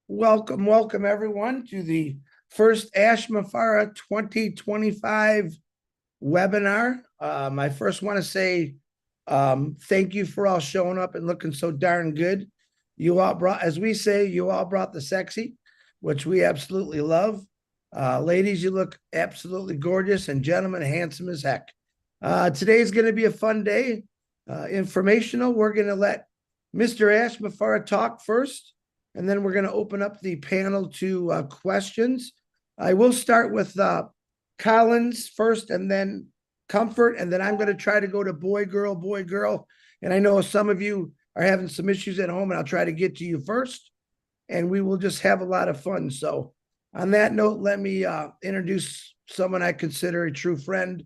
Welcome, welcome everyone to the first Ash Mufareh 2025 webinar. I first want to say thank you for all showing up and looking so darn good. You all brought, as we say, you all brought the sexy, which we absolutely love. Ladies, you look absolutely gorgeous, and gentlemen, handsome as heck. Today's going to be a fun day, informational. We're going to let Mr. Ash Mufareh talk first, and then we're going to open up the panel to questions. I will start with Collins first, and then Comfort, and then I'm going to try to go to boy, girl. And I know some of you are having some issues at home, and I'll try to get to you first, and we will just have a lot of fun. So, on that note, let me introduce someone I consider a true friend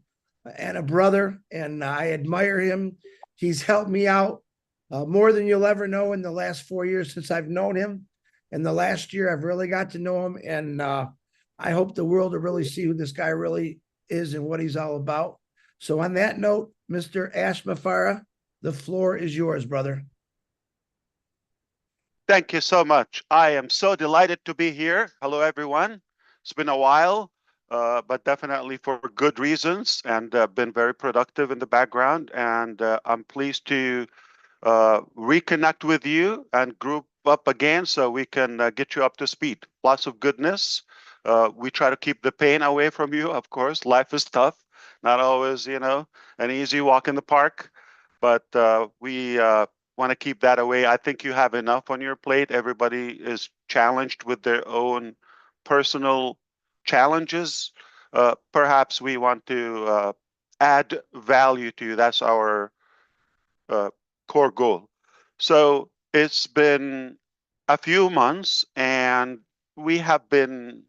and a brother, and I admire him. He's helped me out more than you'll ever know in the last 4 years since I've known him. And the last year, I've really got to know him, and I hope the world will really see who this guy really is and what he's all about. So, on that note, Mr. Ash Mufareh, the floor is yours, brother. Thank you so much. I am so delighted to be here. Hello, everyone. It's been a while, but definitely for good reasons, and been very productive in the background. And I'm pleased to reconnect with you and group up again so we can get you up to speed. Lots of goodness. We try to keep the pain away from you, of course. Life is tough, not always, an easy walk in the park, but we want to keep that away. I think you have enough on your plate. Everybody is challenged with their own personal challenges. Perhaps we want to add value to you. That's our core goal. So it's been a few months, and we have been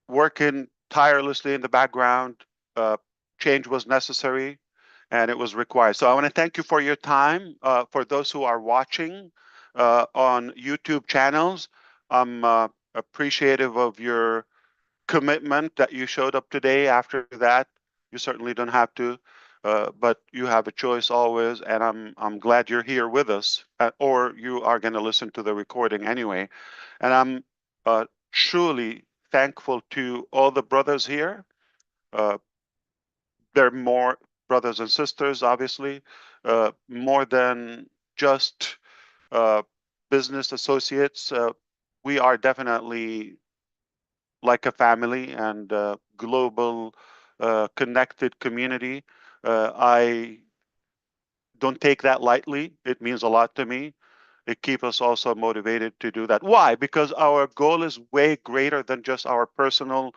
working tirelessly in the background. Change was necessary, and it was required. So I want to thank you for your time. For those who are watching on YouTube channels, I'm appreciative of your commitment that you showed up today. After that, you certainly don't have to, but you have a choice always, and I'm glad you're here with us, or you are going to listen to the recording anyway. And I'm truly thankful to all the brothers here. There are more brothers and sisters, obviously, more than just business associates. We are definitely like a family and a global connected community. I don't take that lightly. It means a lot to me. It keeps us also motivated to do that. Why? Because our goal is way greater than just our personal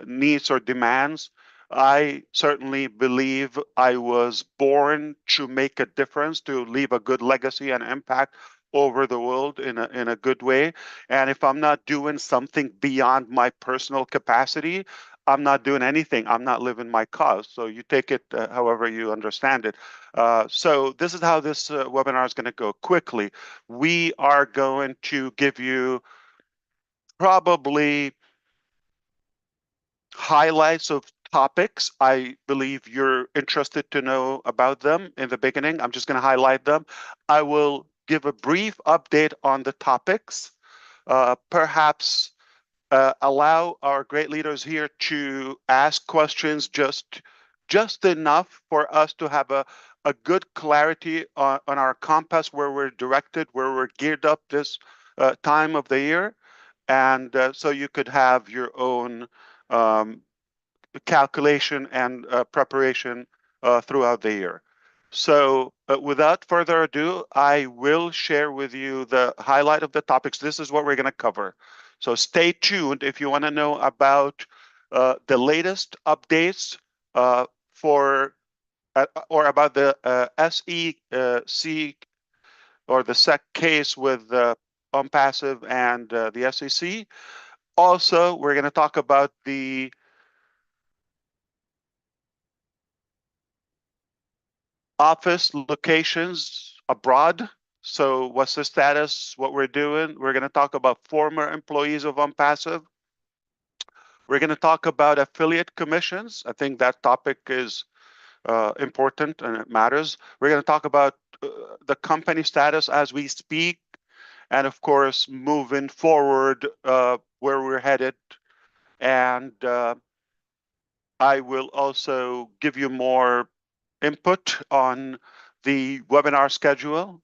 needs or demands. I certainly believe I was born to make a difference, to leave a good legacy and impact over the world in a good way. And if I'm not doing something beyond my personal capacity, I'm not doing anything. I'm not living my cause. So you take it however you understand it. So this is how this webinar is going to go quickly. We are going to give you probably highlights of topics. I believe you're interested to know about them in the beginning. I'm just going to highlight them. I will give a brief update on the topics, perhaps allow our great leaders here to ask questions just enough for us to have a good clarity on our compass, where we're directed, where we're geared up this time of the year. And so you could have your own um, calculation and preparation throughout the year. So without further ado, I will share with you the highlight of the topics. This is what we're going to cover. So stay tuned if you want to know about the latest updates for or about the SEC or the SEC case with OnPassive and the SEC. Also, we're going to talk about the office locations abroad. So what's the status, what we're doing? We're going to talk about former employees of OnPassive. We're going to talk about affiliate commissions. I think that topic is important and it matters. We're going to talk about the company status as we speak and of course, moving forward where we're headed. And I will also give you more input on the webinar schedule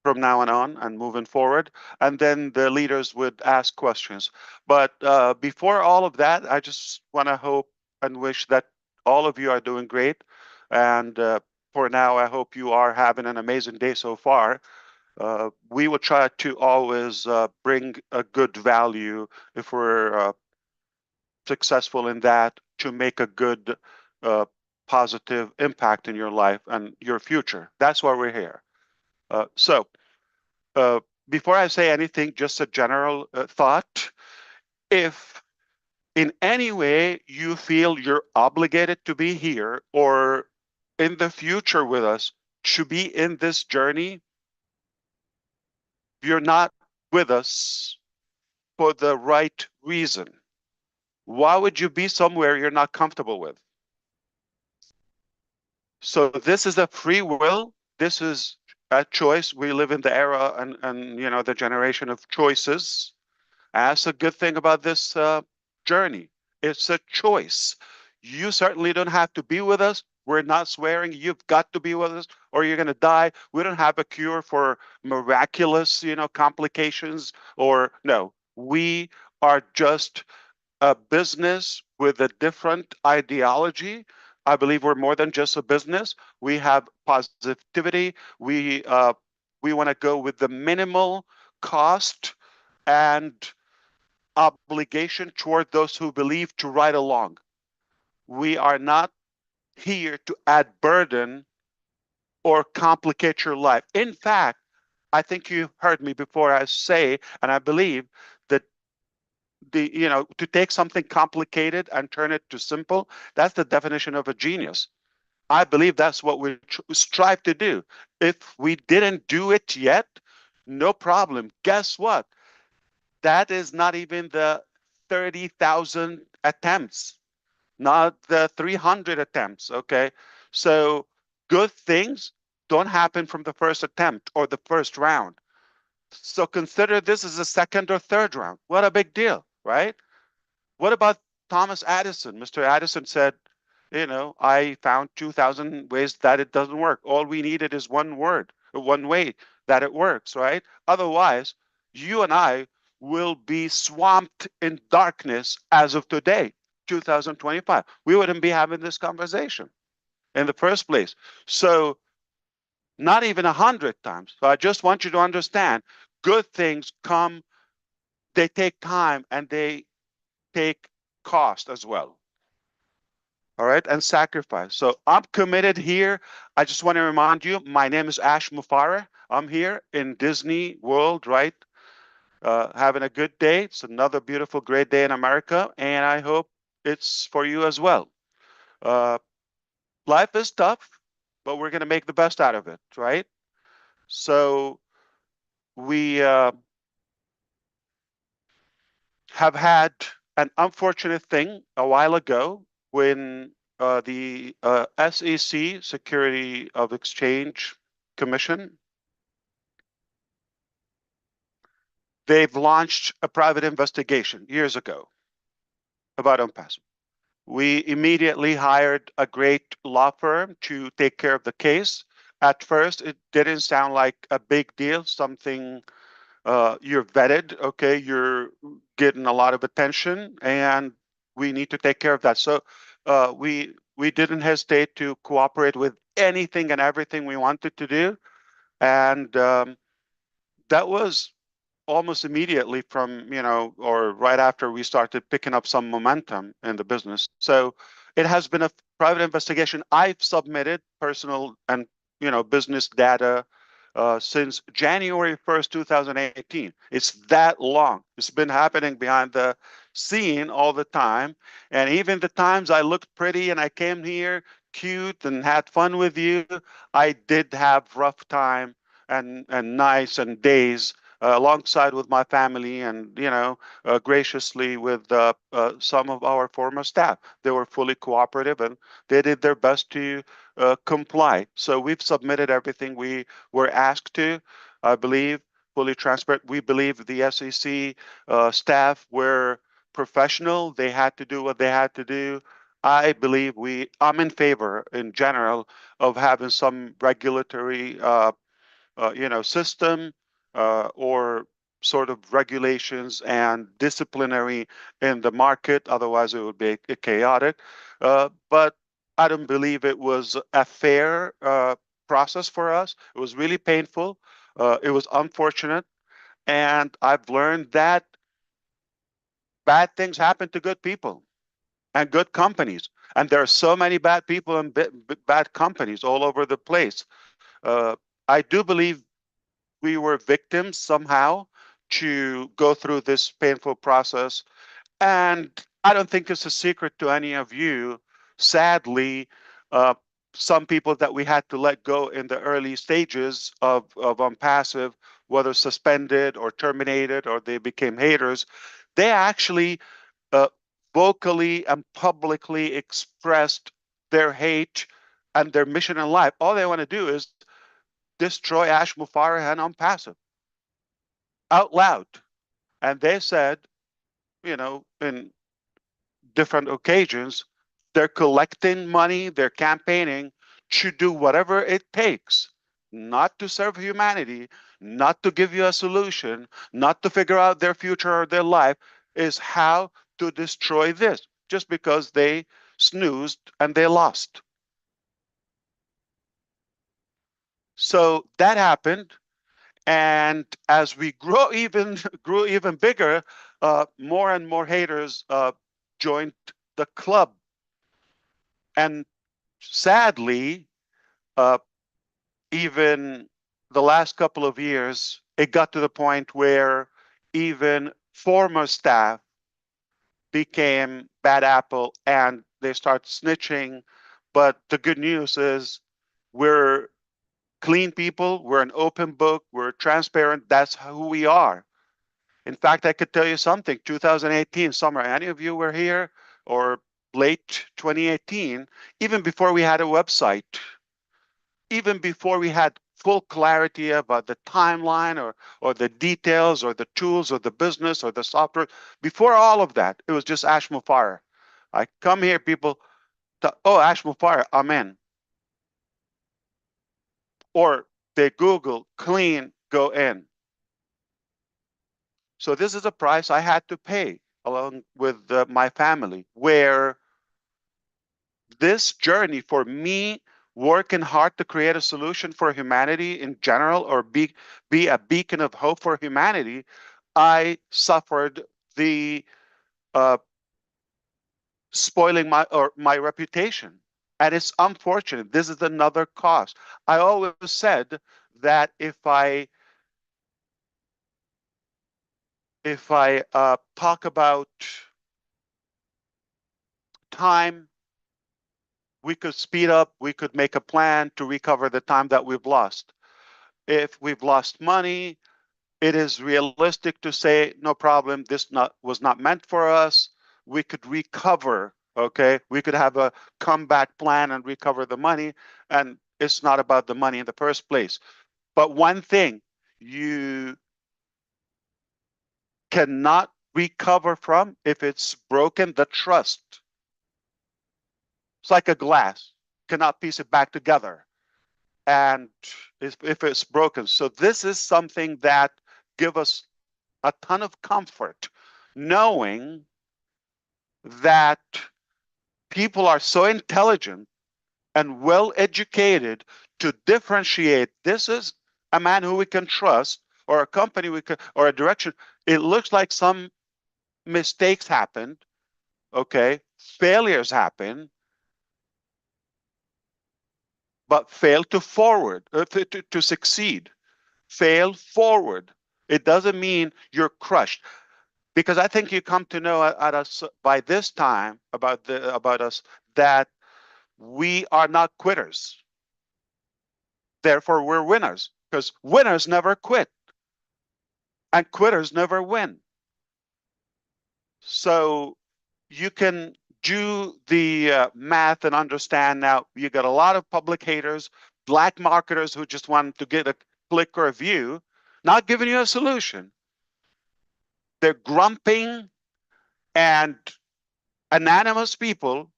from now on and moving forward. And then the leaders would ask questions. But before all of that, I just want to hope and wish that all of you are doing great. And for now, I hope you are having an amazing day so far. We will try to always bring a good value if we're successful in that to make a good, positive impact in your life and your future. That's why we're here. So before I say anything, just a general thought. If in any way you feel you're obligated to be here or in the future with us to be in this journey, you're not with us for the right reason. Why would you be somewhere you're not comfortable with? So this is a free will. This is a choice. We live in the era and you know the generation of choices. That's a good thing about this journey. It's a choice. You certainly don't have to be with us. We're not swearing you've got to be with us or you're going to die. We don't have a cure for miraculous, you know, complications or no. We are just a business with a different ideology. I believe we're more than just a business. We have positivity. We want to go with the minimal cost and obligation toward those who believe to ride along. We are not here to add burden or complicate your life. In fact, I think you heard me before I say, and I believe that to take something complicated and turn it to simple, that's the definition of a genius. I believe that's what we strive to do. If we didn't do it yet, no problem. Guess what? That is not even the 30,000 attempts, not the 300 attempts. Okay. So good things don't happen from the first attempt or the first round. So consider this as a second or third round. What a big deal, right? What about Thomas Edison? Mr. Edison said, I found 2,000 ways that it doesn't work. All we needed is one word, one way that it works, right? Otherwise, you and I will be swamped in darkness as of today, 2025. We wouldn't be having this conversation in the first place. So not even 100 times. So I just want you to understand, good things come, they take time and they take cost as well. All right, and sacrifice. So I'm committed here. I just want to remind you, my name is Ash Mufareh. I'm here in Disney World, right? Having a good day. It's another beautiful, great day in America, and I hope it's for you as well. Uh, Life is tough, but we're going to make the best out of it, right? So we have had an unfortunate thing a while ago when the SEC, Security of Exchange Commission, they've launched a private investigation years ago about OnPass. We immediately hired a great law firm to take care of the case. At first, it didn't sound like a big deal, something you're vetted, okay, you're getting a lot of attention, and we need to take care of that. So we didn't hesitate to cooperate with anything and everything we wanted to do, and that was almost immediately from or right after we started picking up some momentum in the business. So it has been a private investigation. I've submitted personal and business data since January 1st, 2018. It's that long. It's been happening behind the scene all the time. And even the times I looked pretty and I came here cute and had fun with you, I did have rough time and nights and days alongside with my family and graciously with some of our former staff. They were fully cooperative and they did their best to comply. So we've submitted everything we were asked to. I believe fully transparent. We believe the SEC staff were professional. They had to do what they had to do. I believe I'm in favor in general of having some regulatory system or sort of regulations and disciplinary in the market. Otherwise, it would be chaotic. But I don't believe it was a fair process for us. It was really painful. It was unfortunate. And I've learned that bad things happen to good people and good companies. And there are so many bad people and bad companies all over the place. Uh, I do believe we were victims somehow to go through this painful process. And I don't think it's a secret to any of you. Sadly, some people that we had to let go in the early stages of Unpassive, whether suspended or terminated or they became haters, they actually uh, vocally and publicly expressed their hate and their mission in life. All they want to do is destroy Ash Mufareh and Unpassive out loud. And they said, in different occasions, they're collecting money, they're campaigning to do whatever it takes, not to serve humanity, not to give you a solution, not to figure out their future or their life, is how to destroy this, just because they snoozed and they lost. So that happened. And as we grew even bigger, more and more haters joined the club. And sadly, uh, even the last couple of years, it got to the point where even former staff became bad apple and they start snitching. But the good news is we're clean people, we're an open book, we're transparent. That's who we are. In fact, I could tell you something. 2018 summer, any of you were here, or late 2018, even before we had a website, even before we had full clarity about the timeline or the details or the tools or the business or the software, before all of that, it was just Ash Mufareh. I come here, people, oh, Ash Mufareh, I'm in. Or they Google clean, go in. So this is a price I had to pay along with my family, where this journey for me working hard to create a solution for humanity in general, or be a beacon of hope for humanity, I suffered the uh, spoiling my reputation. And it's unfortunate. This is another cost. I always said that if I talk about time, we could speed up, we could make a plan to recover the time that we've lost. If we've lost money, it is realistic to say, no problem, this was not meant for us. We could recover, okay? We could have a comeback plan and recover the money. And it's not about the money in the first place. But one thing you cannot recover from, if it's broken, the trust. It's like a glass, cannot piece it back together. And if it's broken. So this is something that give us a ton of comfort, knowing that people are so intelligent and well educated to differentiate this is a man who we can trust, or a company we can, or a direction. It looks like some mistakes happened, okay, failures happen, but fail to forward, to succeed. Fail forward. It doesn't mean you're crushed, because I think you come to know at us by this time about us that we are not quitters. Therefore, we're winners, because winners never quit and quitters never win. So you can do the math and understand now. You got a lot of public haters, black marketers who just want to get a click or a view. not giving you a solution. They're grumping and anonymous people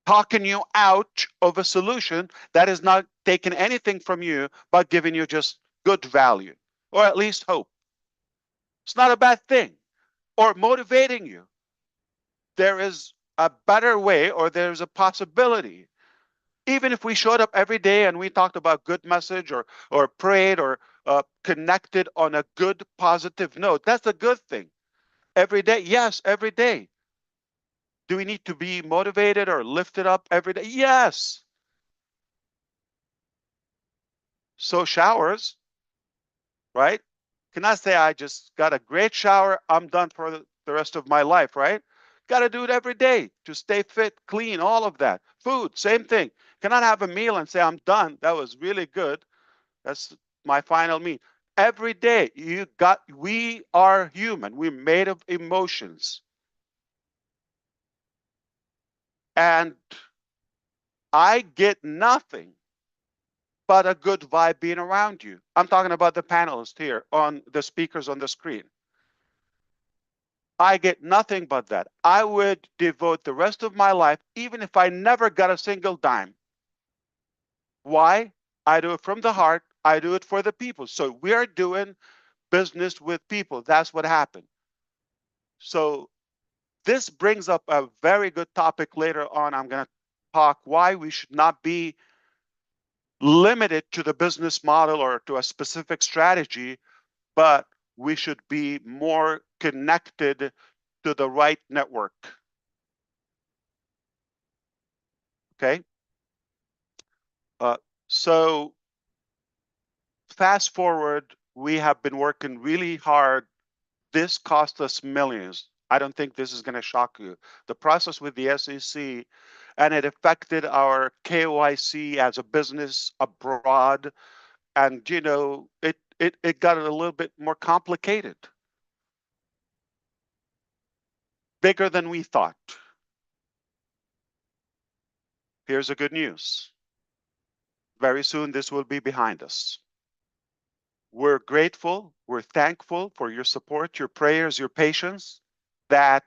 talking you out of a solution that is not taking anything from you, but giving you just good value, or at least hope. It's not a bad thing, or motivating you. There is a better way, or there's a possibility. Even if we showed up every day and we talked about good message, or prayed, or connected on a good positive note, that's a good thing. Every day, yes, every day. Do we need to be motivated or lifted up every day? Yes. So showers, right? Cannot say I just got a great shower, I'm done for the rest of my life, right? Got to do it every day to stay fit, clean, all of that. Food, same thing. Cannot have a meal and say I'm done. That was really good. That's my final meal. Every day we are human. We're made of emotions. And I get nothing but a good vibe being around you. I'm talking about the panelists here, on the speakers on the screen. I get nothing but that. I would devote the rest of my life, even if I never got a single dime. Why? I do it from the heart. I do it for the people. So we are doing business with people. That's what happened. So this brings up a very good topic later on. I'm going to talk why we should not be limited to the business model or to a specific strategy, but we should be more connected to the right network. Okay. So fast forward, we have been working really hard. This cost us millions. I don't think this is going to shock you. The process with the SEC, and it affected our KYC as a business abroad. And, it got a little bit more complicated, bigger than we thought. Here's the good news. Very soon, this will be behind us. We're grateful, we're thankful for your support, your prayers, your patience, that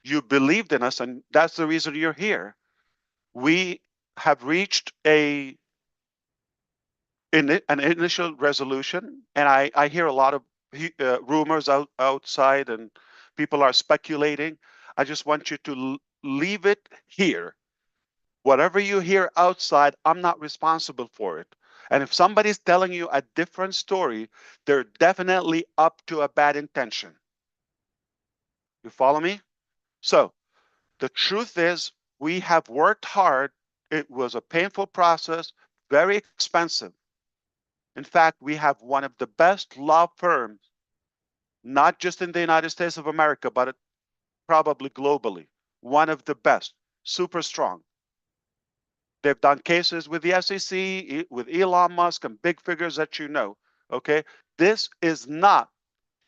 you believed in us, and that's the reason you're here. We have reached an initial resolution, and I hear a lot of rumors outside, and people are speculating. I just want you to leave it here. Whatever you hear outside, I'm not responsible for it. And if somebody's telling you a different story, they're definitely up to a bad intention. You follow me? So the truth is, we have worked hard. It was a painful process, very expensive. In fact, we have one of the best law firms, not just in the United States of America, but probably globally. One of the best, super strong. They've done cases with the SEC, with Elon Musk, and big figures that you know. Okay, this is not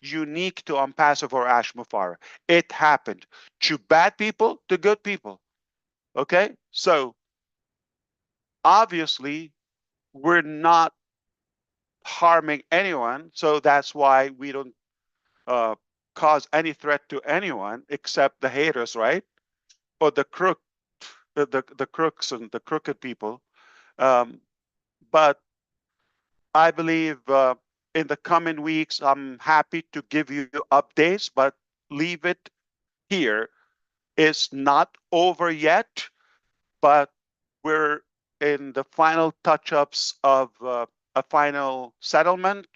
unique to Ampassive or Ash Mufareh. It happened to bad people, to good people. Okay, so obviously we're not harming anyone, so that's why we don't cause any threat to anyone except the haters, right? Or the crooks and the crooked people. But I believe in the coming weeks, I'm happy to give you updates, but leave it here. It's not over yet, but we're in the final touch-ups of a final settlement.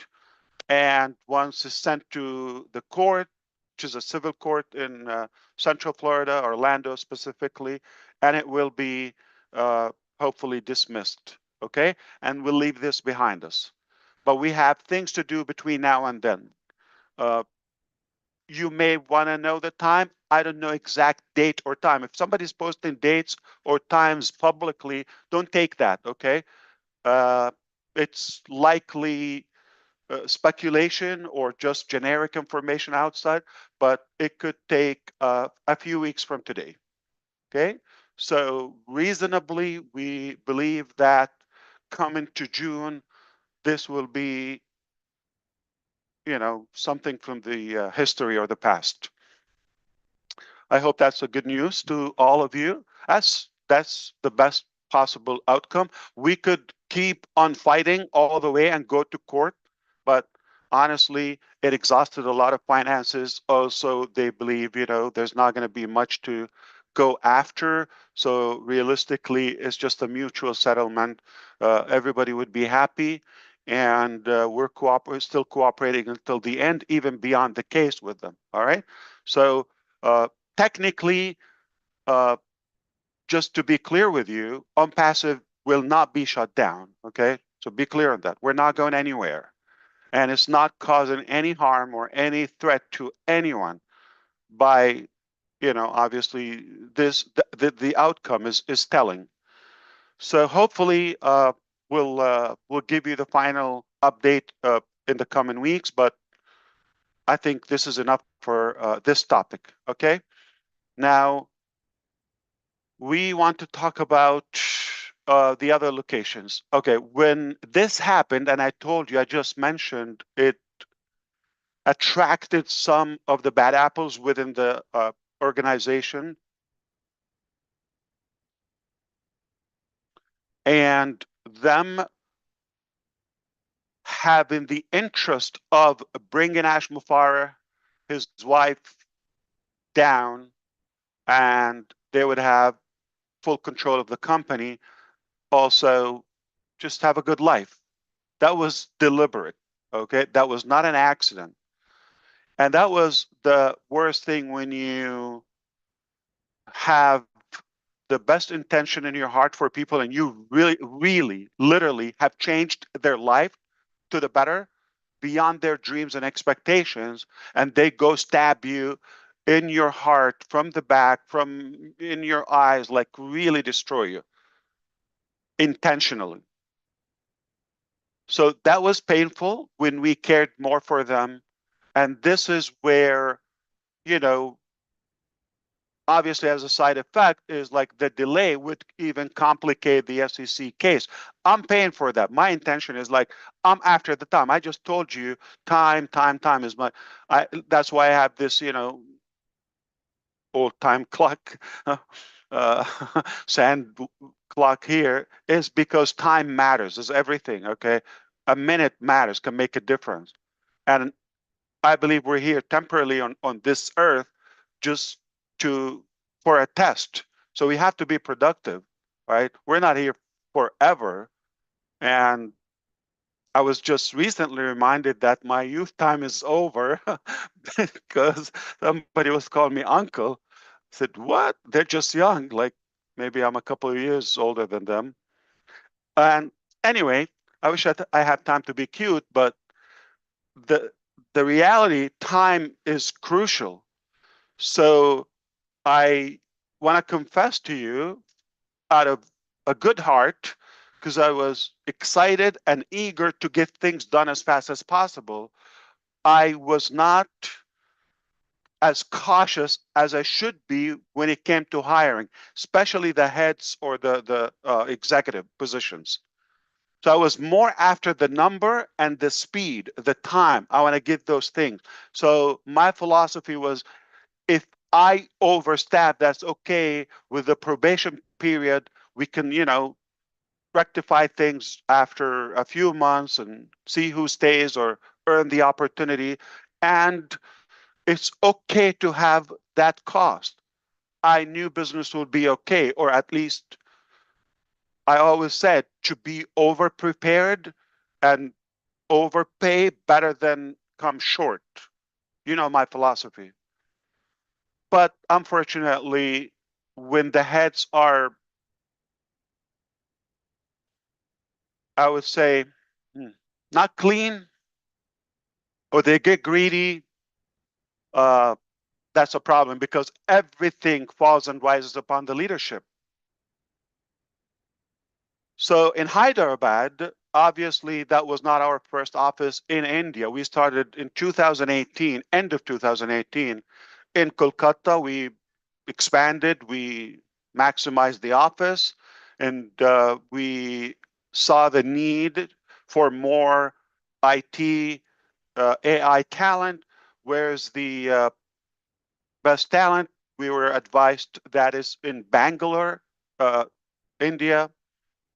And once it's sent to the court, which is a civil court in Central Florida, Orlando specifically, and it will be hopefully dismissed. Okay, and we'll leave this behind us. But we have things to do between now and then. You may want to know the time. I don't know exact date or time. If somebody's posting dates or times publicly, don't take that. Okay, it's likely speculation or just generic information outside, but it could take a few weeks from today. Okay, so reasonably, we believe that coming to June, this will be something from the history or the past. I hope that's a good news to all of you. That's the best possible outcome. We could keep on fighting all the way and go to court, but honestly, it exhausted a lot of finances. Also, they believe, there's not going to be much to go after. So realistically, it's just a mutual settlement. Everybody would be happy, and we're still cooperating until the end, even beyond the case with them. All right. So technically, uh, just to be clear with you, OnPassive will not be shut down. Okay, so be clear on that. We're not going anywhere, and it's not causing any harm or any threat to anyone by, obviously the outcome is telling. So hopefully, we'll give you the final update in the coming weeks, but I think this is enough for this topic. Okay, now we want to talk about the other locations. Okay, when this happened, and I told you, I just mentioned it attracted some of the bad apples within the organization. And them having the interest of bringing Ash Mufareh, his wife, down, and they would have full control of the company, also just have a good life. That was deliberate, okay? That was not an accident. And that was the worst thing when you have the best intention in your heart for people and you really, really, literally have changed their life to the better beyond their dreams and expectations, and they go stab you in your heart from the back, from in your eyes, like really destroy you intentionally. So that was painful when we cared more for them. And this is where, you know, obviously as a side effect is like the delay would even complicate the SEC case. I'm paying for that. My intention is like, I'm after the time. I just told you time is my, that's why I have this, old time clock, uh, sand clock here is because time matters. Is everything, okay? A minute matters, can make a difference. And I believe we're here temporarily on this earth just to for a test. So we have to be productive, right? We're not here forever. And I was just recently reminded that my youth time is over because somebody was calling me uncle. I said, what? They're just young. Like maybe I'm a couple of years older than them. And anyway, I wish I had time to be cute, but the the reality, time is crucial. So I want to confess to you out of a good heart, because I was excited and eager to get things done as fast as possible. I was not as cautious as I should be when it came to hiring, especially the heads or the executive positions. So I was more after the number and the speed, the time. I want to get those things. So my philosophy was, if I overstaff, that's okay. With the probation period, we can, rectify things after a few months and see who stays or earn the opportunity. And it's okay to have that cost. I knew business would be okay, or at least I always said to be over prepared and overpay better than come short. You know my philosophy. But unfortunately, when the heads are, I would say, not clean, or they get greedy, uh, that's a problem because everything falls and rises upon the leadership. So in Hyderabad, obviously that was not our first office in India. We started in 2018, end of 2018. In Kolkata, we expanded, we maximized the office, and we saw the need for more IT AI talent. Where's the best talent? We were advised that is in Bangalore, India.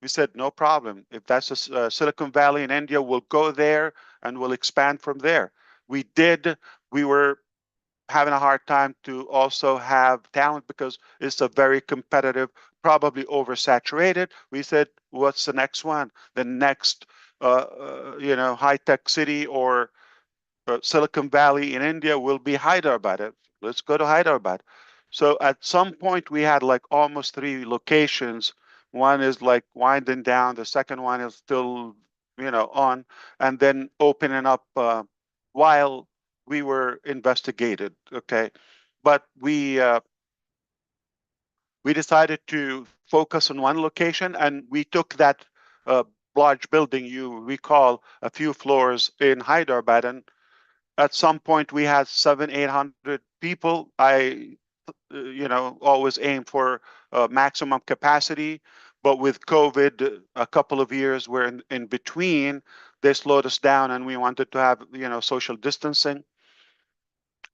We said, no problem. If that's a Silicon Valley in India, we'll go there and we'll expand from there. We did. We were having a hard time to also have talent because it's a very competitive, probably oversaturated. We said, what's the next one? The next, high-tech city or Silicon Valley in India will be Hyderabad. Let's go to Hyderabad. So at some point we had like almost 3 locations. One is like winding down. The second one is still, on, and then opening up while we were investigated. Okay, but we decided to focus on one location, and we took that uh, large building you recall a few floors in Hyderabad, and at some point we had 700-800 people. I always aim for maximum capacity, but with COVID a couple of years where in between they slowed us down and we wanted to have social distancing.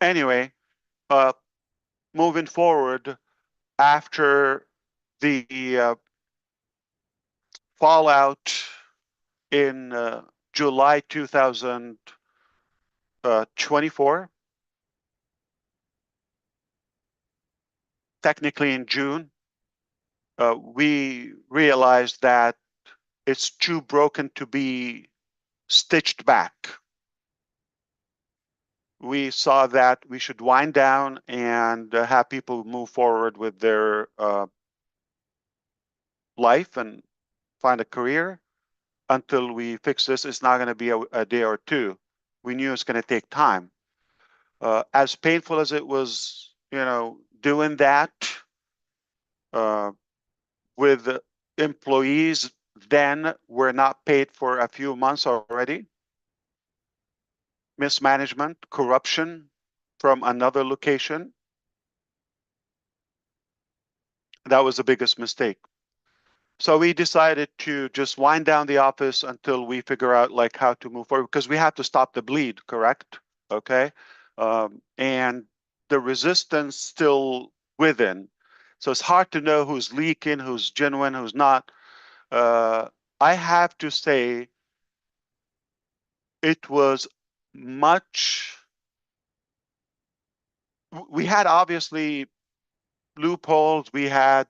Anyway, uh, moving forward after the fallout in July 2024, technically in June, we realized that it's too broken to be stitched back. We saw that we should wind down and have people move forward with their life and find a career until we fix this. It's not going to be a day or two. We knew it's going to take time. As painful as it was, doing that uh, with employees then were not paid for a few months already. Mismanagement, corruption from another location. That was the biggest mistake. So we decided to just wind down the office until we figure out like how to move forward, because we have to stop the bleed, correct? Okay. And the resistance still within. So it's hard to know who's leaking, who's genuine, who's not. I have to say it was much, we had obviously loopholes. We had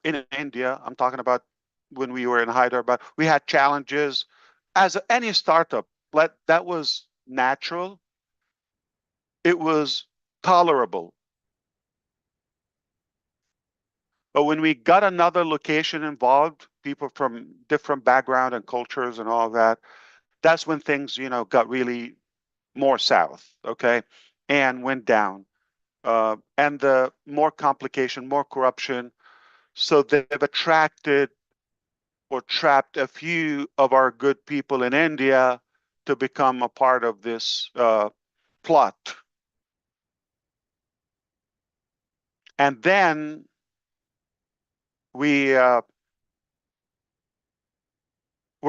in India, I'm talking about when we were in Hyderabad, we had challenges as any startup. That was natural. It was tolerable. But when we got another location involved, people from different background and cultures and all that, that's when things, got really more south, okay, and went down. And the more complication, more corruption. So they've attracted or trapped a few of our good people in India to become a part of this plot. And then we're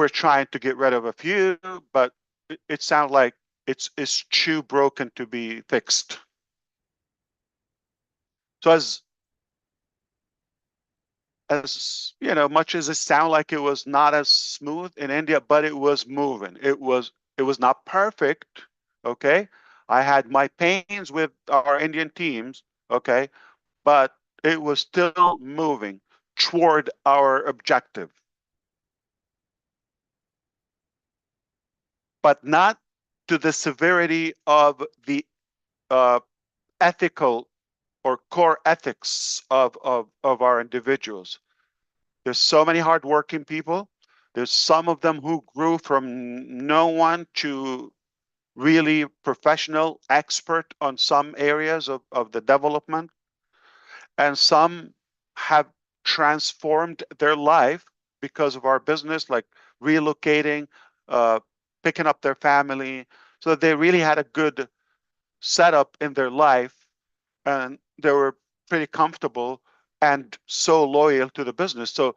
trying to get rid of a few, but it sounds like it's too broken to be fixed. So as much as it sounded like it was not as smooth in India, but it was moving. It was not perfect. Okay. I had my pains with our Indian teams. Okay. But it was still moving toward our objective, but not to the severity of the uh, ethical or core ethics of our individuals. There's so many hardworking people. There's some of them who grew from no one to really professional expert on some areas of the development. And some have transformed their life because of our business, like relocating, uh, picking up their family. So they really had a good setup in their life and they were pretty comfortable and so loyal to the business. So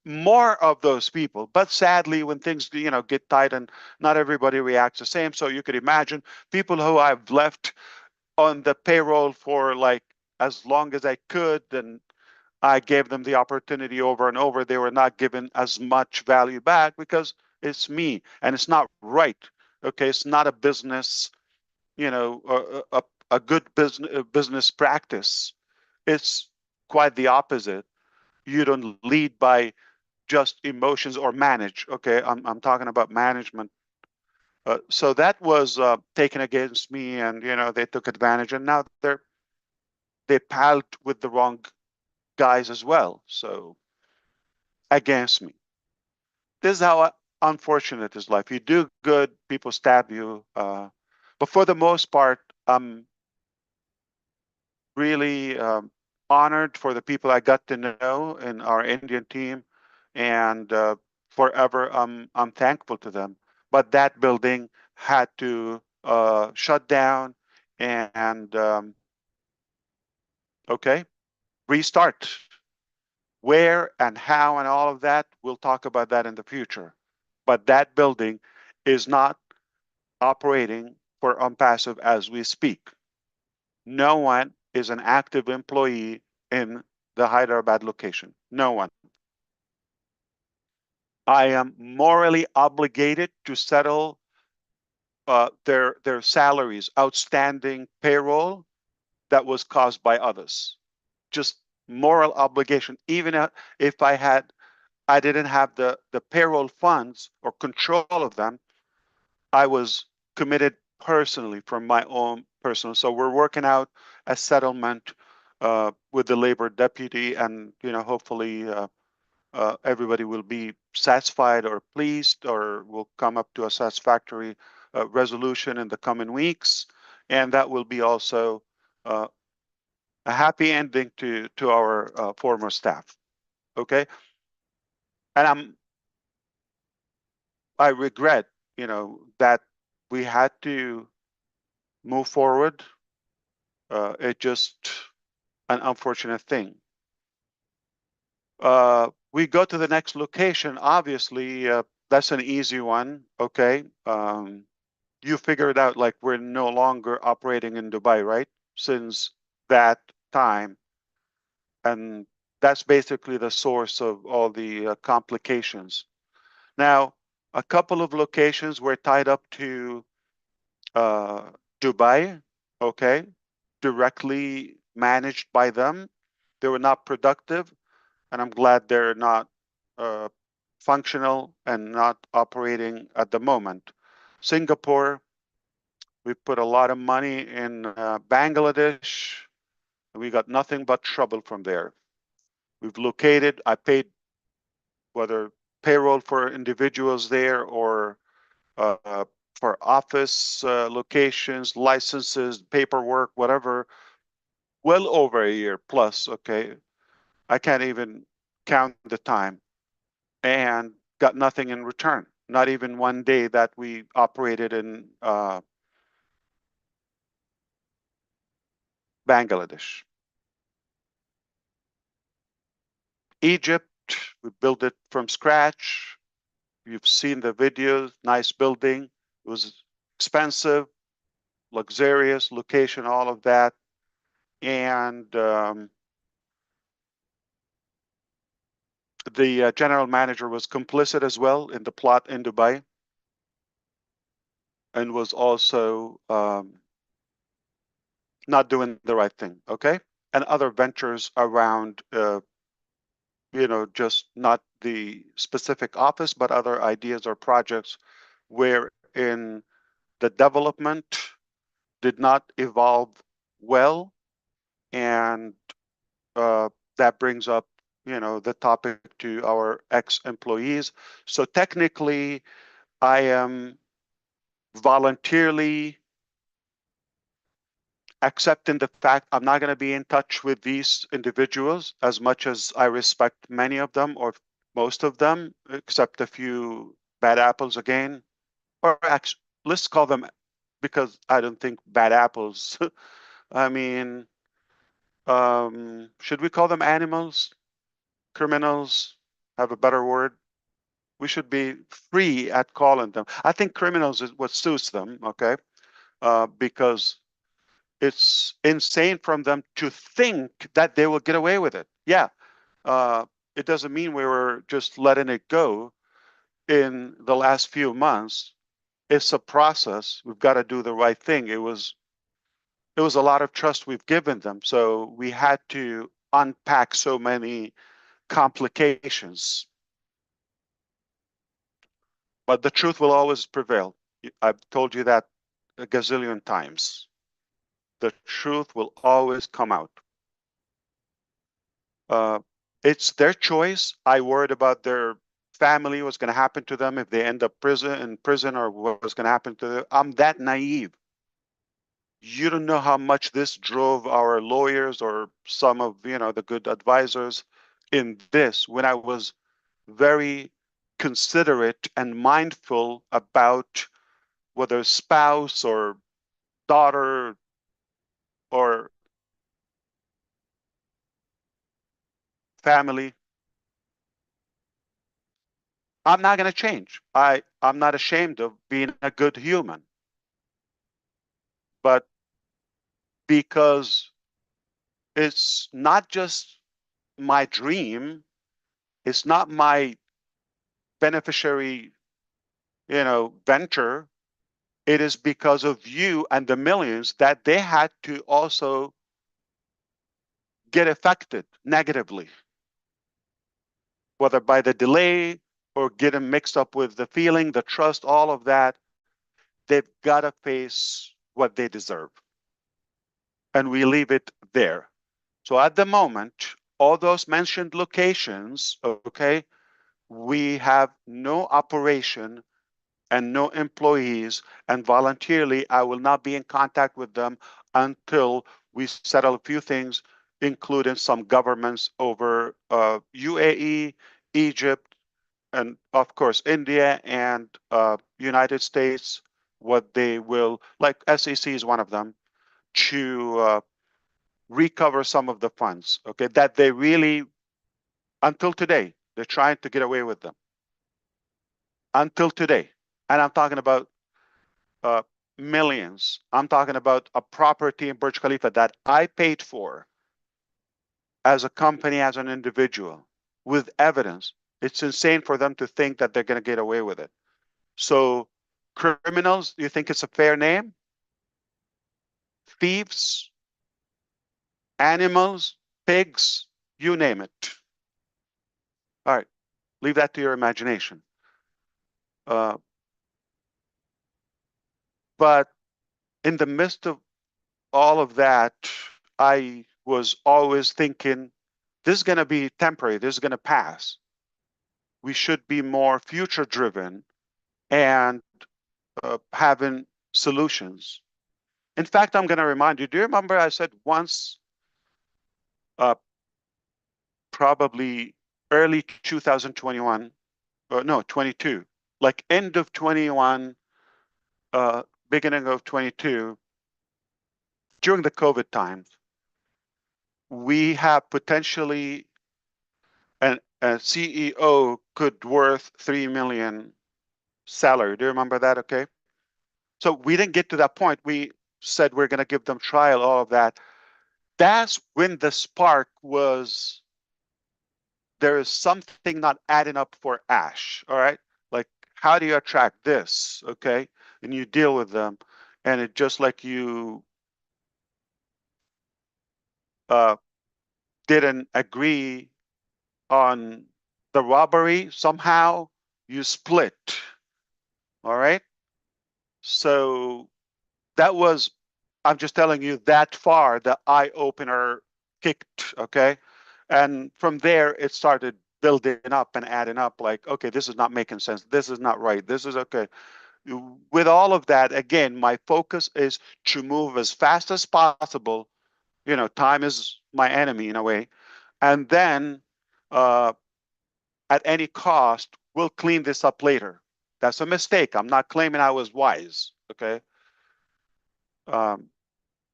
more of those people. But sadly, when things get tight and not everybody reacts the same, so you could imagine people who I've left on the payroll for like as long as I could, and I gave them the opportunity over and over. They were not given as much value back because it's me and it's not right. Okay, it's not a business, a good business practice. It's quite the opposite. You don't lead by just emotions or manage. Okay, I'm talking about management. So that was taken against me, and they took advantage, and now they palled with the wrong guys as well. So against me. This is how unfortunate is life. You do good, people stab you. But for the most part, I'm really honored for the people I got to know in our Indian team, and forever I'm thankful to them. But that building had to shut down and okay, restart. Where and how and all of that, we'll talk about that in the future. But that building is not operating for Unpassive as we speak. No one is an active employee in the Hyderabad location. No one. I am morally obligated to settle their salaries, outstanding payroll that was caused by others. Just moral obligation. Even if I didn't have the payroll funds or control of them, I was committed personally from my own personal. So we're working out a settlement with the labor deputy, and hopefully everybody will be satisfied or pleased, or will come up to a satisfactory resolution in the coming weeks, and that will be also uh, a happy ending to our former staff. Okay, and I regret, that we had to move forward. It just an unfortunate thing. We go to the next location. Obviously, that's an easy one. Okay. You figured out like we're no longer operating in Dubai, right? Since that time. And that's basically the source of all the complications. Now, a couple of locations were tied up to uh, Dubai, okay, directly managed by them. They were not productive, and I'm glad they're not uh, functional and not operating at the moment. Singapore, we put a lot of money in Bangladesh. We got nothing but trouble from there. We've located, I paid whether payroll for individuals there or uh, for office locations, licenses, paperwork, whatever, well over a year plus. Okay, I can't even count the time, and got nothing in return. Not even one day that we operated in Bangladesh. Egypt, we built it from scratch. You've seen the videos, nice building. It was expensive, luxurious location, all of that. And the general manager was complicit as well in the plot in Dubai, and was also not doing the right thing. Okay. And other ventures around, just not the specific office, but other ideas or projects where in the development did not evolve well. And that brings up, the topic to our ex-employees. So technically, I am voluntarily accepting the fact I'm not going to be in touch with these individuals, as much as I respect many of them or most of them, except a few bad apples again. Or actually, let's call them, because I don't think bad apples. I mean, should we call them animals, criminals? have a better word. We should be free at calling them. I think criminals is what suits them, okay? Because it's insane from them to think that they will get away with it. Yeah, it doesn't mean we were just letting it go in the last few months. It's a process. We've got to do the right thing. It was a lot of trust we've given them, so we had to unpack so many complications. But the truth will always prevail. I've told you that a gazillion times. The truth will always come out. Uh, it's their choice. I worried about their family, what's going to happen to them if they end up in prison, or what's going to happen to them. I'm that naive. You don't know how much this drove our lawyers or some of the good advisors in this, when I was very considerate and mindful about whether spouse or daughter or family. I'm not going to change. I'm not ashamed of being a good human, but because it's not just my dream, it's not my beneficiary, venture. It is because of you and the millions that they had to also get affected negatively, whether by the delay or getting mixed up with the feeling, the trust, all of that. They've got to face what they deserve. And we leave it there. So at the moment, all those mentioned locations, okay, we have no operation and no employees, and voluntarily, I will not be in contact with them until we settle a few things, including some governments over UAE, Egypt, and of course, India and United States, what they will, like SEC is one of them, to recover some of the funds, okay, that they really, until today, they're trying to get away with them. Until today. And I'm talking about uh, millions. I'm talking about a property in Burj Khalifa that I paid for as a company, as an individual, with evidence. It's insane for them to think that they're going to get away with it. So criminals, you think it's a fair name? Thieves, animals, pigs, you name it. All right, leave that to your imagination. But in the midst of all of that, I was always thinking, this is going to be temporary, this is going to pass. We should be more future driven and having solutions. In fact, I'm going to remind you, do you remember I said once, uh, probably early 2021, or no, 22, like end of 21, beginning of 22, during the COVID times, we have potentially a CEO could worth 3 million salary. Do you remember that? Okay. So we didn't get to that point. We said we're going to give them trial, all of that. That's when the spark was, there is something not adding up for Ash. All right. Like, how do you attract this? Okay. And you deal with them. And it just like you uh, didn't agree on the robbery, somehow you split. All right. So that was, I'm just telling you that far, the eye opener kicked, okay? And from there, it started building up and adding up like, okay, this is not making sense. This is not right. This is okay. With all of that, again, my focus is to move as fast as possible. Time is my enemy in a way. And then uh, at any cost, we'll clean this up later. That's a mistake. I'm not claiming I was wise, okay?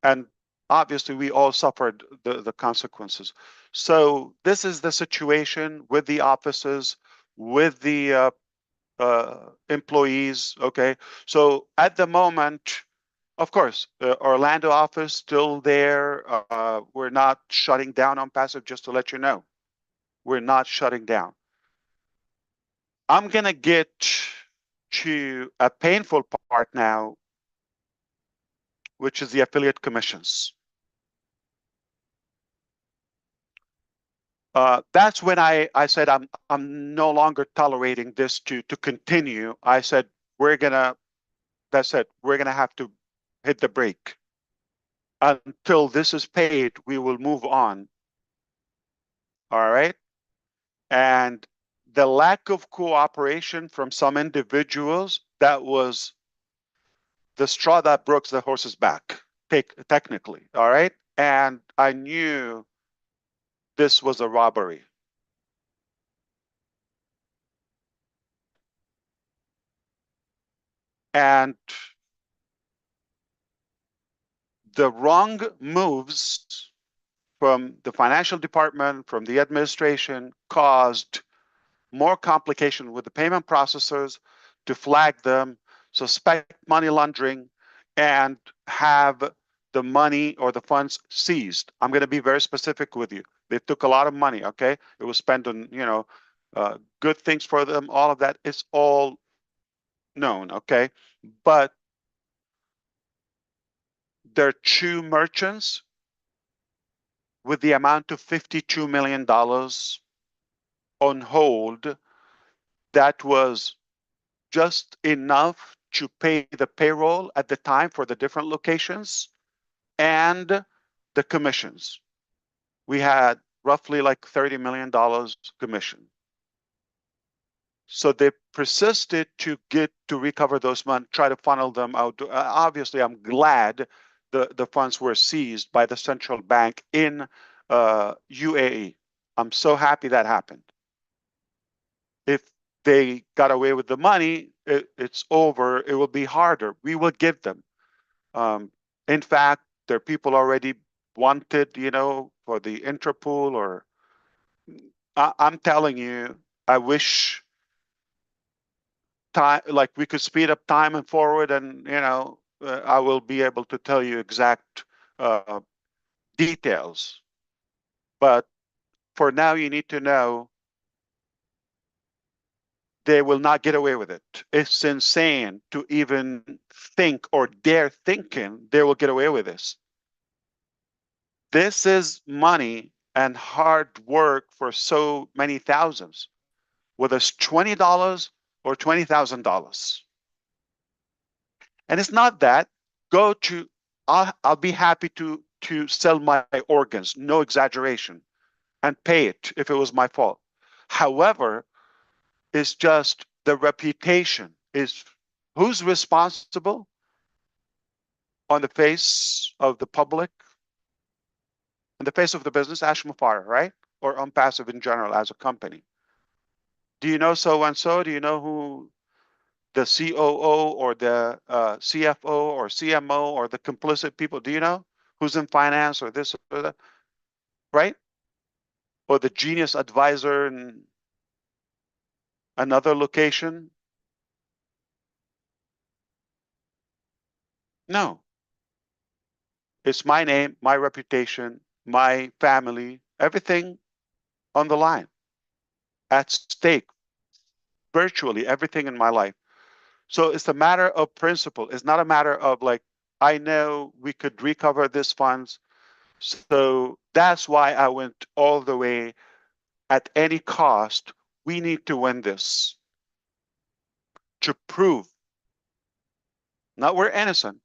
And obviously we all suffered the consequences. So this is the situation with the offices, with the employees. Okay, so at the moment, of course, Orlando office still there. We're not shutting down on passive, just to let you know. We're not shutting down. I'm gonna get to a painful part now, which is the affiliate commissions. That's when I said I'm no longer tolerating this to continue. I said that's it. We're gonna have to hit the brake. Until this is paid, we will move on. All right. And the lack of cooperation from some individuals, that was the straw that broke the horse's back, technically. All right. And I knew this was a robbery. And the wrong moves from the financial department, from the administration, caused more complication with the payment processors to flag them, suspect money laundering, and have the money or the funds seized. I'm going to be very specific with you. They took a lot of money, okay? It was spent on, good things for them. All of that is all known, okay? But there are two merchants with the amount of $52 million on hold. That was just enough to pay the payroll at the time for the different locations and the commissions. We had roughly like $30 million commission. So they persisted to recover those money, try to funnel them out. Obviously, I'm glad the funds were seized by the central bank in UAE. I'm so happy that happened. If they got away with the money, it's over. It will be harder. We will give them. In fact, there are people already wanted, for the Interpol, or I'm telling you, I wish time, like we could speed up time and forward, and I will be able to tell you exact details. But for now, you need to know they will not get away with it. It's insane to even think or dare thinking they will get away with this. This is money and hard work for so many thousands, whether it's $20 or $20,000. And it's not that. I'll be happy to sell my organs, no exaggeration, and pay it if it was my fault. However, it's just the reputation is who's responsible on the face of the public, on the face of the business, Ash Mufareh, right? Or on passive in general as a company. Do you know so and so? Do you know who the COO or the CFO or CMO or the complicit people? Do you know who's in finance or this or that? Right? Or the genius advisor in another location? No. It's my name, my reputation, my family, everything on the line, at stake, virtually everything in my life. So it's a matter of principle. It's not a matter of like, I know we could recover this funds. So that's why I went all the way at any cost. We need to win this to prove, not we're innocent,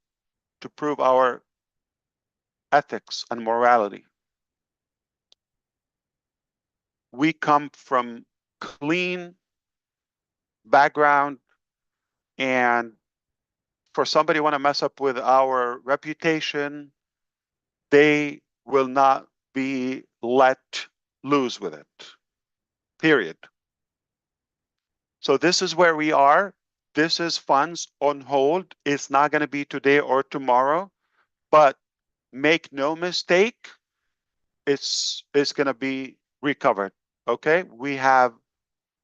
to prove our ethics and morality. We come from clean background, and for somebody want to mess up with our reputation, they will not be let loose with it. Period. So this is where we are. This is funds on hold. It's not going to be today or tomorrow, but make no mistake, it's going to be recovered. Okay, we have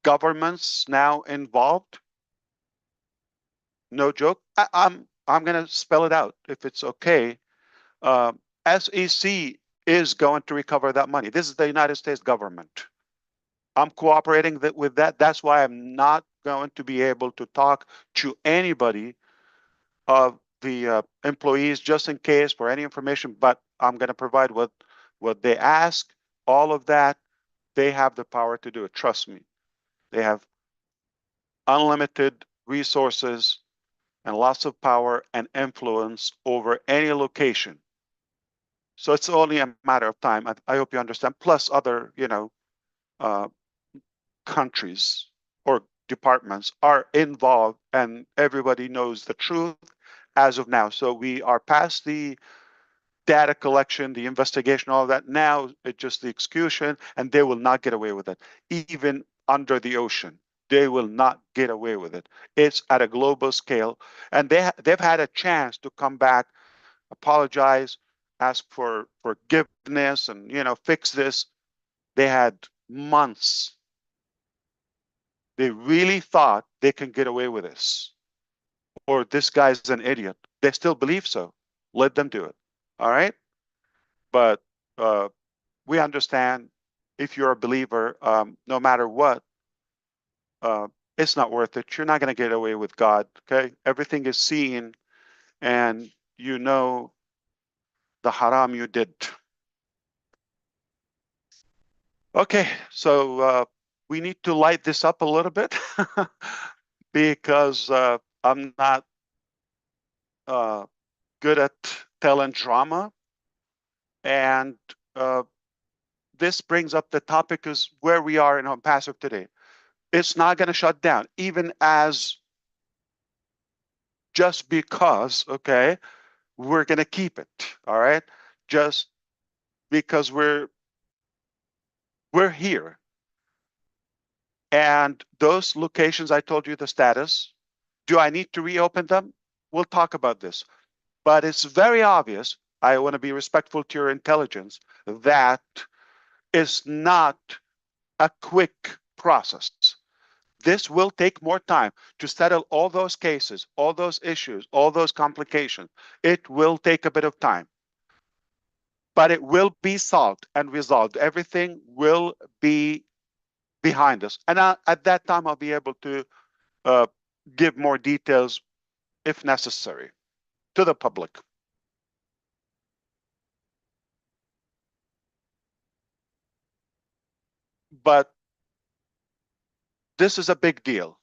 governments now involved. No joke. I'm going to spell it out if it's okay. SEC is going to recover that money. This is the United States government. I'm cooperating with that. That's why I'm not going to be able to talk to anybody of the employees just in case for any information, but I'm going to provide what they ask, all of that. They have the power to do it. Trust me. They have unlimited resources and lots of power and influence over any location. So it's only a matter of time. I hope you understand. Plus other, uh, countries or departments are involved, and everybody knows the truth as of now. So we are past the data collection, the investigation, all of that. Now it's just the execution, and they will not get away with it. Even under the ocean, they will not get away with it. It's at a global scale, and they've had a chance to come back, apologize, ask for forgiveness, and fix this. They had months. They really thought they can get away with this, or this guy's an idiot. They still believe so. Let them do it. All right. But we understand if you're a believer, no matter what, uh, it's not worth it. You're not going to get away with God. Okay. Everything is seen, and you know the haram you did. Okay. So we need to light this up a little bit because I'm not uh, good at telling drama. And this brings up the topic is where we are in passive today. It's not going to shut down, even as just because, okay, we're going to keep it. All right. Just because we're here. And those locations, I told you the status. Do I need to reopen them? We'll talk about this. But it's very obvious, I want to be respectful to your intelligence, that is not a quick process. This will take more time to settle all those cases, all those issues, all those complications. It will take a bit of time, but it will be solved and resolved. Everything will be behind us. And at that time, I'll be able to uh, give more details if necessary to the public. But this is a big deal.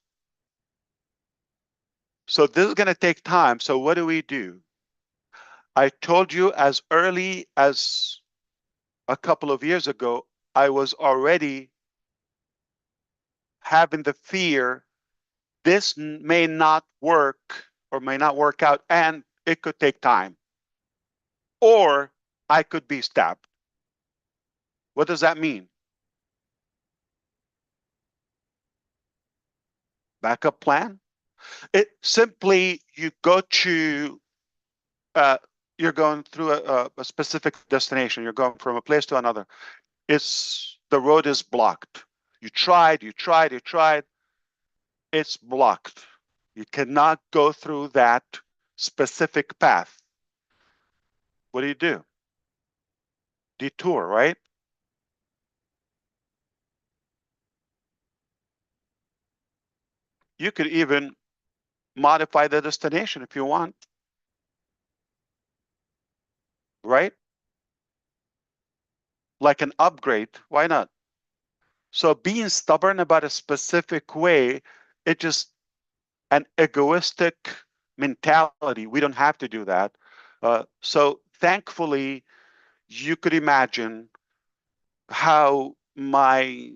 So this is going to take time. So what do we do? I told you as early as a couple of years ago, I was already having the fear this may not work or may not work out, and it could take time. Or I could be stabbed. What does that mean? Backup plan? It simply, you go to, you're going through a specific destination. You're going from a place to another. The road is blocked. You tried. It's blocked. You cannot go through that specific path. What do? Detour, right? You could even modify the destination if you want, right? Like an upgrade, why not? So being stubborn about a specific way, it just an egoistic mentality. We don't have to do that. So thankfully, you could imagine how my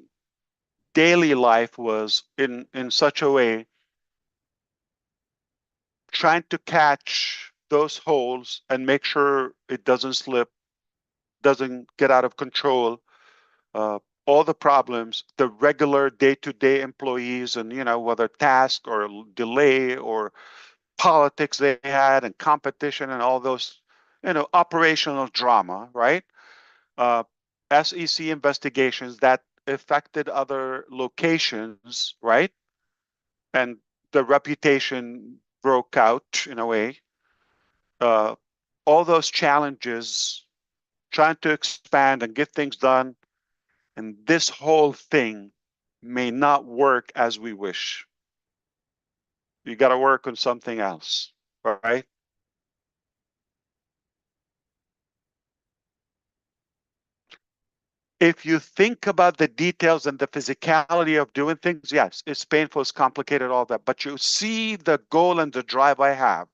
daily life was in such a way, trying to catch those holes and make sure it doesn't slip, doesn't get out of control. All the problems, the regular day-to-day employees, and whether task or delay or politics they had and competition and all those, operational drama, right? SEC investigations that affected other locations, right? And the reputation broke out in a way. All those challenges, trying to expand and get things done, and this whole thing may not work as we wish. You got to work on something else, right? If you think about the details and the physicality of doing things, yes, it's painful, it's complicated, all that. But you see the goal and the drive I have.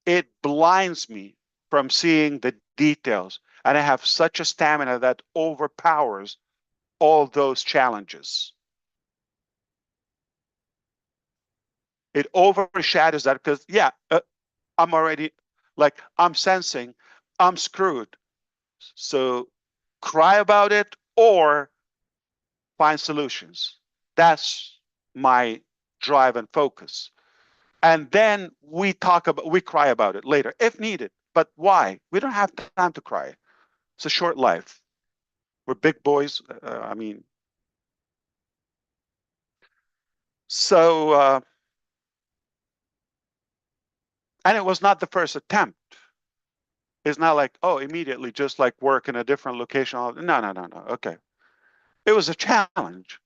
It blinds me from seeing the details. And I have such a stamina that overpowers all those challenges. It overshadows that because, yeah, I'm already like, I'm sensing I'm screwed. So cry about it or find solutions. That's my drive and focus. And then we cry about it later if needed. But why? We don't have time to cry. It's a short life. We're big boys. I mean, so, and it was not the first attempt. It's not like, oh, immediately just like work in a different location. No, no, no, no. Okay. It was a challenge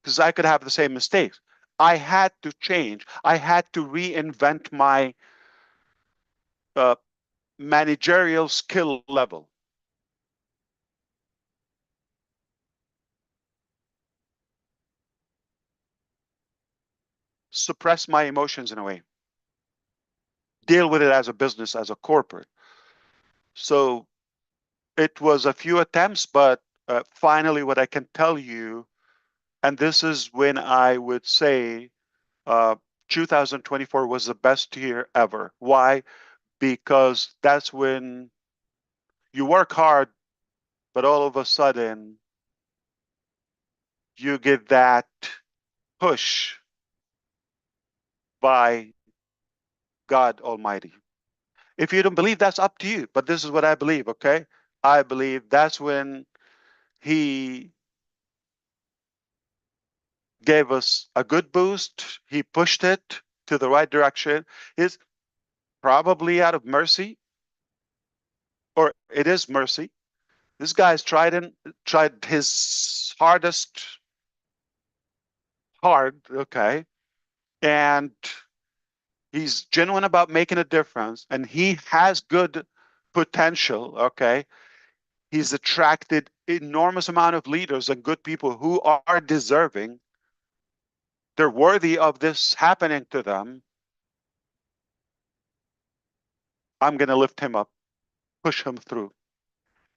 because I could have the same mistakes. I had to change. I had to reinvent my uh, managerial skill level. Suppress my emotions in a way. Deal with it as a business, as a corporate. So it was a few attempts, but finally, what I can tell you, and this is when I would say 2024 was the best year ever. Why? Because that's when you work hard, but all of a sudden you get that push by God Almighty. If you don't believe, that's up to you. But this is what I believe, okay? I believe that's when He gave us a good boost. He pushed it to the right direction. Is probably out of mercy, or it is mercy. This guy's tried his hardest hard, okay, and he's genuine about making a difference, and he has good potential, okay. He's attracted enormous amount of leaders and good people who are deserving. They're worthy of this happening to them. I'm going to lift him up, push him through.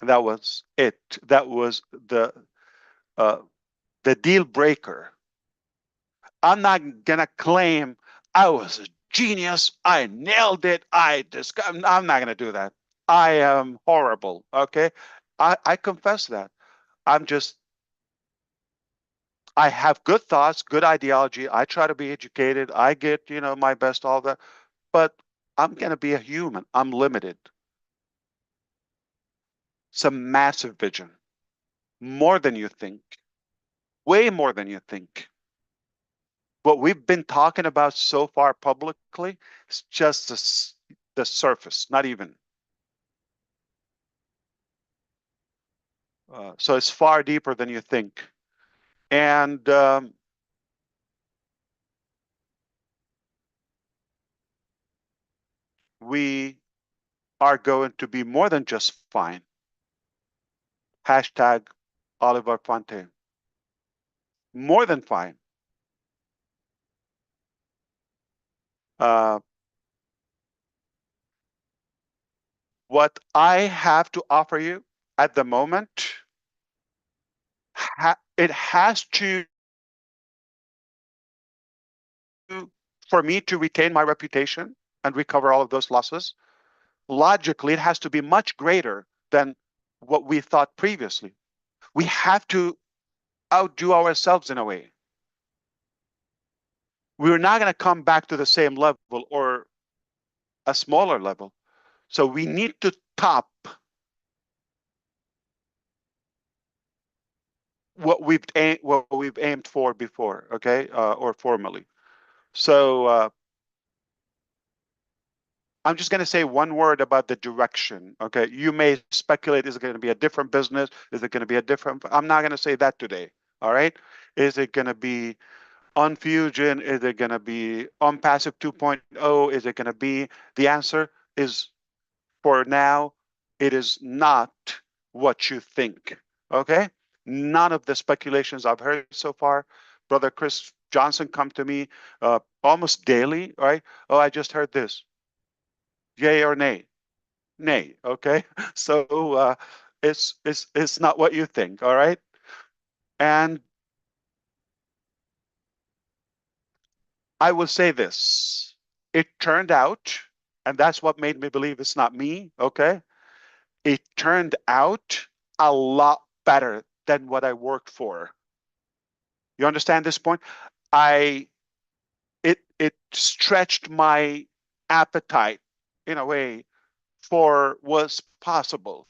And that was it. That was uh, the deal breaker. I'm not going to claim I was a genius. I nailed it. I'm not going to do that. I am horrible. Okay. I confess that. I'm just, I have good thoughts, good ideology. I try to be educated. I get, my best, all that. But I'm going to be a human. I'm limited. It's a massive vision, more than you think, way more than you think. What we've been talking about so far publicly is just the surface, not even. So it's far deeper than you think. And we are going to be more than just fine. Hashtag Oliver Fonte. More than fine. Uh, what I have to offer you at the moment, it has to, for me to retain my reputation and recover all of those losses, logically, it has to be much greater than what we thought previously. We have to outdo ourselves in a way. We're not going to come back to the same level or a smaller level. So we need to top what we've aimed for before, okay, or formally. So I'm just going to say one word about the direction. Okay, you may speculate: is it going to be a different business? Is it going to be a different? I'm not going to say that today. All right, is it going to be on Fusion? Is it going to be on Passive 2.0? Is it going to be? The answer is, for now, it is not what you think. Okay, none of the speculations I've heard so far. Brother Chris Johnson come to me almost daily. Right? Oh, I just heard this. Yay or nay? Nay. Okay, so it's not what you think. All right, and I will say this: it turned out, and that's what made me believe it's not me. Okay, it turned out a lot better than what I worked for. You understand this point? I it stretched my appetite in a way for what's possible.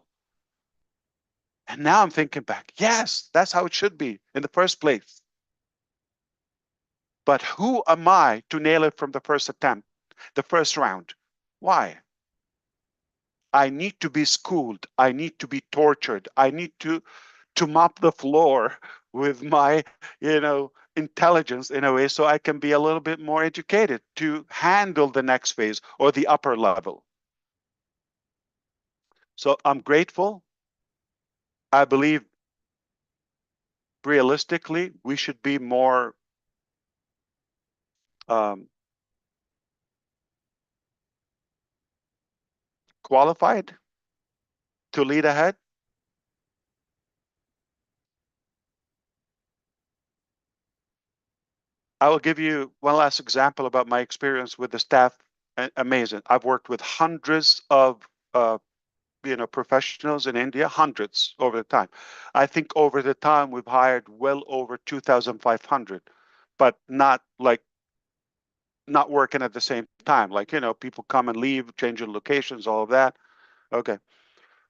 And now I'm thinking back, yes, that's how it should be in the first place. But who am I to nail it from the first attempt, the first round? Why? I need to be schooled. I need to be tortured. I need to mop the floor with my, intelligence in a way so I can be a little bit more educated to handle the next phase or the upper level. So I'm grateful. I believe realistically we should be more um, qualified to lead ahead. I will give you one last example about my experience with the staff. Amazing. I've worked with hundreds of professionals in India, hundreds over the time. I think over the time we've hired well over 2,500, but not working at the same time. Like, people come and leave, changing locations, all of that. Okay.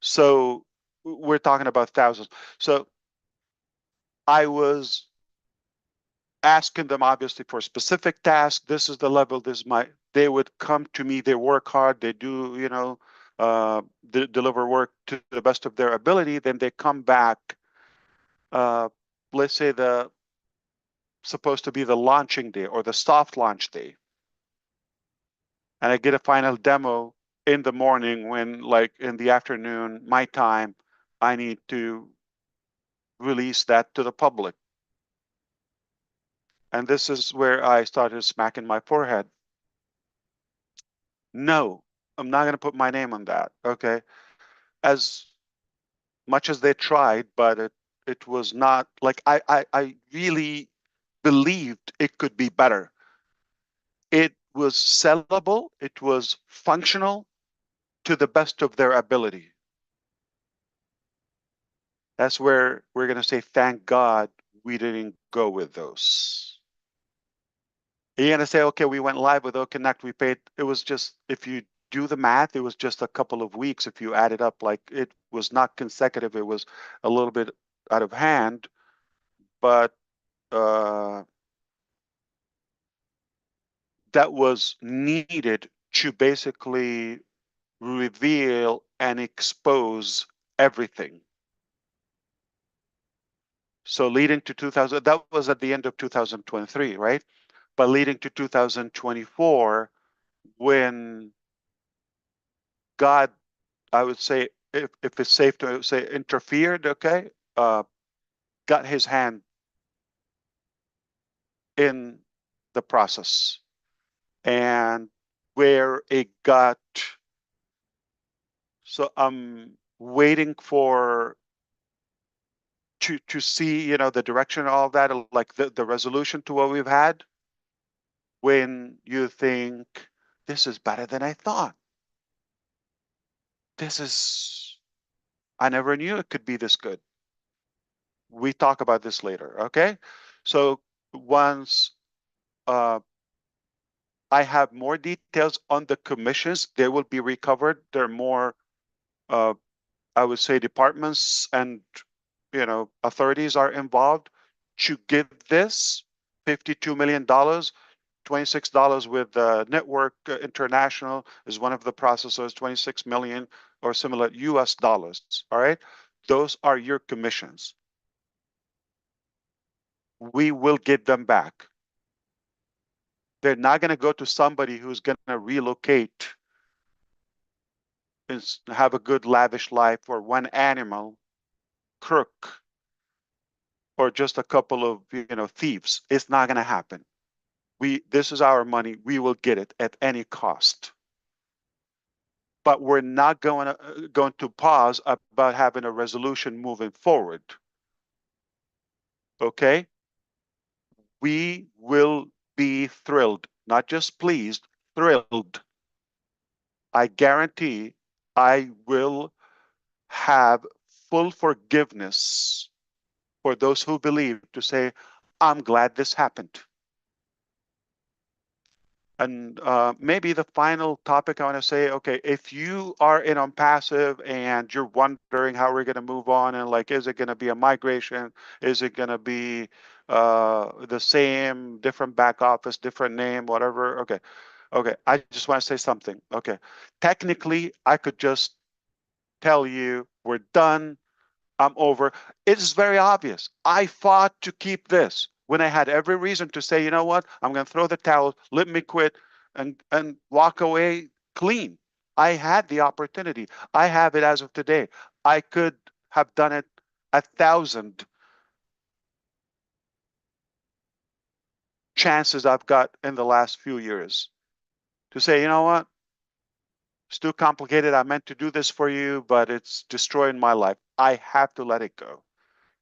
So we're talking about thousands. So I was asking them obviously for specific tasks. This is the level, they would come to me, they work hard, they do, deliver work to the best of their ability. Then they come back, uh, let's say supposed to be the launching day or the soft launch day. And I get a final demo in the morning when, like, in the afternoon, my time, I need to release that to the public. And this is where I started smacking my forehead. No, I'm not going to put my name on that. Okay. As much as they tried, but it was not like I really believed it could be better. It was sellable, it was functional to the best of their ability. That's where we're going to say, thank God we didn't go with those. You're going to say, okay, we went live with OConnect. We paid, it was just, if you do the math, it was just a couple of weeks. If you add it up, like, it was not consecutive. It was a little bit out of hand, but that was needed to basically reveal and expose everything. So leading to 2000, that was at the end of 2023, right? But leading to 2024, when God, I would say, if it's safe to say, interfered, okay, got his hand in the process. And where it got, so I'm waiting for to see, the direction, all of that, like the resolution to what we've had. When you think, this is better than I thought. I never knew it could be this good. We talk about this later, okay? So once I have more details on the commissions. They will be recovered. They're more, I would say, departments and authorities are involved to give this $52 million. $26 with Network International is one of the processors, 26 million or similar US dollars. All right. Those are your commissions. We will get them back. They're not going to go to somebody who's going to relocate and have a good lavish life, or one animal crook, or just a couple of thieves. It's not going to happen. This is our money. We will get it at any cost. But we're not going to pause about having a resolution moving forward. Okay? We will be thrilled, not just pleased, thrilled. I guarantee I will have full forgiveness for those who believe, to say, I'm glad this happened. And maybe the final topic I want to say, okay, if you are in on passive and you're wondering how we're going to move on, and like, is it going to be a migration? Is it going to be the same, different back office, different name, whatever? Okay. Okay. I just want to say something. Okay. Technically, I could just tell you we're done. I'm over. It is very obvious. I fought to keep this when I had every reason to say, you know what, I'm going to throw the towel, let me quit, and walk away clean. I had the opportunity. I have it as of today. I could have done it 1,000 chances I've got in the last few years to say, you know what, it's too complicated. I meant to do this for you, but it's destroying my life. I have to let it go.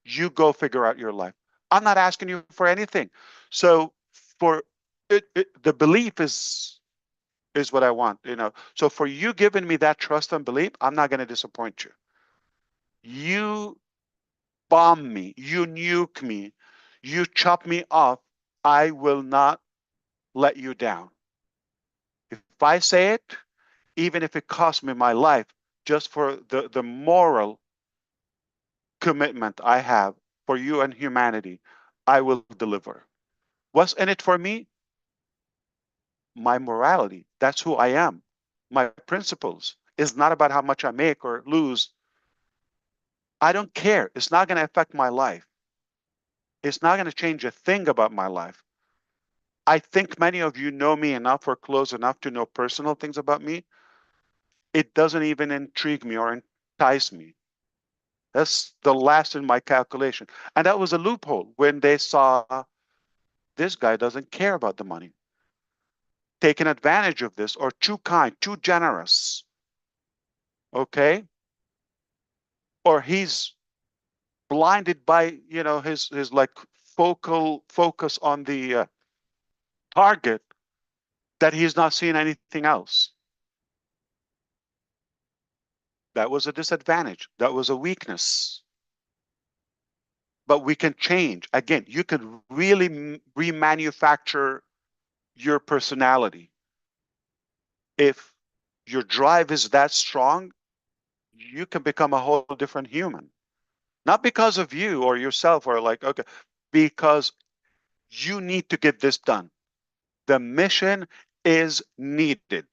You go figure out your life. I'm not asking you for anything. So for the belief is what I want, So for you giving me that trust and belief, I'm not going to disappoint you. You bomb me, you nuke me, you chop me off, I will not let you down. If I say it, even if it costs me my life, just for the moral commitment I have for you and humanity, I will deliver. What's in it for me? My morality. That's who I am. My principles. It's not about how much I make or lose. I don't care. It's not going to affect my life. It's not going to change a thing about my life. I think many of you know me enough or close enough to know personal things about me. It doesn't even intrigue me or entice me. That's the last in my calculation. And that was a loophole when they saw this guy doesn't care about the money, taking advantage of this, or too kind, too generous. Okay? Or he's blinded by his like focal focus on the target, that he's not seeing anything else. That was a disadvantage. That was a weakness. But we can change. Again, you can really remanufacture your personality. If your drive is that strong, you can become a whole different human. Not because of you or yourself, or like, okay, because you need to get this done. The mission is needed.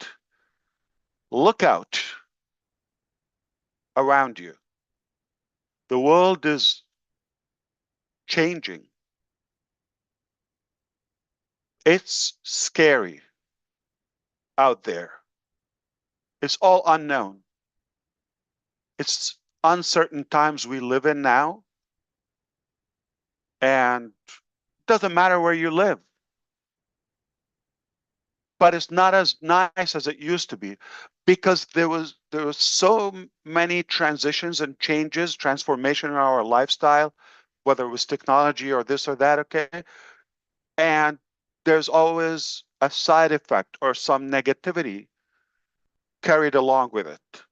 Look out around you. The world is changing. It's scary out there. It's all unknown. It's uncertain times we live in now. And it doesn't matter where you live. But it's not as nice as it used to be, because there was so many transitions and changes, transformation in our lifestyle, whether it was technology or this or that, okay? And there's always a side effect or some negativity carried along with it.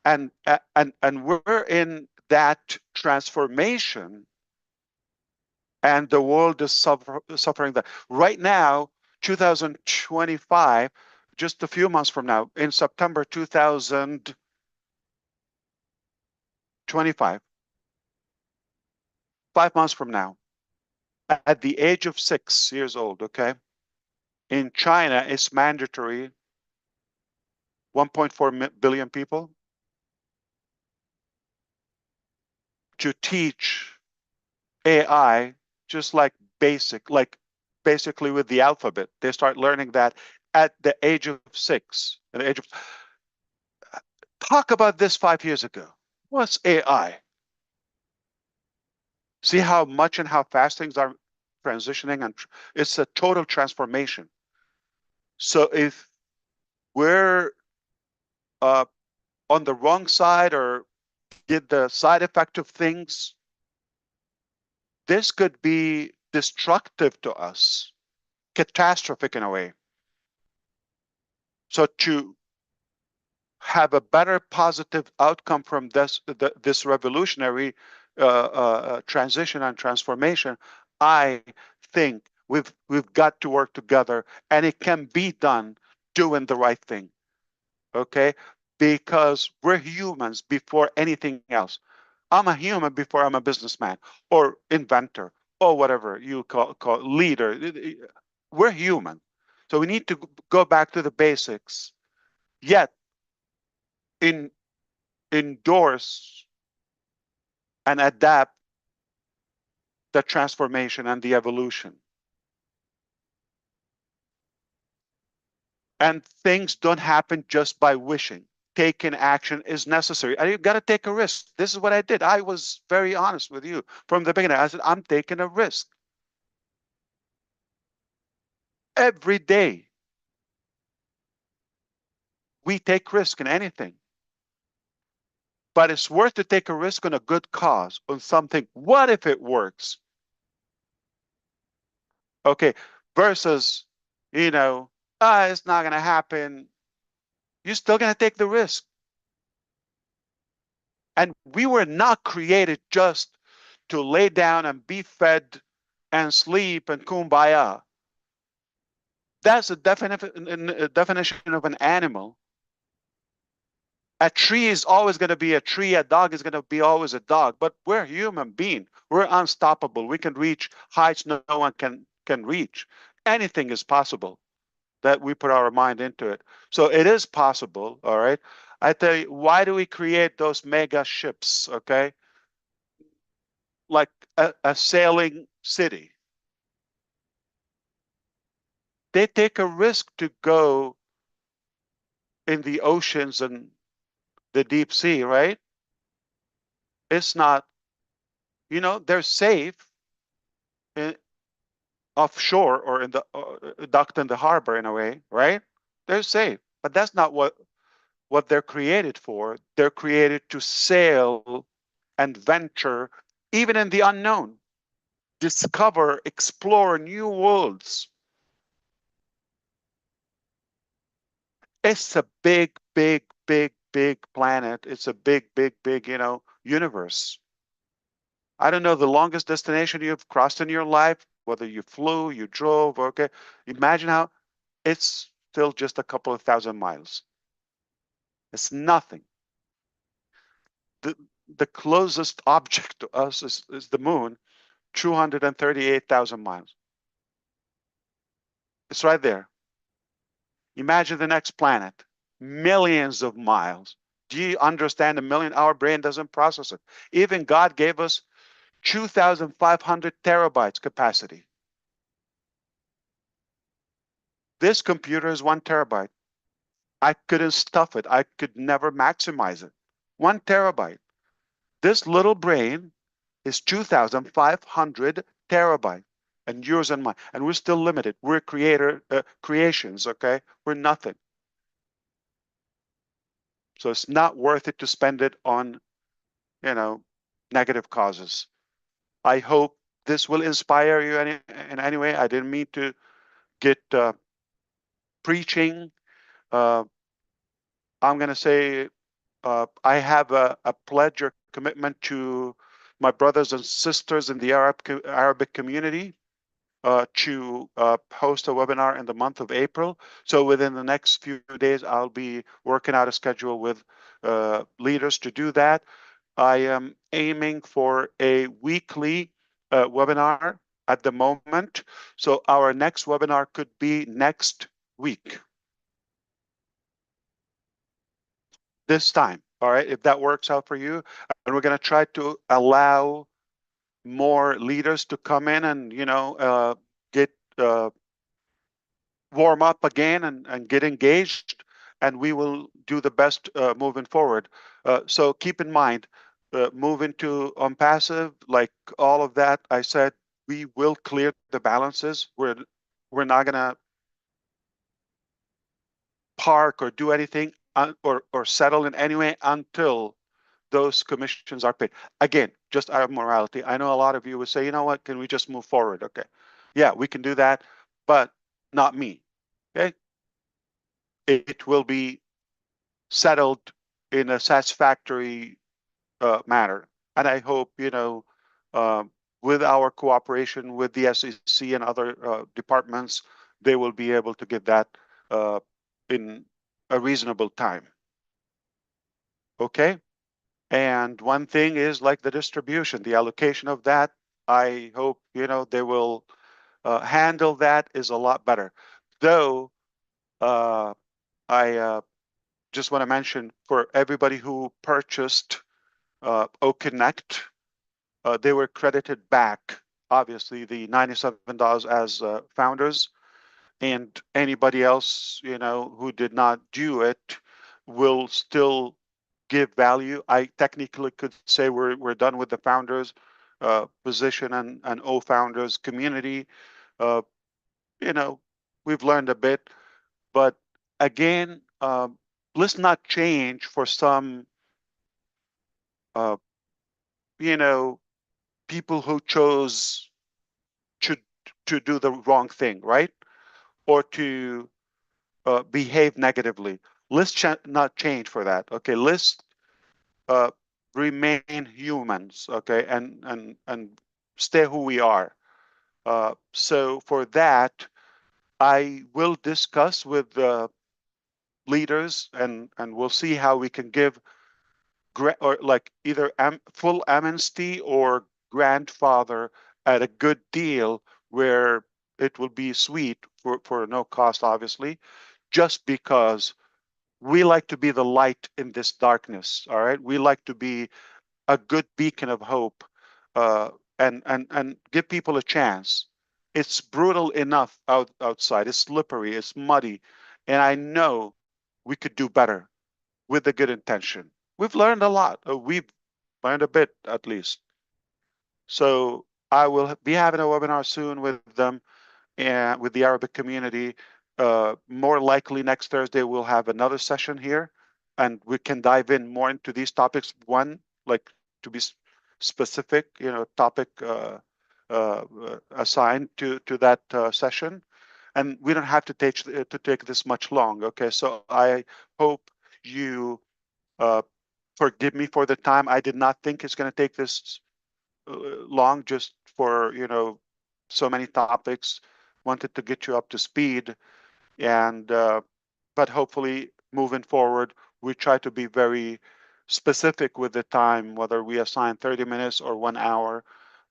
And we're in that transformation, and the world is suffering that. Right now, 2025, just a few months from now, in September 2025, 5 months from now, at the age of 6 years old, okay? In China, it's mandatory 1.4 billion people to teach AI just like basically with the alphabet. They start learning that at the age of 6. At the age of talk about this 5 years ago. What's AI? See how much and how fast things are transitioning, and it's a total transformation. So if we're on the wrong side or get the side effect of things, this could be destructive to us, catastrophic in a way. So to have a better positive outcome from this revolutionary transition and transformation, I think we've got to work together, and it can be done doing the right thing. Okay, because we're humans before anything else. I'm a human before I'm a businessman or inventor or whatever you call leader. We're human, so we need to go back to the basics. Yet in endorse and adapt the transformation and the evolution. And things don't happen just by wishing. Taking action is necessary. And you got to take a risk. This is what I did. I was very honest with you from the beginning. I said, I'm taking a risk. Every day, we take risk in anything. But it's worth to take a risk on a good cause, on something. What if it works? Okay, versus, it's not going to happen. You're still going to take the risk. And we were not created just to lay down and be fed and sleep and kumbaya. That's a definition of an animal. A tree is always going to be a tree. A dog is going to be always a dog. But we're human beings. We're unstoppable. We can reach heights no one can reach. Anything is possible that we put our mind into it. So it is possible, all right? I tell you, why do we create those mega ships, okay? Like a sailing city. They take a risk to go in the oceans and the deep sea, right? It's not, they're safe in, offshore or in the docked in the harbor in a way, right? They're safe, but that's not what they're created for. They're created to sail and venture, even in the unknown, discover, explore new worlds. It's a big, big, big, big planet. It's a big, big, big, universe. I don't know the longest destination you've crossed in your life, whether you flew, you drove, okay. Imagine how it's still just a couple of thousand miles. It's nothing. The closest object to us is the moon, 238,000 miles. It's right there. Imagine the next planet, millions of miles. Do you understand a million? Our brain doesn't process it. Even God gave us 2,500 terabytes capacity. This computer is 1 terabyte. I couldn't stuff it. I could never maximize it. 1 terabyte. This little brain is 2,500 terabyte, and yours and mine. And we're still limited. We're creations, okay? We're nothing. So it's not worth it to spend it on, negative causes. I hope this will inspire you in any way. I didn't mean to get preaching. I'm going to say I have a pledge or commitment to my brothers and sisters in the Arabic community. to host a webinar in the month of April. So within the next few days, I'll be working out a schedule with leaders to do that. I am aiming for a weekly webinar at the moment. So our next webinar could be next week. This time, all right, if that works out for you. And we're going to try to allow more leaders to come in and, get warm up again and get engaged, and we will do the best moving forward. So keep in mind, moving to on passive, like all of that, I said, we will clear the balances. We're not gonna park or do anything or settle in any way until those commissions are paid. Again, just out of morality. I know a lot of you would say, you know what, can we just move forward? Okay. Yeah, we can do that, but not me. Okay. It will be settled in a satisfactory manner. And I hope, with our cooperation with the SEC and other departments, they will be able to get that in a reasonable time. Okay. And one thing is like the distribution, the allocation of that. I hope, they will handle that is a lot better. Though I just want to mention for everybody who purchased OConnect, they were credited back, obviously, the $97 as founders, and anybody else, who did not do it will still give value. I technically could say we're done with the founders position and O founders community. Uh, we've learned a bit, but again, let's not change for some, uh, you know, people who chose to to do the wrong thing, right? Or to behave negatively. Let's not change for that. Okay, let's uh, remain humans. Okay, and stay who we are. So for that, I will discuss with the leaders, and we'll see how we can give or like either full amnesty or grandfather at a good deal where it will be sweet for no cost, obviously, just because we like to be the light in this darkness. All right, we like to be a good beacon of hope, uh, and give people a chance. It's brutal enough outside. It's slippery. It's muddy, and I know we could do better with a good intention. We've learned a lot. We've learned a bit, at least. So I will be having a webinar soon with them and with the Arabic community. More likely next Thursday, we'll have another session here, and we can dive in more into these topics. One, like to be specific, topic assigned to that session, and we don't have to take this much long. Okay, so I hope you forgive me for the time. I did not think it's going to take this long, just for so many topics. Wanted to get you up to speed, and but hopefully moving forward, we try to be very specific with the time, whether we assign 30 minutes or 1 hour,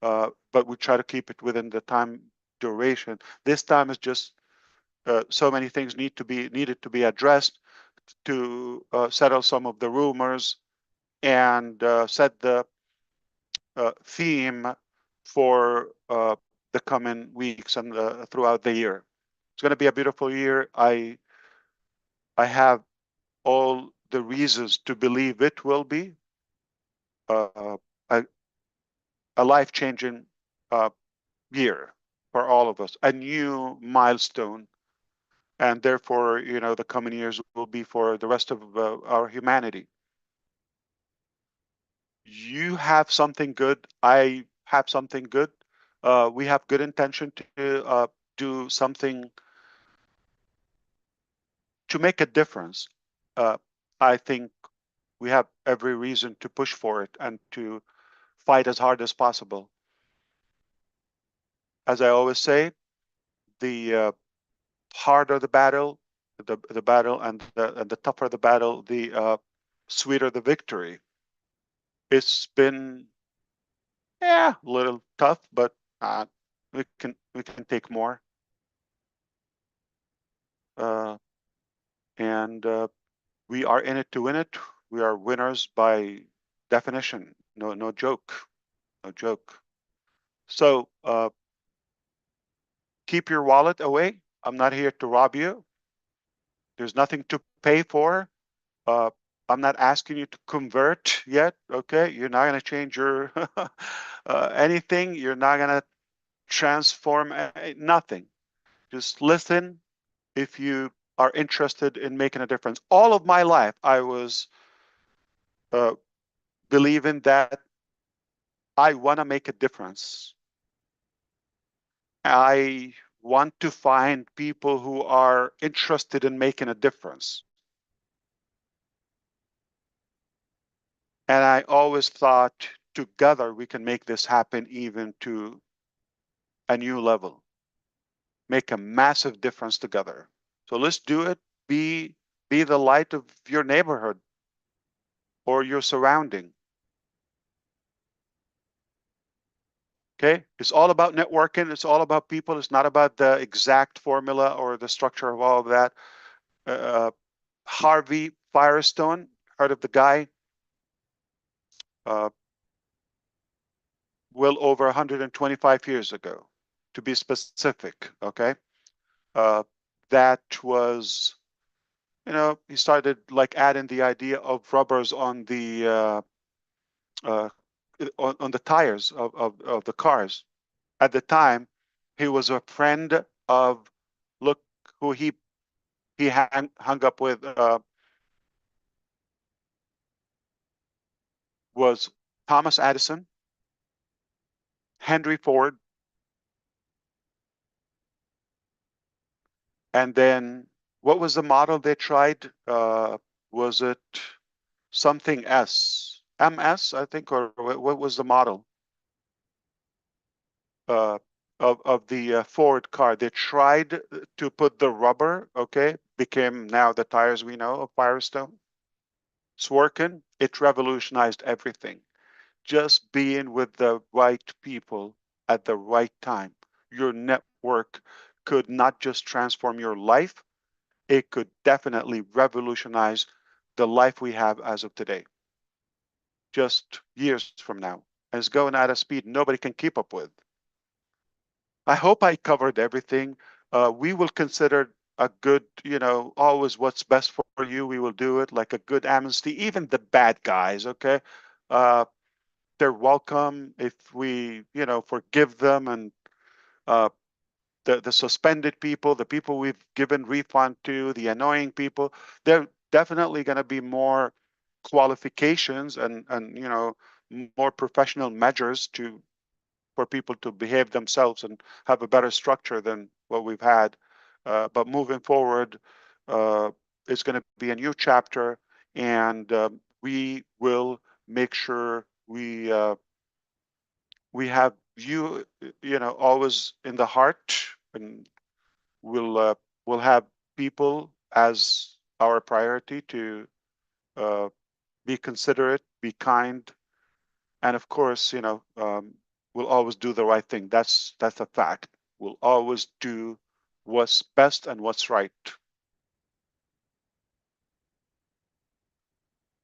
but we try to keep it within the time duration. This time is just so many things needed to be addressed to settle some of the rumors and set the theme for the coming weeks and throughout the year. It's going to be a beautiful year. I have all the reasons to believe it will be uh, a, a life-changing uh, year for all of us, a new milestone, and therefore, the coming years will be for the rest of our humanity. You have something good. I have something good. We have good intention to do something to make a difference. Uh, I think we have every reason to push for it and to fight as hard as possible. As I always say, the harder the battle, the battle, and the tougher the battle, the sweeter the victory. It's been, yeah, a little tough, but we can take more. And we are in it to win it. We are winners by definition. No joke. No joke. So keep your wallet away. I'm not here to rob you. There's nothing to pay for. Uh, I'm not asking you to convert yet. Okay, you're not going to change your anything. You're not going to transform nothing. Just listen if you are interested in making a difference. All of my life, I was believing that I want to make a difference. I want to find people who are interested in making a difference. And I always thought together we can make this happen even to a new level, make a massive difference together. So let's do it. Be the light of your neighborhood or your surrounding. Okay, it's all about networking. It's all about people. It's not about the exact formula or the structure of all of that. Harvey Firestone, heard of the guy? Uh, well over 125 years ago, to be specific. Okay, that was, he started like adding the idea of rubbers on the uh, on the tires of the cars. At the time, he was a friend of, look who he hung up with, was Thomas Edison, Henry Ford, and then what was the model they tried? Was it something S, MS, I think, or what was the model uh, of the Ford car? They tried to put the rubber, okay, became now the tires we know of Firestone. It's working. It revolutionized everything. Just being with the right people at the right time. Your network could not just transform your life, it could definitely revolutionize the life we have as of today, just years from now. And it's going at a speed nobody can keep up with. I hope I covered everything. We will consider a good, always what's best for you. We will do it like a good amnesty, even the bad guys, okay? They're welcome if we, forgive them, and uh, the suspended people, the people we've given refund to, the annoying people, they're definitely going to be more qualifications and more professional measures for people to behave themselves and have a better structure than what we've had. But moving forward, uh, it's going to be a new chapter, and we will make sure we have you, always in the heart, and we'll have people as our priority to uh, be considerate, be kind, and of course, we'll always do the right thing. That's a fact. We'll always do what's best and what's right.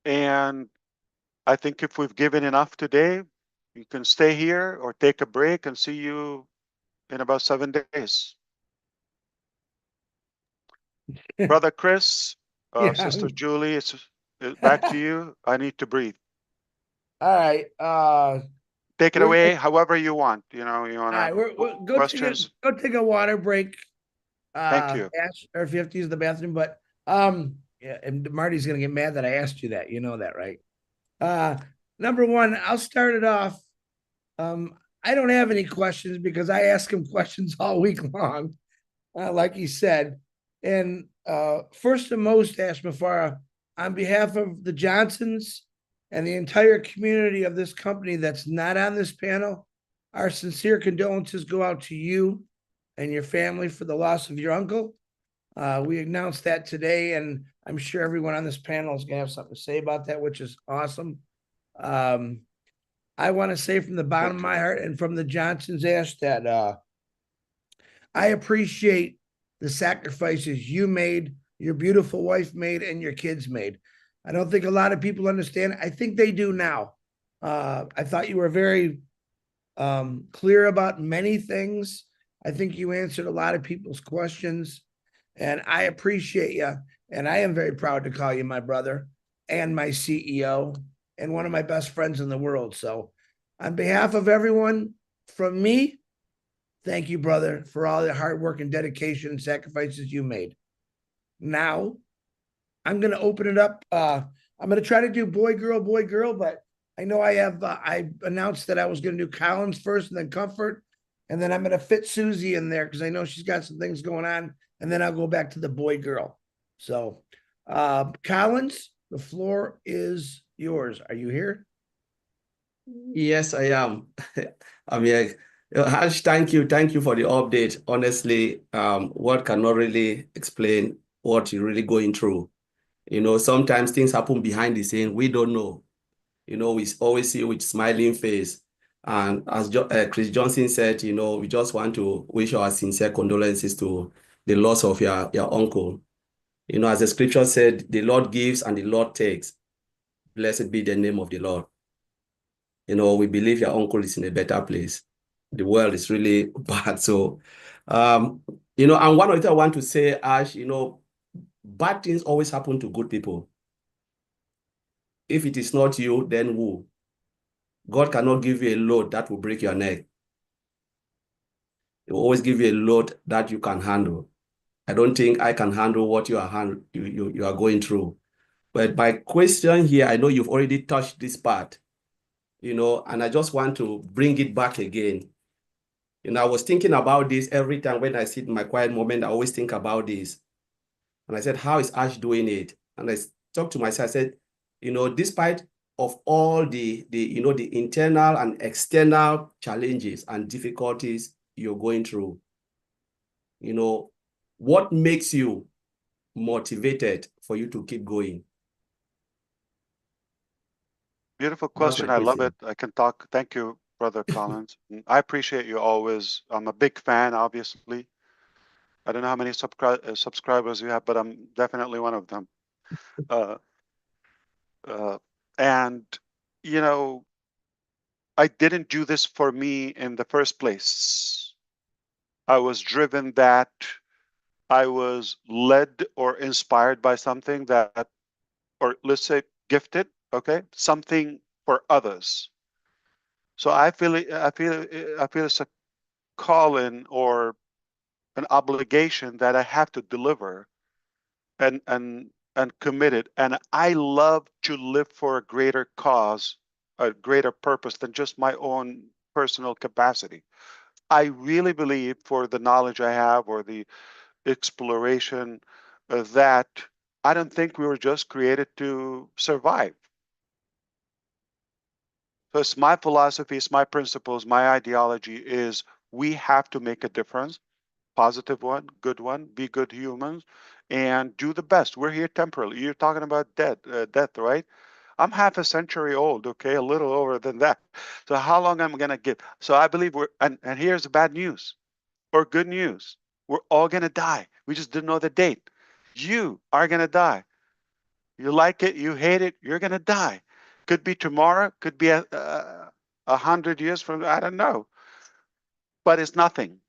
And I think if we've given enough today, you can stay here or take a break and see you in about 7 days. Brother Chris, Yeah. Sister Julie, it's back to you. I need to breathe. All right. Take it We're gonna, away however you want. You want all right, to we're questions. go take a water break. Thank you. Ash, or if you have to use the bathroom, but yeah, and Marty's gonna get mad that I asked you that. You know that, right? Uh Number one, I'll start it off. I don't have any questions because I ask him questions all week long, like he said. And first and most, Ash Mufareh, on behalf of the Johnsons and the entire community of this company that's not on this panel, our sincere condolences go out to you and your family for the loss of your uncle. We announced that today, and I'm sure everyone on this panel is going to have something to say about that, which is awesome. I want to say from the bottom of my heart and from the Johnsons, Ash, that I appreciate the sacrifices you made, your beautiful wife made, and your kids made. I don't think a lot of people understand. I think they do now. I thought you were very clear about many things. I think you answered a lot of people's questions, and I appreciate you. And I am very proud to call you my brother and my CEO and one of my best friends in the world. So, on behalf of everyone, from me, thank you, brother, for all the hard work and dedication and sacrifices you made. Now, I'm going to open it up. I'm going to try to do boy, girl, but I know I announced that I was going to do Collins first and then Comfort. And then I'm going to fit Susie in there because I know she's got some things going on. And then I'll go back to the boy, girl. So, Collins, the floor is yours. Are you here? Yes, I am. I'm here. Harsh, thank you. Thank you for the update. Honestly, word cannot really explain what you're really going through. Sometimes things happen behind the scene. We don't know. We always see you with smiling face. And as Chris Johnson said, we just want to wish our sincere condolences to the loss of your uncle. As the scripture said, the Lord gives and the Lord takes. Blessed be the name of the Lord. We believe your uncle is in a better place. The world is really bad. So, and one of the things I want to say, Ash, bad things always happen to good people. If it is not you, then who? God cannot give you a load that will break your neck. He will always give you a load that you can handle. I don't think I can handle what you are going through. But my question here, I know you've already touched this part, and I just want to bring it back again. I was thinking about this every time when I sit in my quiet moment. I always think about this. And I said, how is Ash doing it? And I talked to myself, I said, despite of all the internal and external challenges and difficulties you're going through, what makes you motivated for you to keep going? Beautiful That's my question. I love question. it. I can talk. Thank you, Brother Collins. I appreciate you always. I'm a big fan, obviously. I don't know how many subscribers you have, but I'm definitely one of them. Uh, uh, and, you know, I didn't do this for me in the first place. I was driven that I was led or inspired by something that, or let's say gifted, okay, something for others. So I feel it's a calling or an obligation that I have to deliver and commit it. And I love to live for a greater cause, a greater purpose than just my own personal capacity. I really believe for the knowledge I have or the exploration that I don't think we were just created to survive. So it's my philosophy, it's my principles, my ideology is we have to make a difference, positive one, good one, be good humans, and do the best. We're here temporarily. You're talking about death, right? I'm half a century old, okay, a little over than that. So how long am I gonna give? So I believe and here's the bad news or good news. We're all gonna die. We just didn't know the date. You are gonna die. You like it, you hate it, you're gonna die. Could be tomorrow, could be 100 years from, I don't know. But it's nothing.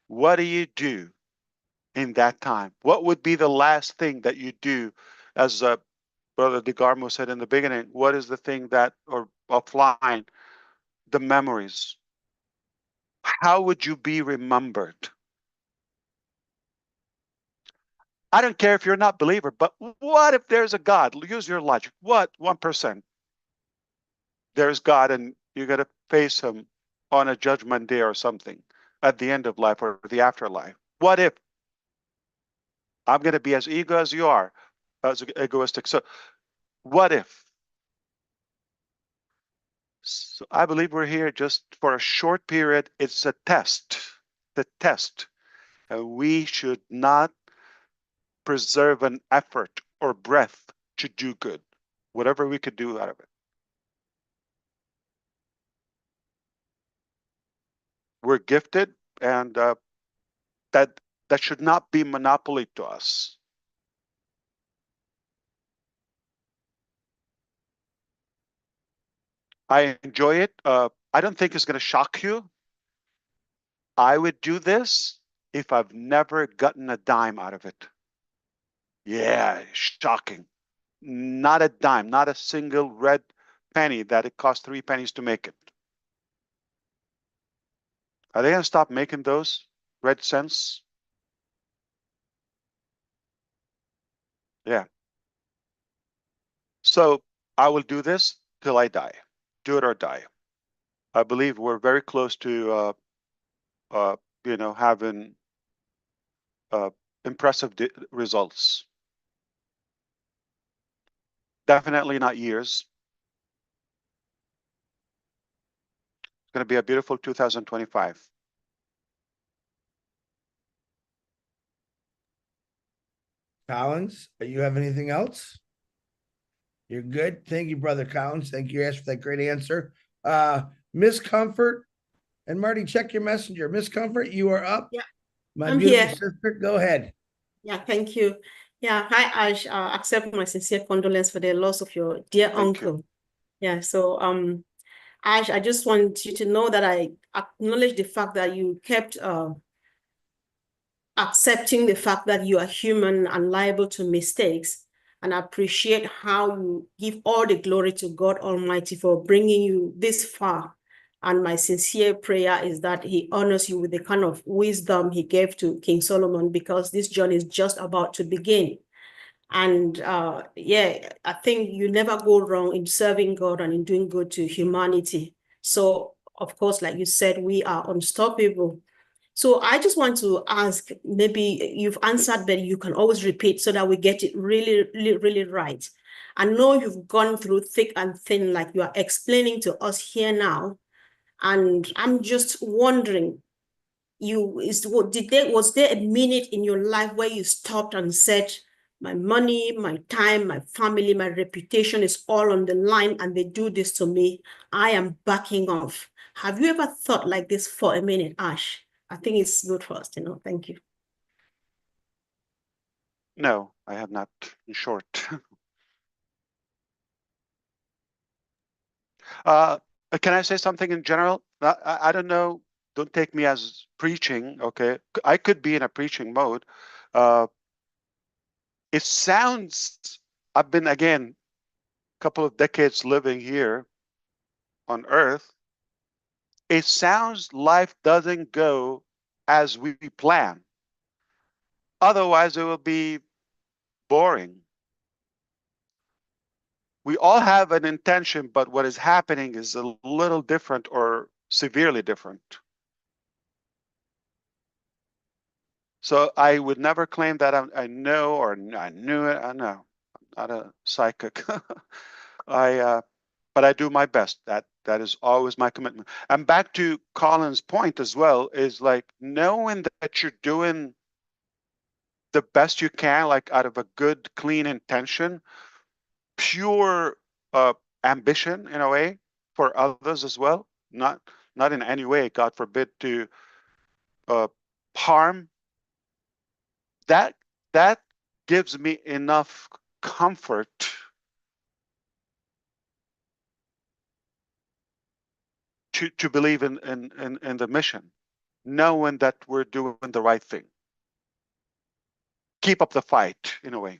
What do you do in that time? What would be the last thing that you do? As Brother DeGarmo said in the beginning, what is the thing that, or offline, the memories? How would you be remembered? I don't care if you're not believer, but what if there's a God? Use your logic. What? 1%. There's God and you're going to face him on a judgment day or something at the end of life or the afterlife. What if? I'm going to be as ego as you are, as egoistic. So what if? So I believe we're here just for a short period. It's a test. a test, and we should not preserve an effort or breath to do good, whatever we could do out of it. We're gifted, and that should not be monopoly to us. I enjoy it. I don't think it's going to shock you. I would do this if I've never gotten a dime out of it. Yeah, shocking. Not a dime, not a single red penny that it cost 3 pennies to make it. Are they going to stop making those red cents? Yeah. So I will do this till I die. Do it or die. I believe we're very close to, having impressive results. Definitely not years. It's going to be a beautiful 2025. Collins, you have anything else? You're good. Thank you, Brother Collins. Thank you, Ash, for that great answer. Miss Comfort and Marty, check your messenger. Miss Comfort, you are up. Yeah, My I'm beautiful here. sister, go ahead. Yeah, thank you. Yeah, hi Ash. Accept my sincere condolence for the loss of your dear Thank you. uncle. Yeah, so Ash, I just want you to know that I acknowledge the fact that you kept accepting the fact that you are human and liable to mistakes, and I appreciate how you give all the glory to God Almighty for bringing you this far. And my sincere prayer is that He honors you with the kind of wisdom He gave to King Solomon, because this journey is just about to begin. And yeah, I think you never go wrong in serving God and in doing good to humanity. So, of course, like you said, we are unstoppable. So I just want to ask, maybe you've answered, but you can always repeat so that we get it really, really, really right. I know you've gone through thick and thin, like you are explaining to us here now. And I'm just wondering, was there a minute in your life where you stopped and said, my money, my time, my family, my reputation is all on the line, and they do this to me, I am backing off? Have you ever thought like this for a minute, Ash? I think it's good for us to know. Thank you. No, I have not, in short. Can I say something in general? I don't know. Don't take me as preaching, okay? I could be in a preaching mode. It sounds, I've been, again, a couple of decades living here on Earth. It sounds life doesn't go as we plan. Otherwise, it will be boring. We all have an intention, but what is happening is a little different or severely different. So I would never claim that I know or I knew it. I know, I'm not a psychic. But I do my best. That is always my commitment. And back to Colin's point as well, is like knowing that you're doing the best you can, like out of a good, clean intention, pure ambition in a way for others as well. Not in any way, God forbid, to harm. That gives me enough comfort to believe in the mission, knowing that we're doing the right thing. Keep up the fight in a way.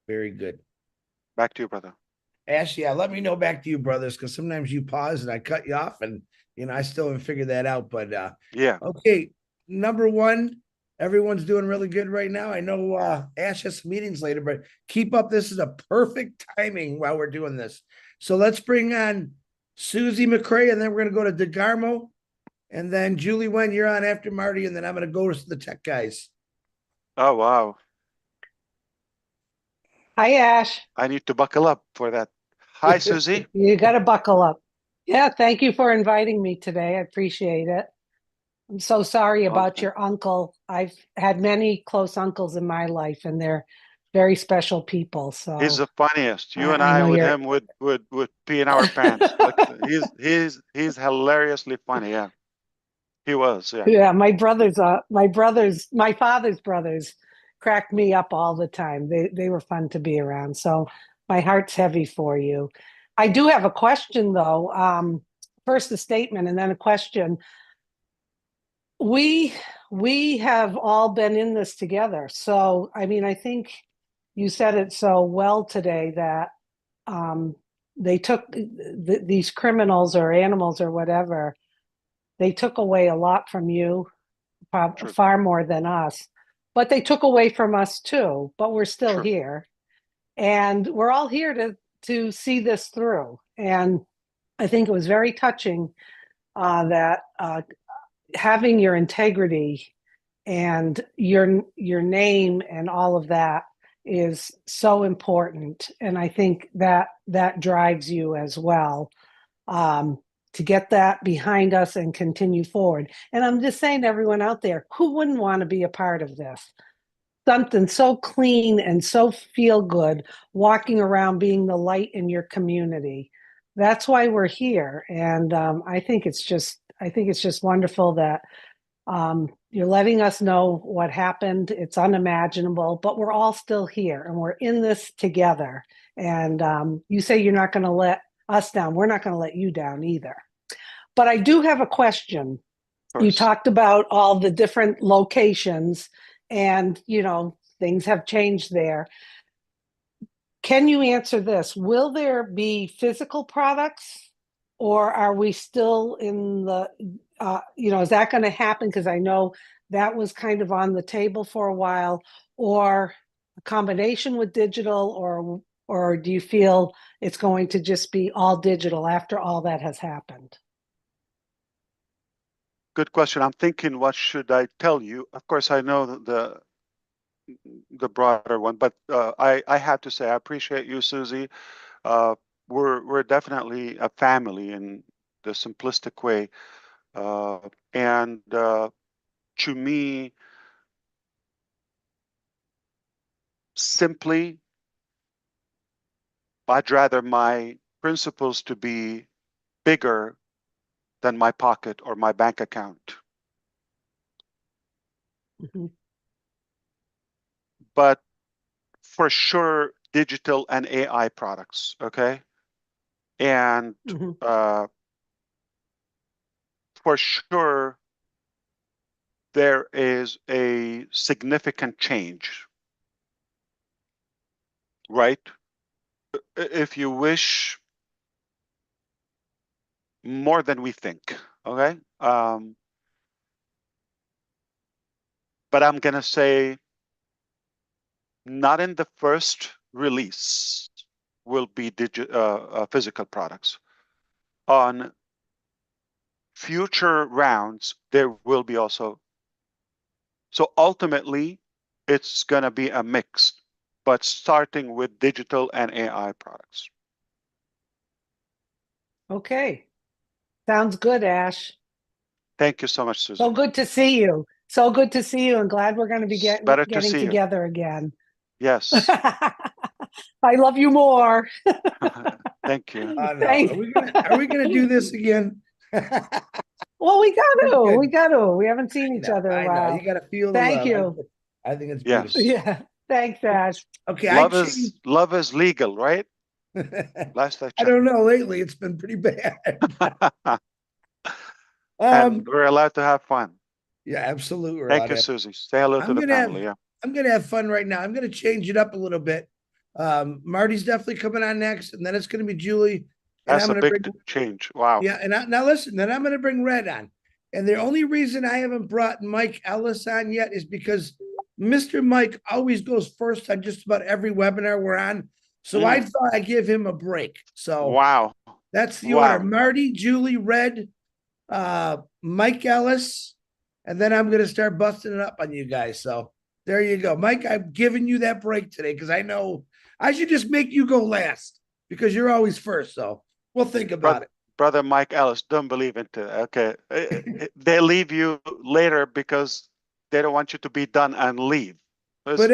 Very good. Back to you, brother. Ash, yeah, let me know back to you, brothers, because sometimes you pause and I cut you off, and I still haven't figured that out. But Yeah. okay, number one, everyone's doing really good right now. I know Ash has some meetings later, but keep up. This is a perfect timing while we're doing this. So let's bring on Susie McCrae, and then we're gonna go to DeGarmo, and then Julie Wen, you're on after Marty, and then I'm gonna go to the tech guys. Oh, wow. Hi, Ash. I need to buckle up for that Hi, Susie. You got to buckle up. Yeah, thank you for inviting me today. I appreciate it. I'm so sorry about Okay. your uncle. I've had many close uncles in my life, and they're very special people. He's So the funniest. You and I I know with you're. him would pee in our pants. Like he's hilariously funny. Yeah, he was. Yeah, Yeah, my father's brothers cracked me up all the time. They were fun to be around. So my heart's heavy for you. I do have a question though. First a statement and then a question. We have all been in this together. So I mean, I think you said it so well today that they took these criminals or animals or whatever, they took away a lot from you, true. far more than us, but they took away from us too, but we're still True. here, and we're all here to see this through. And I think it was very touching that having your integrity and your name and all of that is so important, and I think that drives you as well, to get that behind us and continue forward. And I'm just saying to everyone out there, who wouldn't want to be a part of this? Something so clean and so feel good, walking around being the light in your community. That's why we're here. And I think it's just wonderful that you're letting us know what happened. It's unimaginable, but we're all still here and we're in this together. And you say you're not going to let us down. We're not going to let you down either. But I do have a question. You talked about all the different locations and, things have changed there. Can you answer this? Will there be physical products, or are we still in the, is that going to happen? Because I know that was kind of on the table for a while, or a combination with digital, or do you feel it's going to just be all digital after all that has happened? Good question. I'm thinking, what should I tell you? Of course, I know the broader one, but I have to say I appreciate you, Susie. We're definitely a family in the simplistic way, and to me, simply, I'd rather my principles to be bigger than my pocket or my bank account. Mm-hmm. But for sure, digital and AI products, okay? And Mm-hmm. for sure, there is a significant change, right? If you wish, more than we think, okay? But I'm gonna say, not in the first release will be physical products. On future rounds, there will be also. So ultimately, it's gonna be a mix, but starting with digital and AI products. Okay. Sounds good, Ash. Thank you so much, Susie. So good to see you. So good to see you, and glad we're going to be Better to getting see you. together again. Yes. I love you more. Thank you. No. Are we gonna do this again? Well, we got Good. to. We haven't seen each other in a while. You gotta feel the Thank love. you. I think it's Yes. beautiful. Yeah. Thanks, Ash. Okay, Love is legal, right? Last I I checked. don't know. Lately, it's been pretty bad. And we're allowed to have fun. Yeah, absolutely. we're Thank allowed you, to have- Susie. Say hello to I'm the gonna have family. Yeah. I'm gonna have fun right now. I'm gonna change it up a little bit. Marty's definitely coming on next, and then it's gonna be Julie. And That's I'm a gonna big bring change. Wow. Yeah, and now listen, then I'm gonna bring Red on. And the only reason I haven't brought Mike Ellis on yet is because Mr. Mike always goes first on just about every webinar we're on. So I thought I'd give him a break. So Wow. that's the Wow. order. Marty, Julie, Red, Mike Ellis, and then I'm gonna start busting it up on you guys. So there you go. Mike, I've given you that break today because I know I should just make you go last. because you're always first. So we'll think about it. Brother Mike Ellis, don't believe into it. Okay. They leave you later because they don't want you to be done and leave. But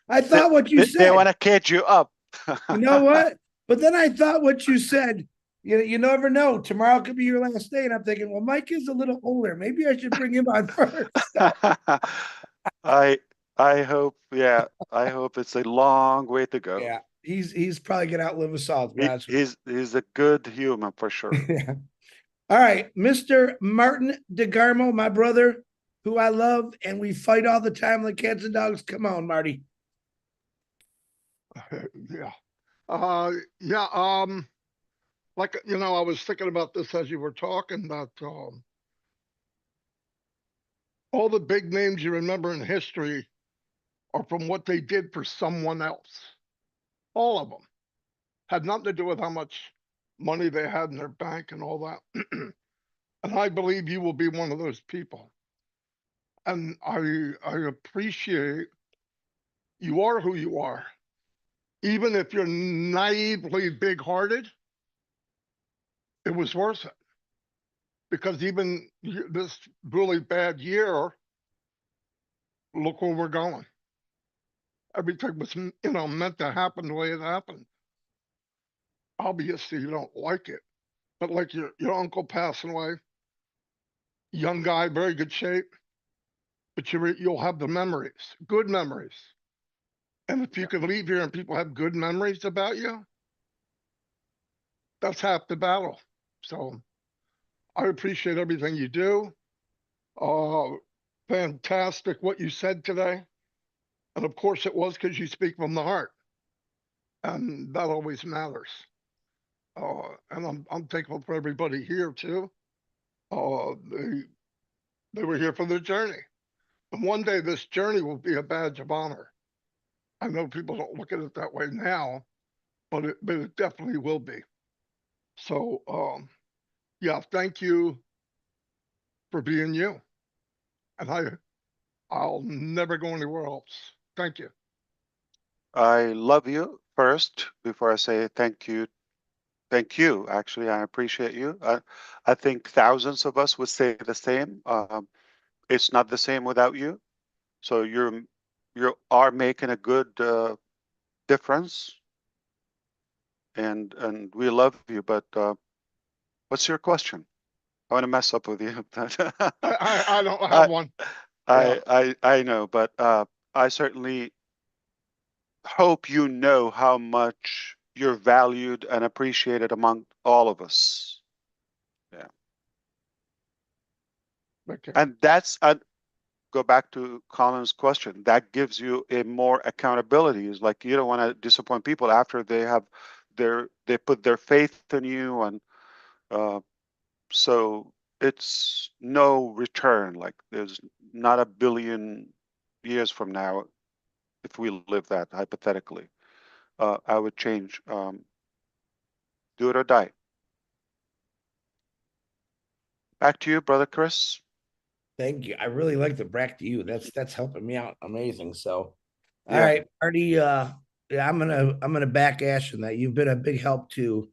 I thought what you They want said. to catch you up. You know what? But then I thought what you said. You never know. Tomorrow could be your last day, and I'm thinking, well, Mike is a little older. Maybe I should bring him on first. I hope, yeah, I hope it's a long way to go. Yeah, he's probably gonna outlive us all. To be honest with He's a good human for sure. you. Yeah. All right, Mr. Martin DeGarmo, my brother, who I love, and we fight all the time like cats and dogs. Come on, Marty. Yeah. Like, I was thinking about this as you were talking, that all the big names you remember in history are from what they did for someone else. All of them had nothing to do with how much money they had in their bank and all that. And I believe you will be one of those people. And I appreciate you are who you are. Even if you're naively big-hearted, it was worth it. Because even this really bad year, look where we're going. Everything was, meant to happen the way it happened. Obviously, you don't like it, but like your uncle passing away, young guy, very good shape, but you'll have the memories, good memories. And if you can leave here and people have good memories about you, that's half the battle. So I appreciate everything you do. Fantastic what you said today. And of course it was because you speak from the heart. And that always matters. And I'm thankful for everybody here too. They were here for their journey. And one day this journey will be a badge of honor. I know people don't look at it that way now, but it definitely will be. So yeah, thank you for being you. And I'll never go anywhere else. Thank you. I love you first before I say thank you. Thank you. Actually, I appreciate you. I think thousands of us would say the same. It's not the same without you. So you are making a good difference, and we love you. But what's your question? I want to mess up with you. I don't have one. I know, but I certainly hope you know how much you're valued and appreciated among all of us. Yeah. Okay. And that's go back to Colin's question. That gives you a more accountability. It's like you don't want to disappoint people after they put their faith in you, and so it's no return. Like there's not a billion years from now, if we live that hypothetically, I would change. Do it or die. Back to you, brother Chris. Thank you. I really like the back to you. That's helping me out amazing. So, all Yeah. right, Marty. Yeah, I'm gonna back Ash in that. You've been a big help to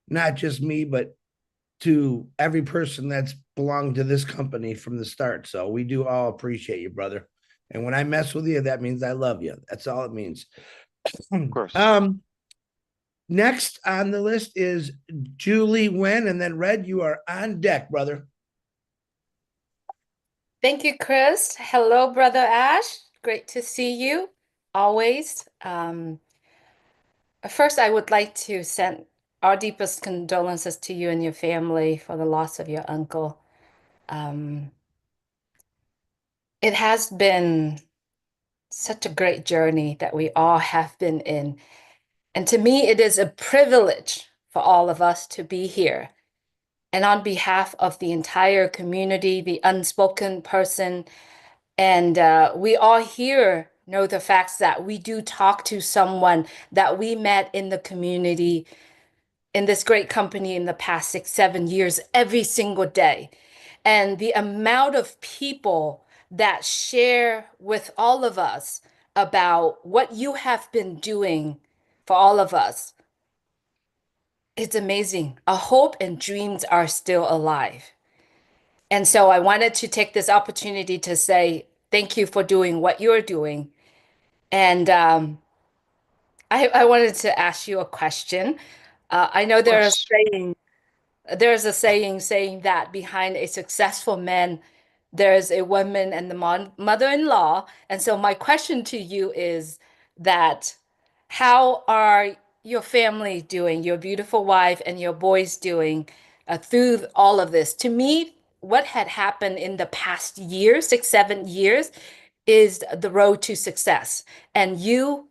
not just me, but to every person that's belonged to this company from the start. So we do all appreciate you, brother. And when I mess with you, that means I love you. That's all it means. Of course. Next on the list is Julie Wen, and then Red, you are on deck, brother. Thank you, Chris. Hello, Brother Ash. Great to see you always. First, I would like to send our deepest condolences to you and your family for the loss of your uncle. It has been such a great journey that we all have been in. And to me, it is a privilege for all of us to be here. And on behalf of the entire community, the unspoken person, and we all here know the facts that we do talk to someone that we met in the community, in this great company in the past 6, 7 years, every single day. And the amount of people that share with all of us about what you have been doing for all of us It's amazing. Our hope and dreams are still alive. And so I wanted to take this opportunity to say thank you for doing what you're doing. And I wanted to ask you a question. I know Of course. there's a saying saying that behind a successful man, there's a woman and the mother-in-law. And so my question to you is that how are your family doing, your beautiful wife and your boys doing through all of this? To me, what had happened in the past year, 6, 7 years, is the road to success. And you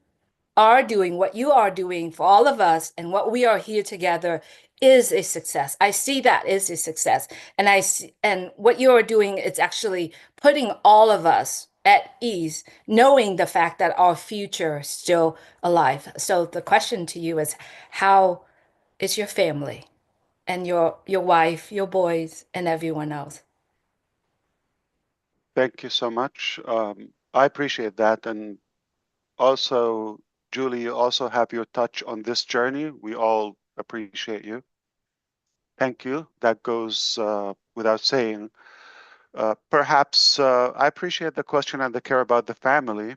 are doing what you are doing for all of us, and what we are here together is a success. I see that is a success. And I see, and what you are doing is actually putting all of us at ease, knowing the fact that our future is still alive. So the question to you is, how is your family and your wife, your boys, and everyone else? Thank you so much. I appreciate that. And also, Julie, you also have your touch on this journey. We all appreciate you. Thank you. That goes without saying. Perhaps I appreciate the question and the care about the family.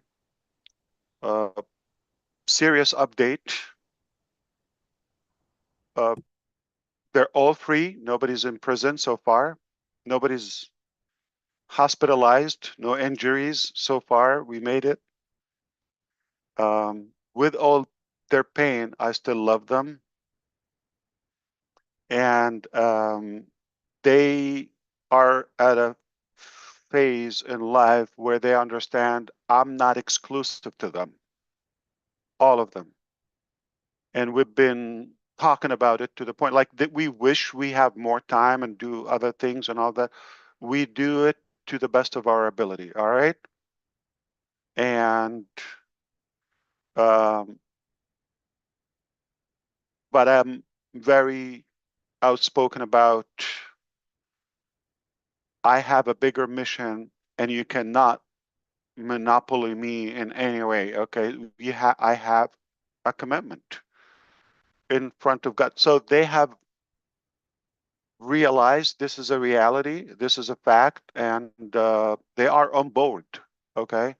Serious update. They're all free. Nobody's in prison so far. Nobody's hospitalized. No injuries so far. We made it. With all their pain, I still love them. And they are at a phase in life where they understand I'm not exclusive to them, all of them. And we've been talking about it to the point like that we wish we have more time and do other things and all that. We do it to the best of our ability, all right? And but I'm very outspoken about I have a bigger mission and you cannot monopoly me in any way. Okay, I have a commitment in front of God. So they have realized this is a reality, this is a fact, and they are on board. Okay,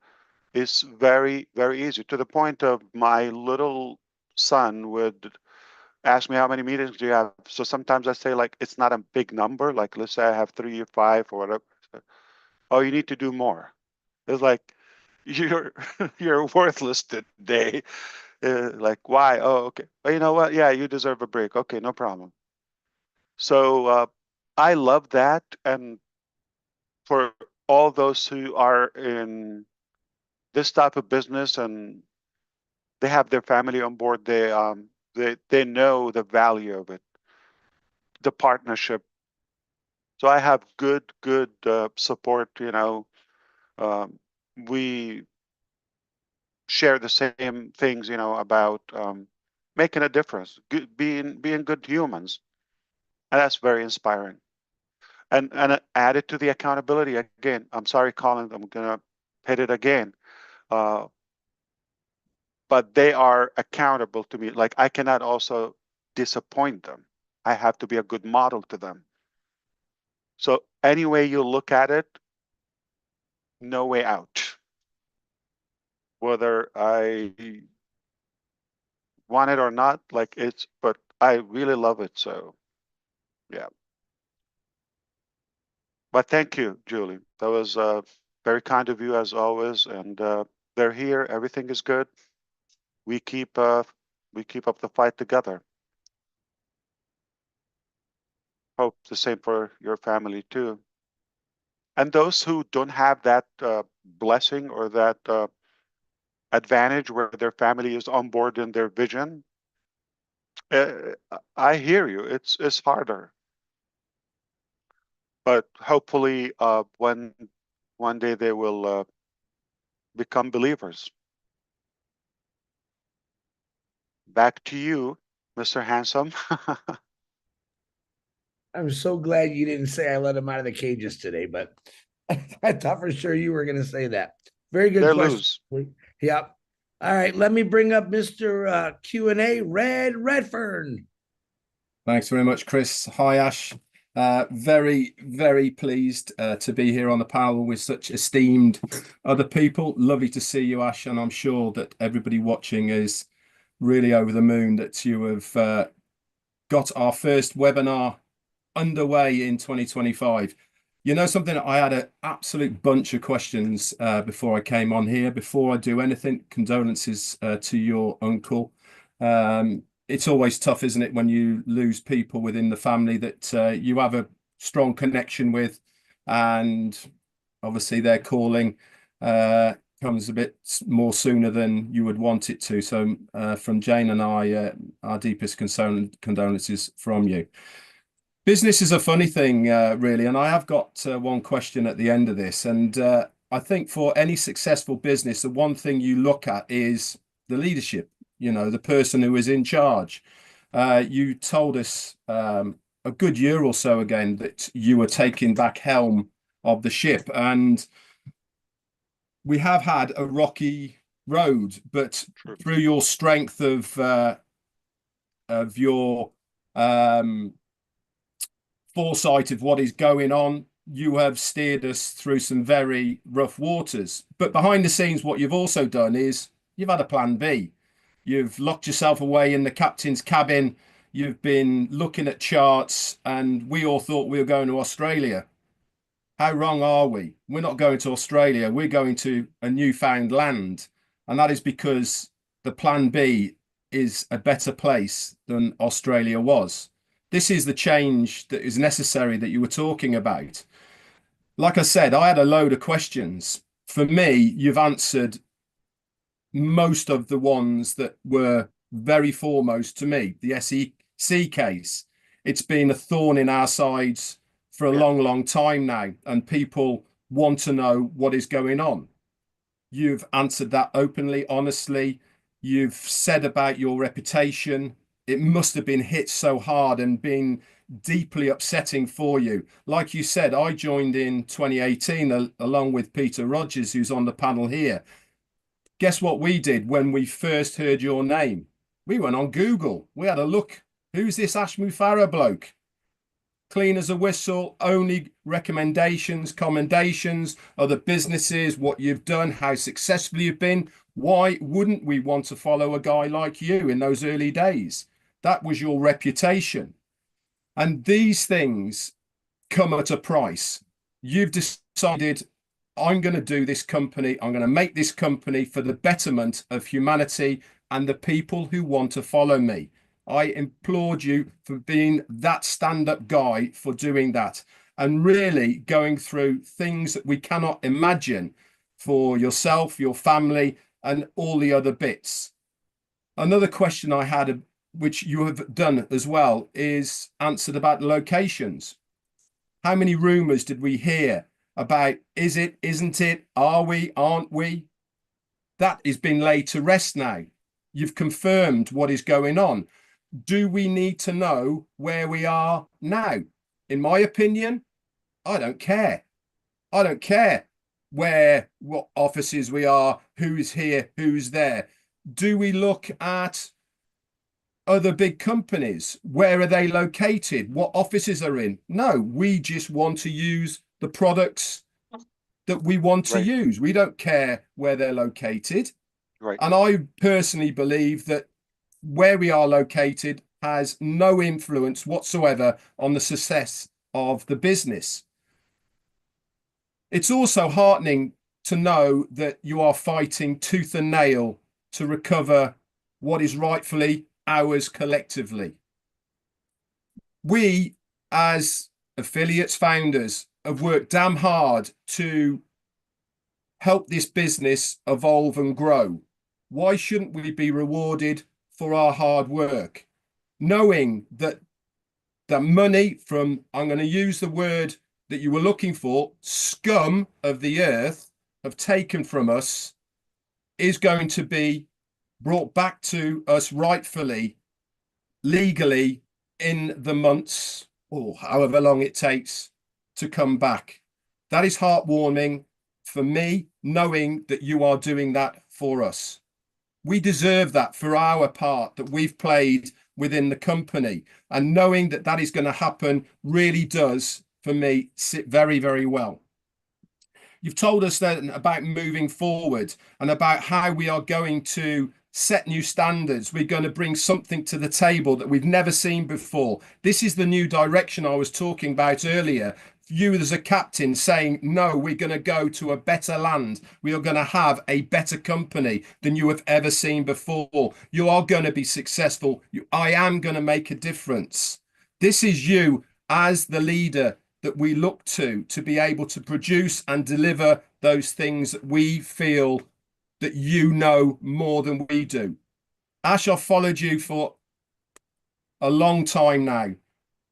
it's very, very easy to the point of my little son would ask me how many meetings do you have. So sometimes I say like it's not a big number. Like let's say I have 3 or 5 or whatever. Oh, you need to do more. It's like you're you're worthless today. Like why? Oh, okay. Well, you know what? Yeah, you deserve a break. Okay, no problem. So I love that, and for all those who are in this type of business and they have their family on board, they know the value of it, the partnership. So I have good support. You know, we share the same things. You know about making a difference, being good humans, and that's very inspiring. And added to the accountability again. I'm sorry, Colin. I'm gonna hit it again. But they are accountable to me. Like I cannot also disappoint them. I have to be a good model to them. So any way you look at it, no way out. Whether I want it or not, like but I really love it. So yeah. But thank you, Julie. That was very kind of you as always. And they're here. Everything is good. We keep up the fight together. Hope the same for your family too. And those who don't have that blessing or that advantage where their family is on board in their vision, I hear you. It's harder, but hopefully, one day they will become believers. Back to you, Mr. Handsome. I'm so glad you didn't say I let him out of the cages today, but I thought for sure you were going to say that. Very good They're question. loose. Yep. All right, let me bring up Mr. Q&A, Redfern. Thanks very much, Chris. Hi, Ash. Very, very pleased to be here on the panel with such esteemed other people. Lovely to see you, Ash, and I'm sure that everybody watching is really over the moon that you have got our first webinar underway in 2025. You know something, I had an absolute bunch of questions before I came on here. Before I do anything, condolences to your uncle. It's always tough, isn't it, when you lose people within the family that you have a strong connection with, and obviously their calling comes a bit more sooner than you would want it to. So from Jane and I, our deepest condolences from you. Business is a funny thing, really, and I have got one question at the end of this. And I think for any successful business, the one thing you look at is the leadership, you know, the person who is in charge. You told us a good year or so again that you were taking back helm of the ship, and we have had a rocky road, but through your strength of your foresight of what is going on, you have steered us through some very rough waters. But behind the scenes, what you've also done is you've had a plan B. You've locked yourself away in the captain's cabin. You've been looking at charts, and we all thought we were going to Australia. How wrong are we? We're not going to Australia. We're going to a newfound land. And that is because the plan B is a better place than Australia was. This is the change that is necessary that you were talking about. Like I said, I had a load of questions. For me, you've answered most of the ones that were very foremost to me. The SEC case, it's been a thorn in our sides for a long, long time now, and people want to know what is going on. You've answered that openly, honestly. You've said about your reputation. It must have been hit so hard and been deeply upsetting for you. Like you said, I joined in 2018 along with Peter Rogers, who's on the panel here. Guess what we did when we first heard your name? We went on Google. We had a look. Who's this Ash Mufareh bloke? Clean as a whistle, only recommendations, commendations, other businesses, what you've done, how successful you've been. Why wouldn't we want to follow a guy like you in those early days? That was your reputation. And these things come at a price. You've decided, I'm going to do this company. I'm going to make this company for the betterment of humanity and the people who want to follow me. I applaud you for being that stand-up guy, for doing that, and really going through things that we cannot imagine for yourself, your family, and all the other bits. Another question I had, which you have done as well, is answered about locations. How many rumors did we hear about, is it, isn't it, are we, aren't we? That is being laid to rest now. You've confirmed what is going on. Do we need to know where we are now? In my opinion, I don't care. I don't care what offices we are, who's here, who's there. Do we look at other big companies? Where are they located? What offices are in? No, we just want to use the products that we want to use. We don't care where they're located. Right. And I personally believe that where we are located has no influence whatsoever on the success of the business. It's also heartening to know that you are fighting tooth and nail to recover what is rightfully ours collectively. We, as affiliates, founders, have worked damn hard to help this business evolve and grow. Why shouldn't we be rewarded for our hard work, knowing that the money from, I'm going to use the word that you were looking for, scum of the earth have taken from us, is going to be brought back to us rightfully, legally, in the months or however long it takes to come back. That is heartwarming for me, knowing that you are doing that for us. We deserve that for our part that we've played within the company. And knowing that that is going to happen really does, for me, sit very, very well. You've told us then about moving forward and about how we are going to set new standards. We're going to bring something to the table that we've never seen before. This is the new direction I was talking about earlier. You as a captain saying, no, we're going to go to a better land. We are going to have a better company than you have ever seen before. You are going to be successful. I am going to make a difference. This is you as the leader that we look to be able to produce and deliver those things that we feel that you know more than we do. Ash, I've followed you for a long time now.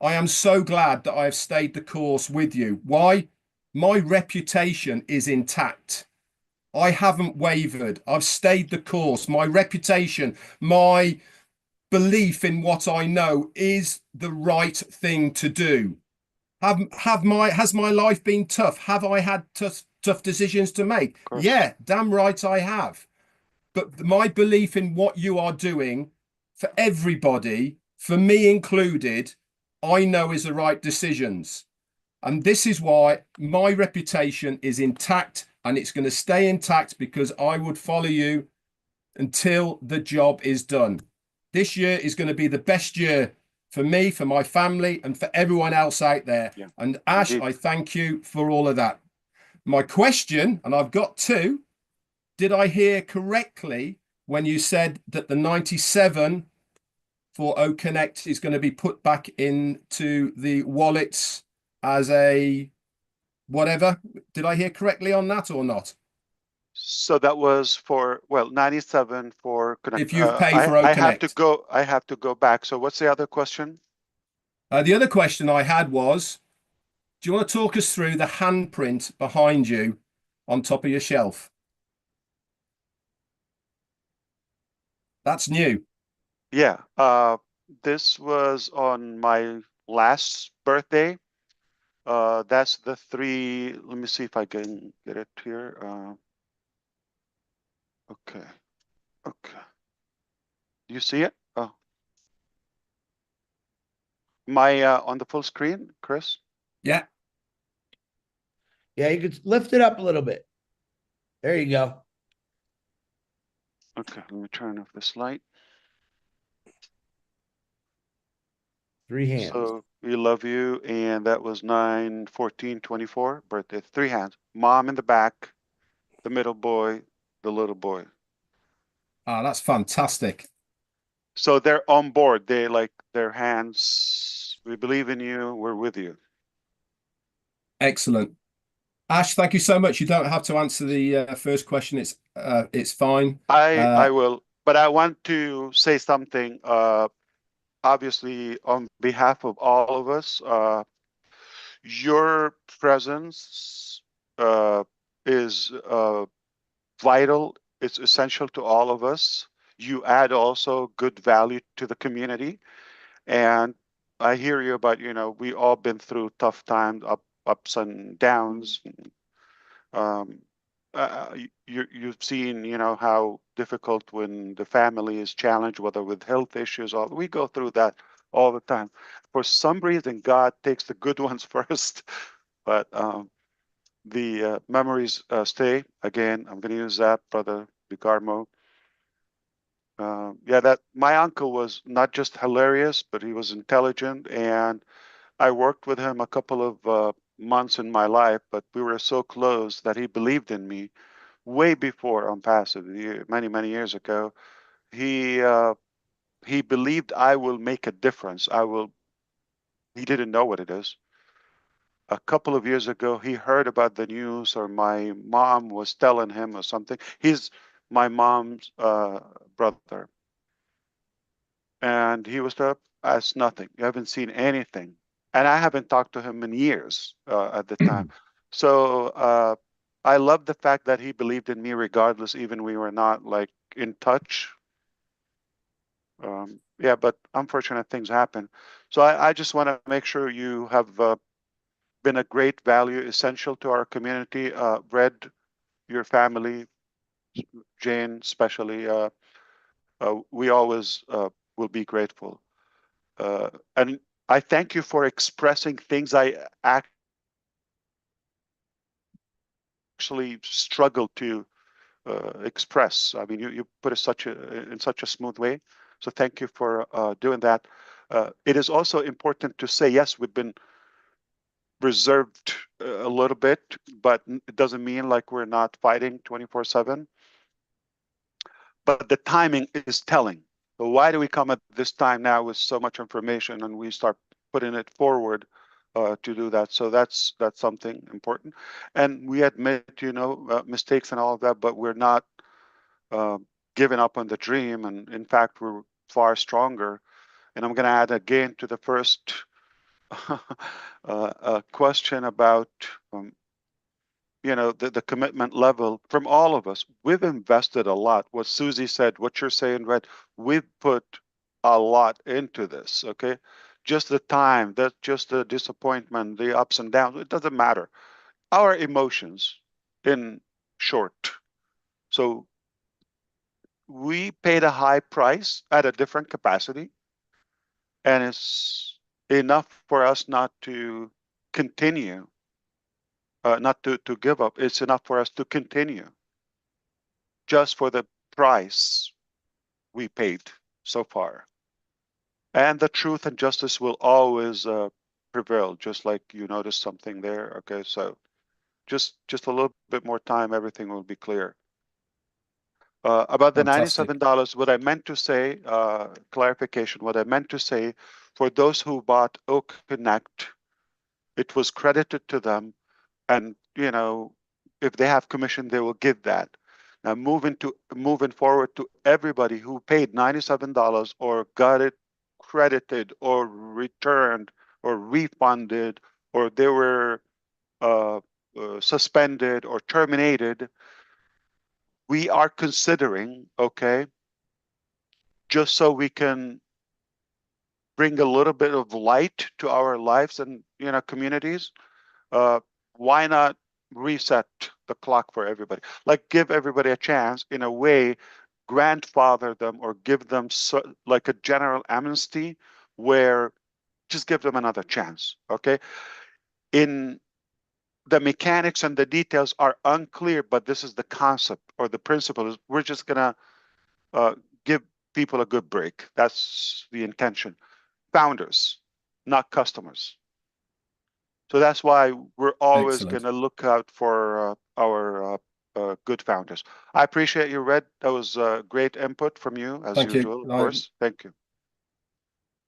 I am so glad that I have stayed the course with you. Why? My reputation is intact. I haven't wavered. I've stayed the course. My reputation, my belief in what I know is the right thing to do. Has my life been tough? Have I had tough decisions to make? Yeah, damn right I have. But my belief in what you are doing for everybody, for me included, I know is the right decisions. And this is why my reputation is intact, and it's going to stay intact because I would follow you until the job is done. This year is going to be the best year for me, for my family, and for everyone else out there. Yeah. And Ash, Indeed. I thank you for all of that. My question, and I've got two, did I hear correctly when you said that the 97 for O Connect is going to be put back into the wallets as a whatever? Did I hear correctly on that or not? So that was for, well, 97 for Connect. If you've paid for O I have Connect. I have to go back. So what's the other question? The other question I had was, do you want to talk us through the handprint behind you on top of your shelf? That's new. Yeah. This was on my last birthday. That's the three. Let me see if I can get it here. Okay. Okay. Do you see it? Oh. My on the full screen, Chris? Yeah. Yeah, you could lift it up a little bit. There you go. Okay, let me turn off this light. Three hands. So we love you, and that was 9/14/24 birthday. Three hands. Mom in the back, the middle boy, the little boy. Ah, that's fantastic. So they're on board. They like their hands. We believe in you. We're with you. Excellent. Ash, thank you so much. You don't have to answer the first question. It's fine. I will, but I want to say something. Obviously, on behalf of all of us, your presence is vital. It's essential to all of us. You add also good value to the community. And I hear you about, we all been through tough times, ups and downs. You've seen, how difficult when the family is challenged, whether with health issues, or we go through that all the time. For some reason, God takes the good ones first, but the memories stay. Again, I'm going to use that, Brother Bicarmo. Yeah, that my uncle was not just hilarious, but he was intelligent, and I worked with him a couple of months in my life, but we were so close that he believed in me way before on passive, many, many years ago. He believed I will make a difference. He didn't know what it is. A couple of years ago, he heard about the news, or my mom was telling him or something. He's my mom's brother. And he was up as nothing. You haven't seen anything. And I haven't talked to him in years at the time. So I love the fact that he believed in me regardless, even we were not like in touch. Yeah, but unfortunate things happen. So I just want to make sure you have been a great value, essential to our community. Red, your family, Jane especially, we always will be grateful. And I thank you for expressing things I actually struggle to express. I mean, you put it in such a smooth way. So thank you for doing that. It is also important to say, yes, we've been reserved a little bit, but it doesn't mean like we're not fighting 24/7. But the timing is telling. So why do we come at this time now with so much information and we start putting it forward to do that? So that's something important. And we admit, mistakes and all of that, but we're not giving up on the dream. And in fact, we're far stronger. And I'm going to add again to the first question about the commitment level from all of us. We've invested a lot. What Susie said, what you're saying, Red, we've put a lot into this, okay? Just the time, just the disappointment, the ups and downs, it doesn't matter. Our emotions, in short. So we paid a high price at a different capacity, and it's enough for us not to continue, not to give up. It's enough for us to continue just for the price we paid so far. And the truth and justice will always prevail, just like you noticed something there. Okay, so just a little bit more time, everything will be clear. About the Fantastic. $97, what I meant to say, clarification, what I meant to say, for those who bought Oak Connect, it was credited to them, and if they have commission, they will give that. Now moving forward to everybody who paid $97 or got it credited or returned or refunded, or they were suspended or terminated, we are considering, okay, just so we can bring a little bit of light to our lives and communities, why not reset the clock for everybody? Like give everybody a chance, in a way, grandfather them or give them like a general amnesty, where just give them another chance, okay? In the mechanics and the details are unclear, but this is the concept or the principle. Is we're just gonna give people a good break. That's the intention. Founders, not customers. So that's why we're always Excellent. going to look out for our good founders. I appreciate you, Red. That was great input from you, as Thank you. usual, of course. Thank you.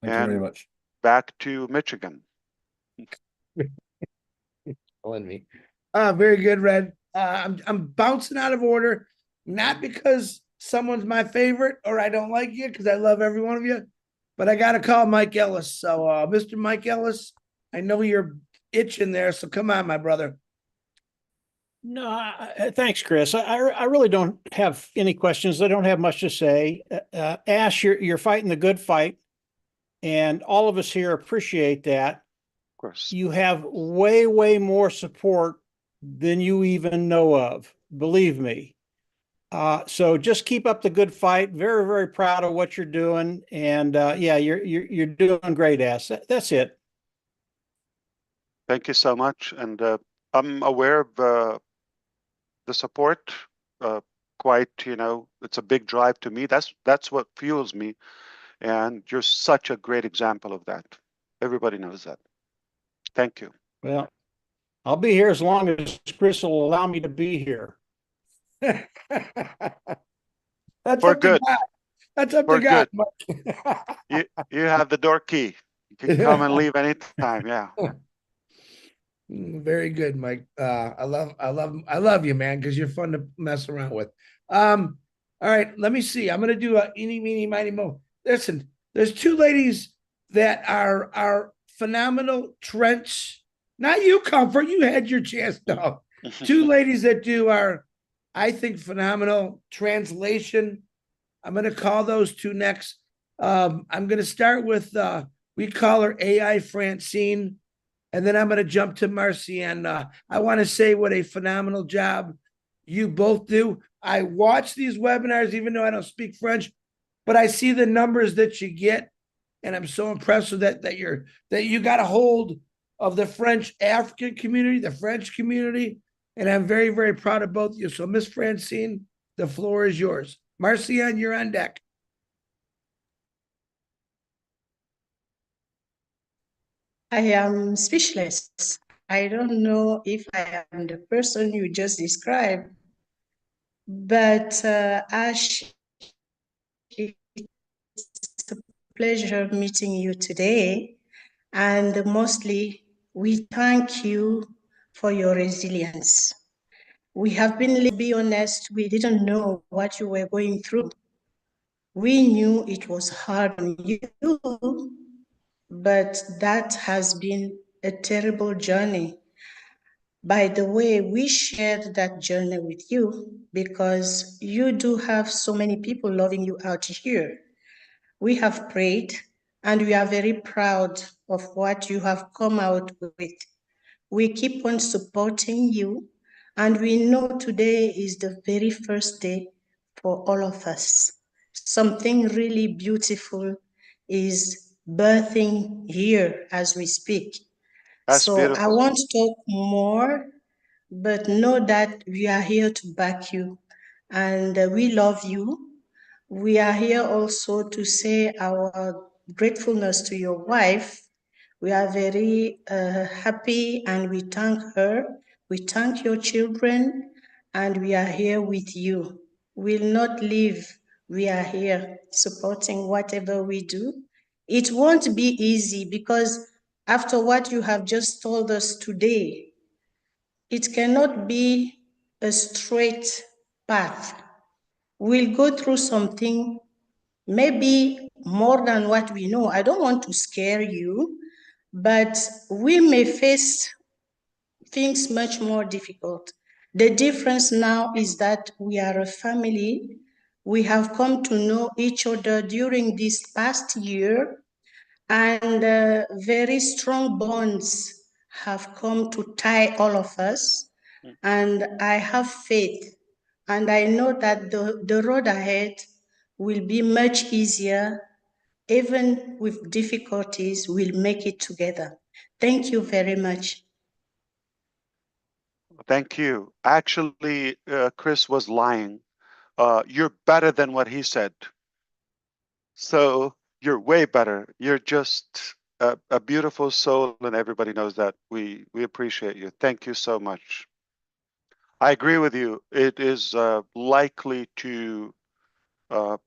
Thank you very much. Back to Michigan. Calling me. Very good, Red. I'm bouncing out of order, not because someone's my favorite or I don't like you, because I love every one of you, but I got to call Mike Ellis. So, Mr. Mike Ellis, I know you're itching there, so come on, my brother. No, thanks, Chris. I really don't have any questions. I don't have much to say. Ash, you're fighting the good fight, and all of us here appreciate that. Of course. You have way, way more support than you even know of. Believe me. So just keep up the good fight. Very, very proud of what you're doing, and yeah, you're doing great, Ash. That's it. Thank you so much, and I'm aware of the support. Quite, it's a big drive to me. That's what fuels me, and you're such a great example of that. Everybody knows that. Thank you. Well, I'll be here as long as Chris will allow me to be here. That's We're up to good. God. That's up We're to God. you have the door key. You can come and leave anytime. Yeah. Very good, Mike. I love you, man, because you're fun to mess around with. All right, let me see. I'm gonna do a eeny, meeny, miny, mo. Listen, there's two ladies that are phenomenal trench. Not you, Comfort. You had your chance, no. Two ladies that do I think, phenomenal translation. I'm gonna call those two next. I'm gonna start with we call her AI Francine. And then I'm going to jump to Marcy. And I want to say what a phenomenal job you both do. I watch these webinars, even though I don't speak French, but I see the numbers that you get. And I'm so impressed with that you got a hold of the French African community, the French community, and I'm very, very proud of both of you. So, Miss Francine, the floor is yours. Marcian, you're on deck. I am speechless. I don't know if I am the person you just described, but Ash, it's a pleasure meeting you today. And mostly, we thank you for your resilience. We have been, let's be honest, we didn't know what you were going through. We knew it was hard on you, but that has been a terrible journey. By the way, we shared that journey with you because you do have so many people loving you out here. We have prayed and we are very proud of what you have come out with. We keep on supporting you, and we know today is the very first day for all of us. Something really beautiful is birthing here as we speak. That's So I beautiful. won't talk more, but know that we are here to back you, and we love you. We are here also to say our gratefulness to your wife. We are very happy and we thank her. We thank your children, and we are here with you. We'll not leave. We are here supporting whatever we do. It won't be easy because after what you have just told us today, it cannot be a straight path. We'll go through something, maybe more than what we know. I don't want to scare you, but we may face things much more difficult. The difference now is that we are a family. We have come to know each other during this past year, and very strong bonds have come to tie all of us. And I have faith, and I know that the road ahead will be much easier. Even with difficulties, we'll make it together. Thank you very much. Thank you. Actually, Chris was lying. You're better than what he said. So you're way better. You're just a beautiful soul, and everybody knows that. We appreciate you. Thank you so much. I agree with you. It is likely to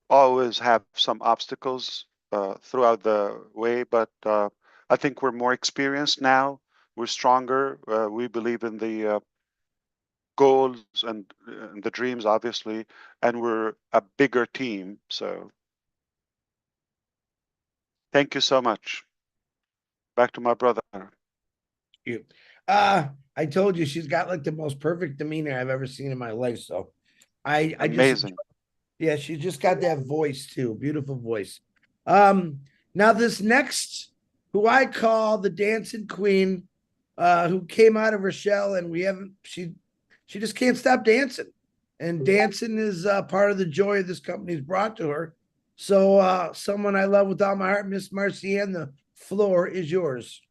always have some obstacles throughout the way, but I think we're more experienced now. We're stronger. We believe in the goals and the dreams, obviously, and we're a bigger team. So thank you so much. Back to my brother. You. I told you she's got like the most perfect demeanor I've ever seen in my life. So I just Amazing. yeah, she's just got that voice too. Beautiful voice. Now this next, who I call the dancing queen, who came out of her shell, and she just can't stop dancing. And dancing is part of the joy this company's brought to her. So someone I love with all my heart, Miss Marcian, the floor is yours.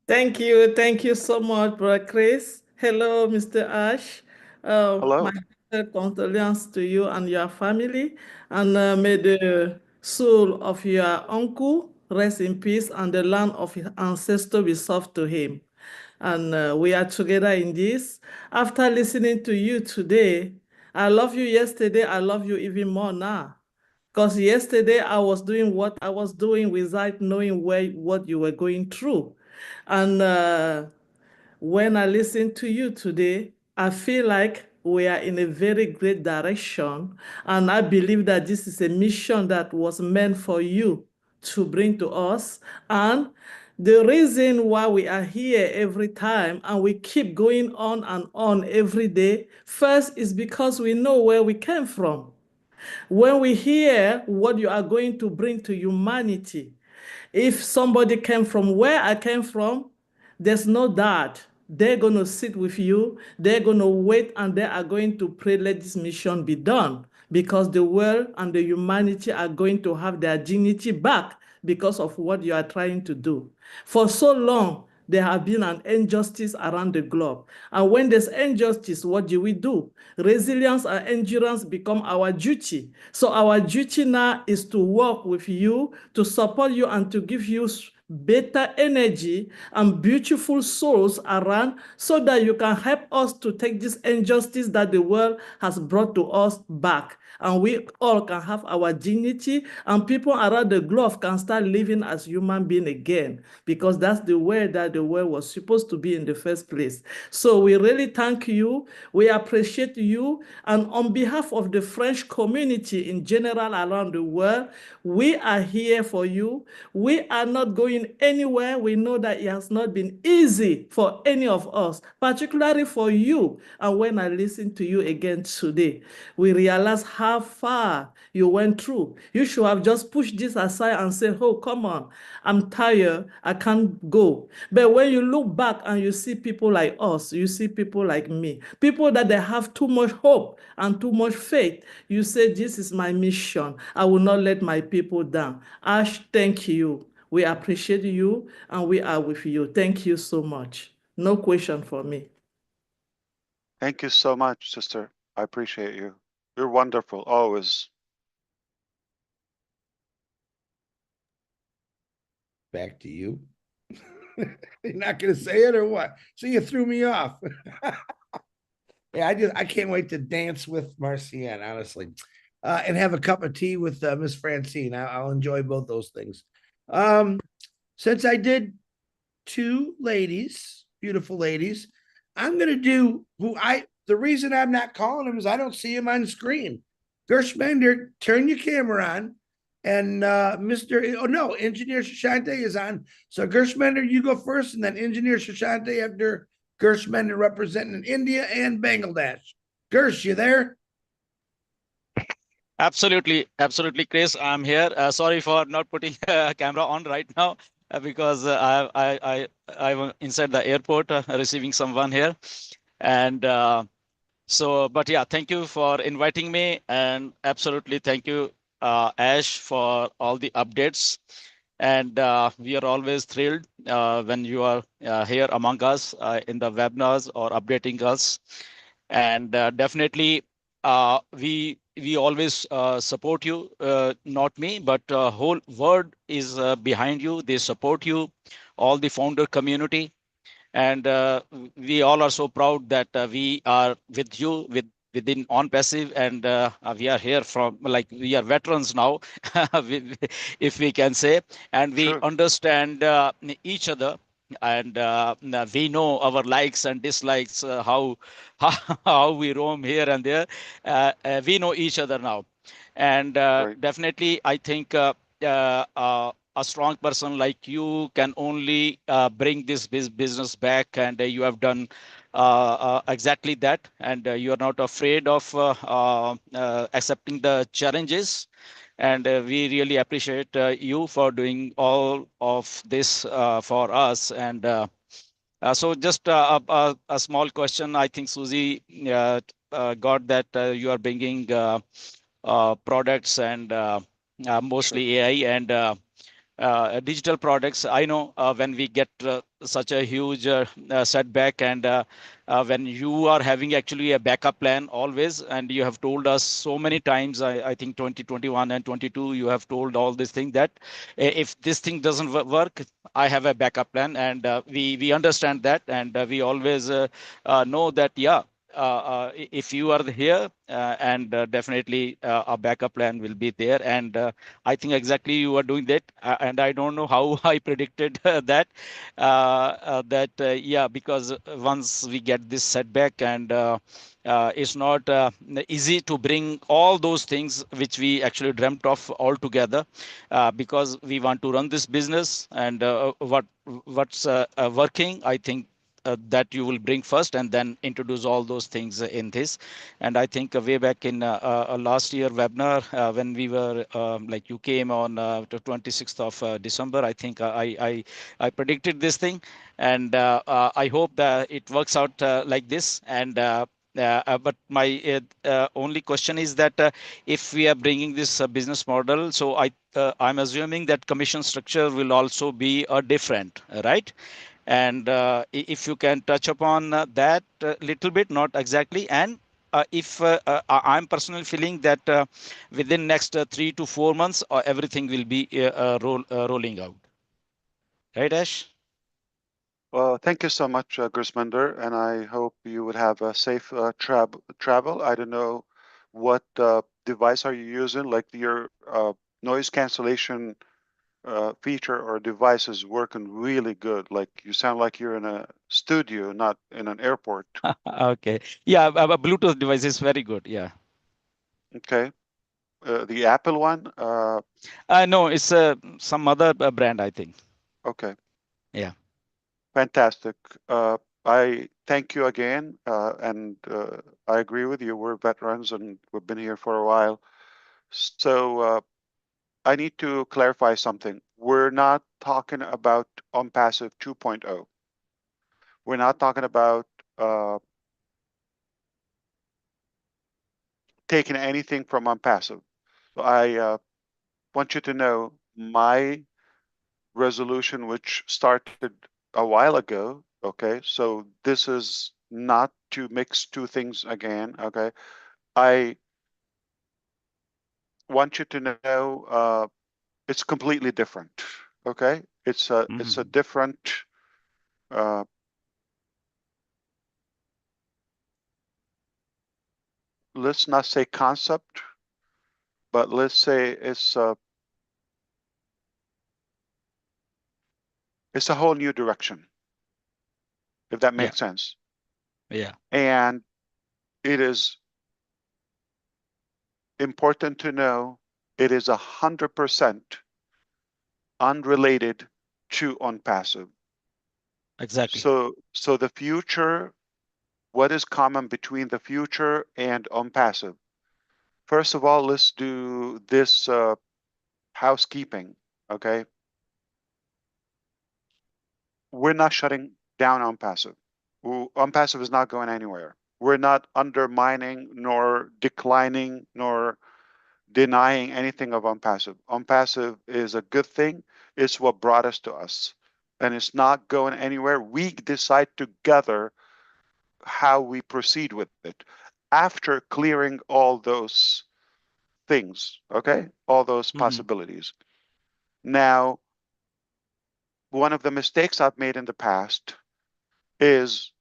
Thank you. Thank you so much, Brother Chris. Hello, Mr. Ash. Hello. My condolences to you and your family. And may the soul of your uncle rest in peace and the land of his ancestor be soft to him. And we are together in this. After listening to you today, I love you yesterday. I love you even more now. Because yesterday I was doing what I was doing without knowing what you were going through. And when I listen to you today, I feel like we are in a very great direction. And I believe that this is a mission that was meant for you to bring to us. And the reason why we are here every time and we keep going on and on every day, first is because we know where we came from. When we hear what you are going to bring to humanity, if somebody came from where I came from, there's no doubt they're going to sit with you, they're going to wait, and they are going to pray, let this mission be done. because the world and the humanity are going to have their dignity back because of what you are trying to do. For so long, there have been an injustice around the globe. And when there's injustice, what do we do? Resilience and endurance become our duty. So our duty now is to work with you, to support you, and to give you better energy and beautiful souls around so that you can help us to take this injustice that the world has brought to us back. And we all can have our dignity, and people around the globe can start living as human beings again, because that's the way that the world was supposed to be in the first place. So we really thank you. We appreciate you. And on behalf of the French community in general around the world, we are here for you. We are not going anywhere. We know that it has not been easy for any of us, particularly for you. And when I listen to you again today, we realize how far you went through. You should have just pushed this aside and said, oh, come on, I'm tired, I can't go. But when you look back and you see people like us, you see people like me, people that they have too much hope and too much faith, you say, this is my mission. I will not let my people down. Ash, thank you. We appreciate you and we are with you. Thank you so much. No question for me. Thank you so much, sister. I appreciate you. You're wonderful, always. Back to you. You're not gonna say it or what? So you threw me off. Yeah, I can't wait to dance with Marcienne, honestly, and have a cup of tea with Miss Francine. I'll enjoy both those things. Since I did two ladies, beautiful ladies, I'm gonna do the reason I'm not calling them is I don't see him on screen. Gershbender, turn your camera on. And Engineer Shashante is on. So Gershbender, you go first, and then Engineer Shashante after Gershbender representing India and Bangladesh. Gersh, you there? Absolutely, Chris. I'm here. Sorry for not putting a camera on right now because I'm inside the airport receiving someone here, and but yeah, thank you for inviting me, and absolutely thank you, Ash, for all the updates. And we are always thrilled when you are here among us in the webinars or updating us. And definitely, we always support you, not me, but whole world is behind you. They support you, all the founder community. And we all are so proud that we are with you within on passive, and we are here from, like, we are veterans now, if we can say, and we Sure. understand each other, and we know our likes and dislikes, how we roam here and there. We know each other now, and Great. definitely I think a strong person like you can only bring this business back, and you have done exactly that, and you are not afraid of accepting the challenges, and we really appreciate you for doing all of this for us. And so just a small question. I think Susie got that you are bringing products and mostly AI and digital products. I know when we get such a huge setback, and when you are having actually a backup plan always, and you have told us so many times, I think 2021 and 22, you have told all this thing that if this thing doesn't work, I have a backup plan, and we understand that, and we always know that, yeah, if you are here, and definitely a backup plan will be there. And I think exactly you are doing that, and I don't know how I predicted that. Yeah, because once we get this setback, and it's not easy to bring all those things which we actually dreamt of all together, because we want to run this business, and what's working, I think that you will bring first, and then introduce all those things in this. And I think way back in last year webinar, when we were like, you came on the 26th of December, I think I predicted this thing, and I hope that it works out like this. And But my only question is that if we are bringing this business model, so I'm assuming that commission structure will also be different, right? And if you can touch upon that a little bit, not exactly, and if I'm personally feeling that within next 3 to 4 months, everything will be rolling out, right, Ash? Well, thank you so much, Grisminder, and I hope you would have a safe travel. I don't know what device are you using, like your noise cancellation feature or device is working really good. Like you sound like you're in a studio, not in an airport. Okay. Yeah, a Bluetooth device is very good. Yeah. Okay. The Apple one? No, it's some other brand, I think. Okay. Yeah. Fantastic. I thank you again, and I agree with you. We're veterans and we've been here for a while. So I need to clarify something. We're not talking about OnPassive 2.0. We're not talking about taking anything from OnPassive. So I want you to know my resolution, which started a while ago. Okay, so this is not to mix two things again. Okay, I want you to know it's completely different. Okay, it's a different. Let's not say concept, but let's say it's a whole new direction, if that makes sense. Yeah. And it is important to know it is 100% unrelated to OnPassive. Exactly. So the future, what is common between the future and OnPassive? First of all, let's do this housekeeping, okay? We're not shutting down OnPassive. OnPassive is not going anywhere. We're not undermining nor declining nor denying anything of OnPassive. OnPassive is a good thing. It's what brought us to us. And it's not going anywhere. We decide together how we proceed with it after clearing all those things, okay? All those possibilities. Now, one of the mistakes I've made in the past is,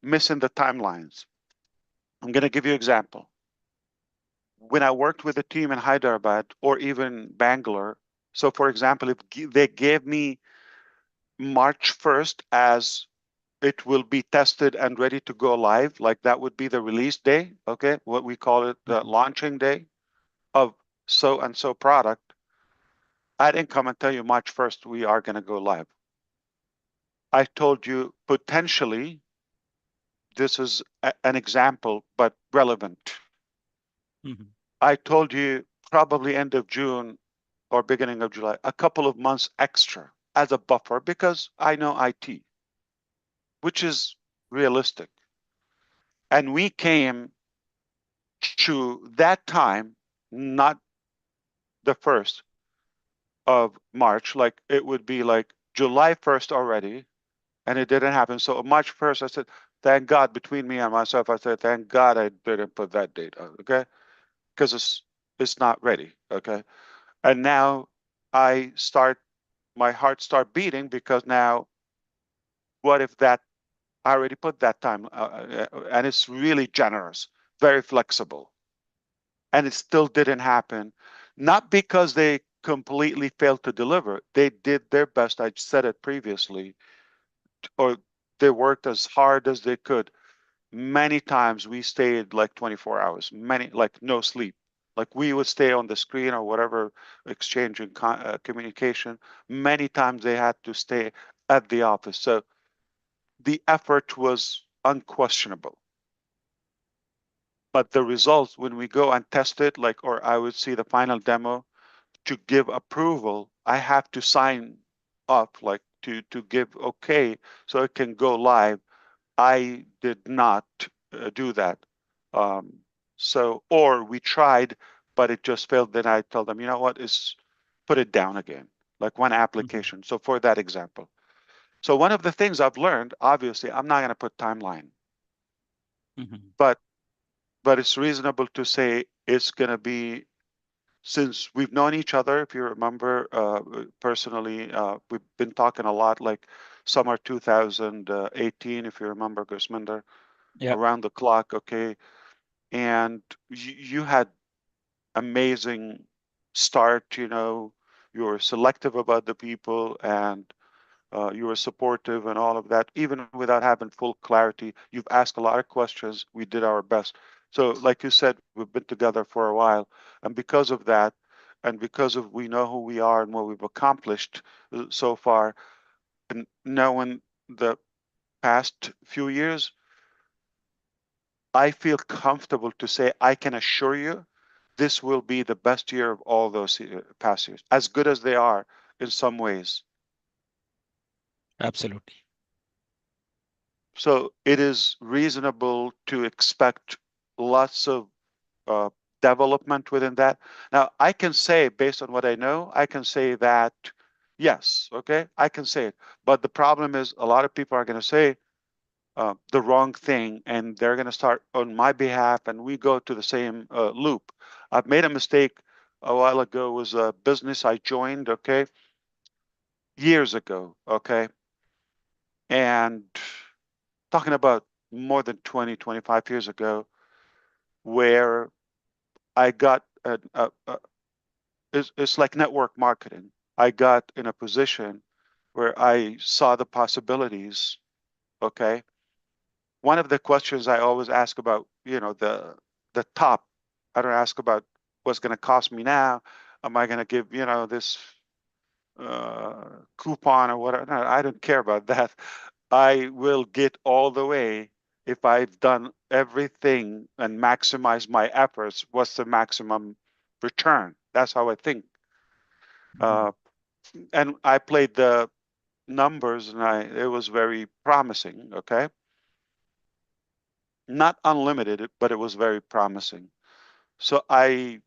missing the timelines. I'm going to give you an example. When I worked with a team in Hyderabad or even Bangalore, so for example, if they gave me March 1st as it will be tested and ready to go live, like that would be the release day, okay? What we call it, the launching day of so and so product. I didn't come and tell you March 1st we are going to go live. I told you potentially, this is an example, but relevant. I told you probably end of June or beginning of July, a couple of months extra as a buffer because I know IT, which is realistic. And we came to that time, not the 1st of March, like it would be like July 1st already, and it didn't happen. So March 1st, I said, thank God, between me and myself, I said, thank God I didn't put that date out, okay? Because it's not ready, okay? And now my heart start beating because now, what if that, I already put that time, and it's really generous, very flexible. And it still didn't happen, not because they completely failed to deliver. They did their best. I said it previously, or they worked as hard as they could. Many times we stayed like 24 hours, like no sleep. Like we would stay on the screen or whatever, exchanging communication. Many times they had to stay at the office. So the effort was unquestionable. But the results, when we go and test it, like, or I would see the final demo to give approval, I have to sign up, like to give okay so it can go live. I did not do that. Or we tried, but it just failed. Then I told them, you know what, is put it down again, like one application. So for that example. So one of the things I've learned, obviously, I'm not going to put timeline, but it's reasonable to say it's going to be, since we've known each other, if you remember, personally, we've been talking a lot, like summer 2018, if you remember, Gusminder, around the clock, okay? And you had amazing start, you know, you were selective about the people, and you were supportive and all of that, even without having full clarity. You've asked a lot of questions. We did our best. So like you said, we've been together for a while. And because of that, and because of we know who we are and what we've accomplished so far, and knowing the past few years, I feel comfortable to say I can assure you this will be the best year of all those past years, as good as they are in some ways. Absolutely. So it is reasonable to expect lots of development within that. Now, I can say, based on what I know, I can say that, yes, okay, I can say it. But the problem is a lot of people are going to say the wrong thing, and they're going to start on my behalf, and we go to the same loop. I've made a mistake a while ago. It was a business I joined, okay, years ago, okay, and talking about more than 20, 25 years ago, where I got, it's like network marketing. I got in a position where I saw the possibilities, okay? One of the questions I always ask about, you know, the top, I don't ask about what's going to cost me now. Am I going to give, you know, this coupon or whatever? No, I don't care about that. I will get all the way if I've done everything and maximize my efforts. What's the maximum return? That's how I think. And I played the numbers, and it was very promising. Okay, not unlimited, but it was very promising. So I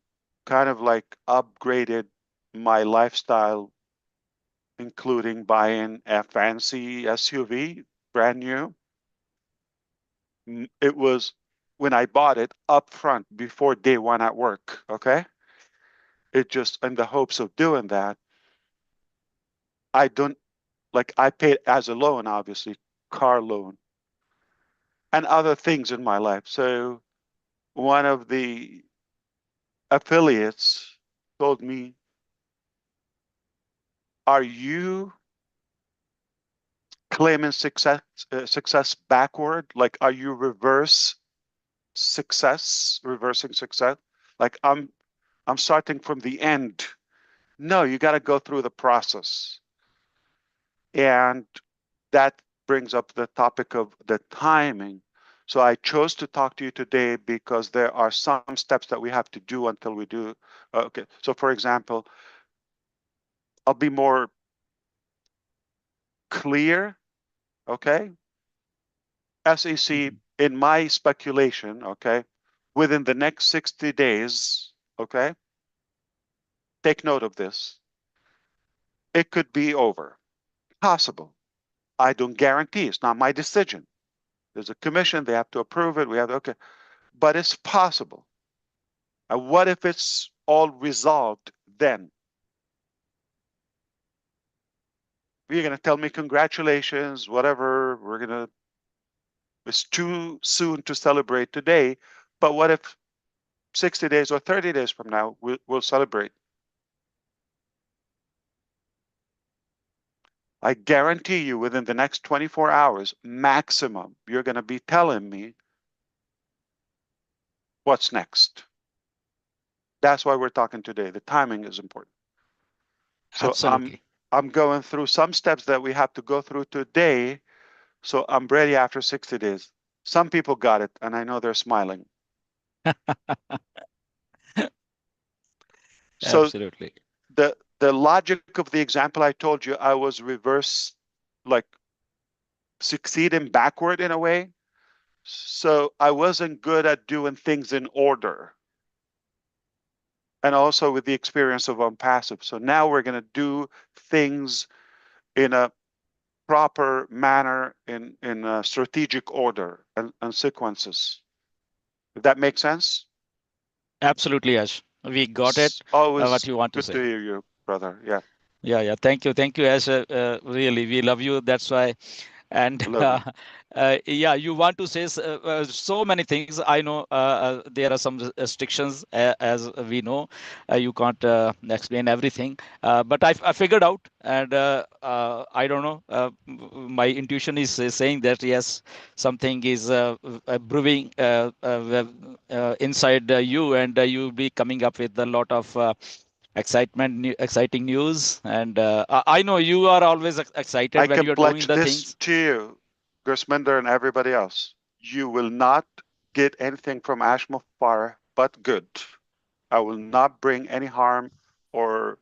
kind of like upgraded my lifestyle, including buying a fancy SUV, brand new. It was when I bought it up front before day one at work. Okay. It just, in the hopes of doing that, I don't, like, I paid as a loan, obviously, car loan and other things in my life. So one of the affiliates told me, are you claiming success backward? Like, are you reversing success? Like, I'm starting from the end. No, you got to go through the process. And that brings up the topic of the timing. So I chose to talk to you today because there are some steps that we have to do until we do. Okay. So for example, I'll be more clear. Okay. SEC, in my speculation, okay, within the next 60 days, okay, take note of this. It could be over. Possible. I don't guarantee. It's not my decision. There's a commission. They have to approve it. We have to, okay. But it's possible. And what if it's all resolved then? You're going to tell me congratulations, whatever. It's too soon to celebrate today. But what if 60 days or 30 days from now, we'll celebrate? I guarantee you within the next 24 hours, maximum, you're going to be telling me what's next. That's why we're talking today. The timing is important. So Absolutely. I'm going through some steps that we have to go through today. So I'm ready after 60 days. Some people got it, and I know they're smiling. So Absolutely. the logic of the example I told you, I was reverse like succeeding backward in a way. So I wasn't good at doing things in order. And also with the experience of passive. So now we're going to do things in a proper manner, in a strategic order and sequences. If that makes sense? Absolutely, Ash. We got it. It's always What you want to good say. to hear you, brother. Yeah. Yeah. Thank you, Ash. Really, we love you. That's why. And Love you. yeah, you want to say so many things. I know there are some restrictions, as we know. You can't explain everything, but I figured out, and I don't know. My intuition is saying that yes, something is brewing inside you, and you'll be coming up with a lot of exciting news. And I know you are always excited I when can you're doing pledge the this things. to you, Grisminder and everybody else. You will not get anything from Ash Mufareh but good. I will not bring any harm or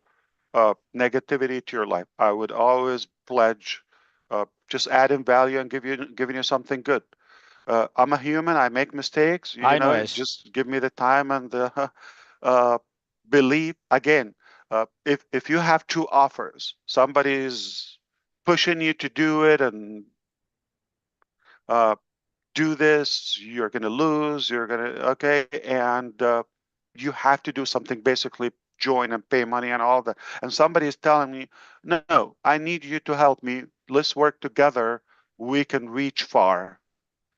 negativity to your life. I would always pledge just adding value and giving you something good. I'm a human. I make mistakes. You I know, know, Ash. just give me the time and the belief. Again, if you have two offers, somebody's pushing you to do it and do this, you're going to lose. You're going to okay, and you have to do something. Basically, join and pay money and all that. And somebody is telling me, no, I need you to help me. Let's work together. We can reach far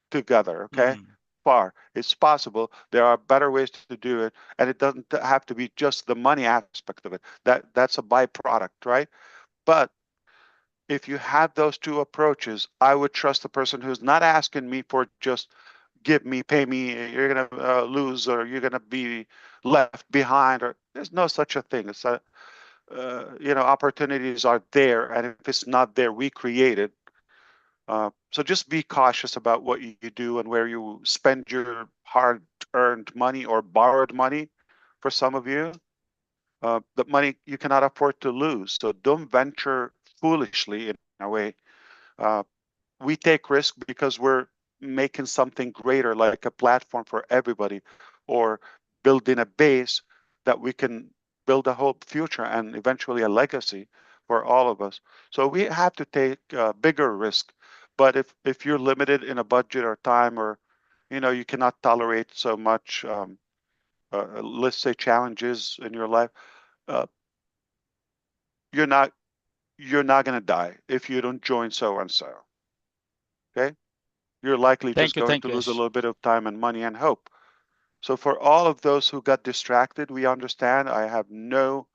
together. Okay. Far. It's possible. There are better ways to do it, and it doesn't have to be just the money aspect of it. That's a byproduct, right? But if you have those two approaches, I would trust the person who's not asking me for just give me, pay me, you're going to lose or you're going to be left behind, or there's no such a thing. It's opportunities are there, and if it's not there, we create it. So just be cautious about what you do and where you spend your hard-earned money or borrowed money. For some of you, the money you cannot afford to lose. So don't venture foolishly in a way. We take risk because we're making something greater, like a platform for everybody, or building a base that we can build a whole future and eventually a legacy for all of us. So we have to take bigger risk. But if you're limited in a budget or time, or you cannot tolerate so much, let's say, challenges in your life, uh, you're not going to die if you don't join so and so. Okay. You're likely just going Thank to you, lose a Ash. little bit of time and money and hope. So for all of those who got distracted, we understand. I have no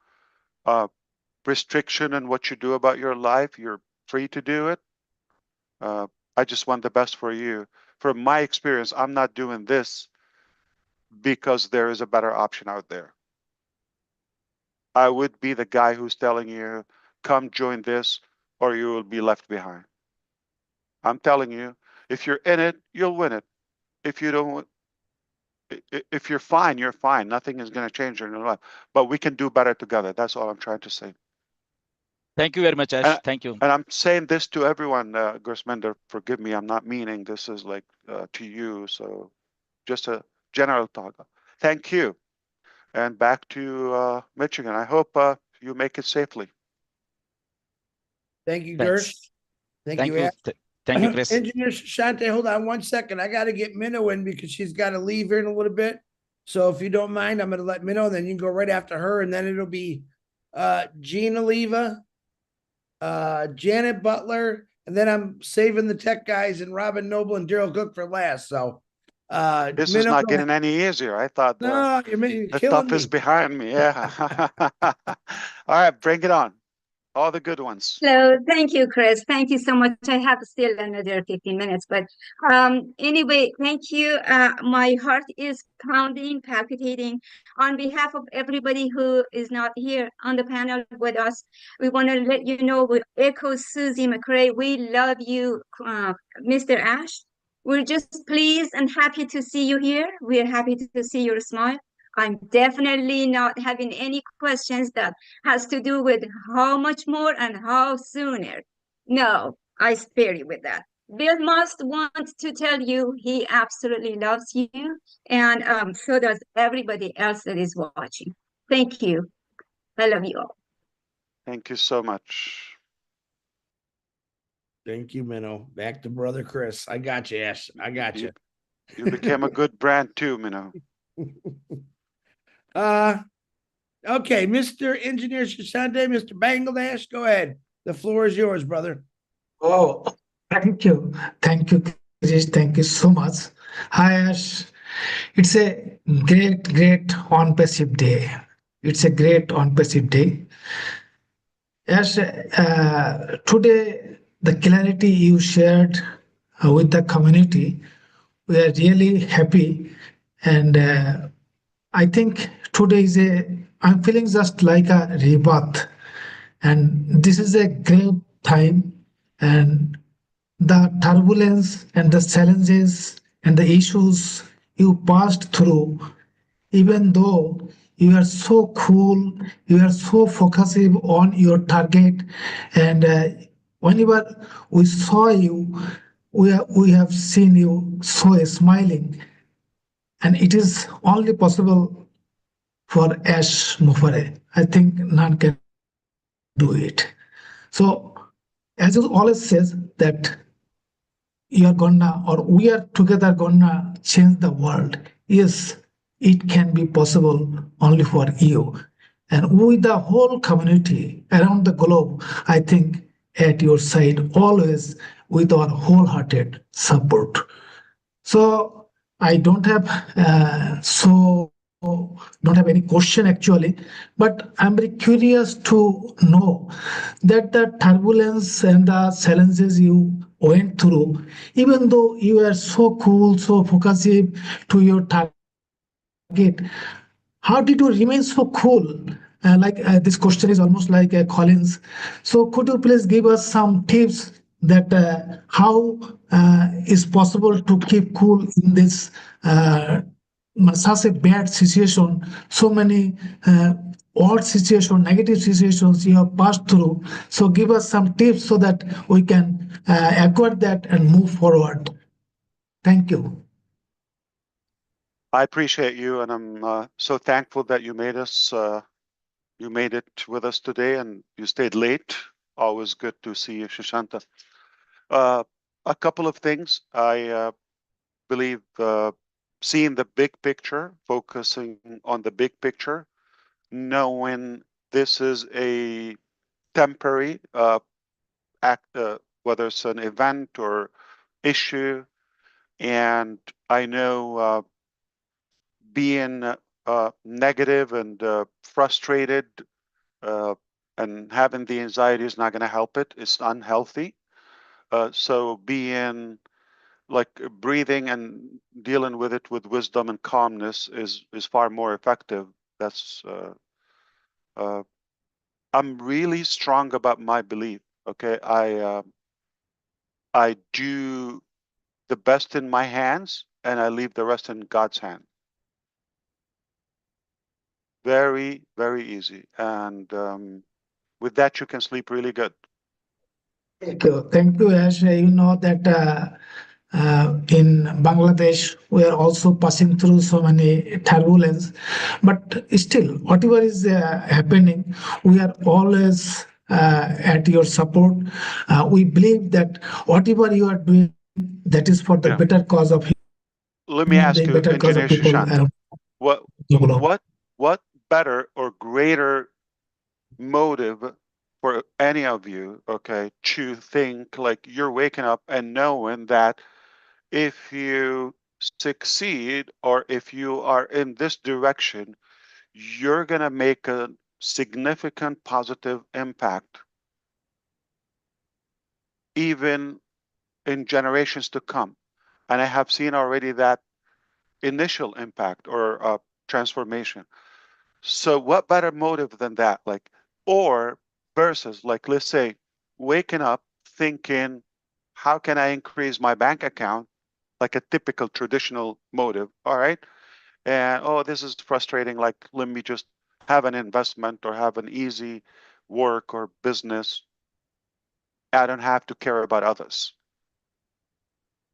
restriction in what you do about your life. You're free to do it. I just want the best for you. From my experience, I'm not doing this because there is a better option out there. I would be the guy who's telling you, come join this or you will be left behind. I'm telling you, if you're in it, you'll win it. If you don't, if you're fine, you're fine. Nothing is going to change in your life. But we can do better together. That's all I'm trying to say. Thank you very much, Ash. Thank you. And I'm saying this to everyone, Grisminder, forgive me. I'm not meaning this is like to you. So just a general talk. Thank you. And back to Michigan. I hope you make it safely. Thank you, Thanks. Gersh. Thank you, Ash. Thank you, Chris. Engineer Shante, hold on 1 second. I got to get Minnow in because she's got to leave here in a little bit. So if you don't mind, I'm going to let Minnow, then you can go right after her, and then it'll be Gina Leva, Janet Butler, and then I'm saving the tech guys and Robin Noble and Daryl Cook for last. So This Minnow, is not getting any easier. I thought no, you're the killing stuff is me. behind me. Yeah. All right, bring it on. All the good ones. Hello, thank you, Chris. Thank you so much. I have still another 15 minutes, but anyway, thank you. My heart is pounding, palpitating. On behalf of everybody who is not here on the panel with us, we want to let you know, we echo Susie McRae. We love you, Mr. Ash. We're just pleased and happy to see you here. We're happy to see your smile. I'm definitely not having any questions that has to do with how much more and how sooner. No, I spare you with that. Bill must want to tell you he absolutely loves you, and so does everybody else that is watching. Thank you. I love you all. Thank you so much. Thank you, Minnow. Back to brother Chris. I got you, Ash. I got you. You became a good brand too, Minnow. Okay, Mr. Engineer Shashante, Mr. Bangladesh, go ahead. The floor is yours, brother. Oh, thank you. Thank you, Chris. Thank you so much. Hi, Ash. It's a great on-passive day. It's a great on-passive day. Ash, today, the clarity you shared with the community, we are really happy. And I think today I'm feeling just like a rebirth. And this is a great time. And the turbulence and the challenges and the issues you passed through, even though you are so cool, you are so focusing on your target, and whenever we saw you, we have seen you so smiling, and it is only possible for Ash Mufareh. I think none can do it. So, as it always says that you're gonna or we are together gonna change the world. Yes, it can be possible only for you. And with the whole community around the globe, I think at your side always with our wholehearted support. So I don't have any question actually, but I'm very curious to know that the turbulence and the challenges you went through, even though you are so cool, so focused to your target, how did you remain so cool? This question is almost like Collins. So could you please give us some tips that how is possible to keep cool in this such a bad situation, so many odd situations, negative situations you have passed through. So give us some tips so that we can acquire that and move forward. Thank you. I appreciate you, and I'm so thankful that you made it with us today, and you stayed late. Always good to see you, Shashanta. A couple of things. I believe seeing the big picture, focusing on the big picture, knowing this is a temporary act, whether it's an event or issue, and I know being negative and frustrated and having the anxiety is not going to help it. It's unhealthy. So being like breathing and dealing with it with wisdom and calmness is far more effective. That's I'm really strong about my belief. Okay, I do the best in my hands and I leave the rest in God's hand. Very, very easy. And with that, you can sleep really good. Thank you. Thank you, Ash. You know that in Bangladesh, we are also passing through so many turbulence. But still, whatever is happening, we are always at your support. We believe that whatever you are doing, that is for the Yeah. better cause of Let me human ask being, you, better cause of Engineer people Shashank, around what the globe. what better or greater motive for any of you, okay, to think like you're waking up and knowing that if you succeed or if you are in this direction, you're going to make a significant positive impact, even in generations to come. And I have seen already that initial impact or transformation. So what better motive than that? Like, or versus like, let's say, waking up thinking, how can I increase my bank account? Like a typical traditional motive. All right. And oh, this is frustrating. Like, let me just have an investment or have an easy work or business. I don't have to care about others.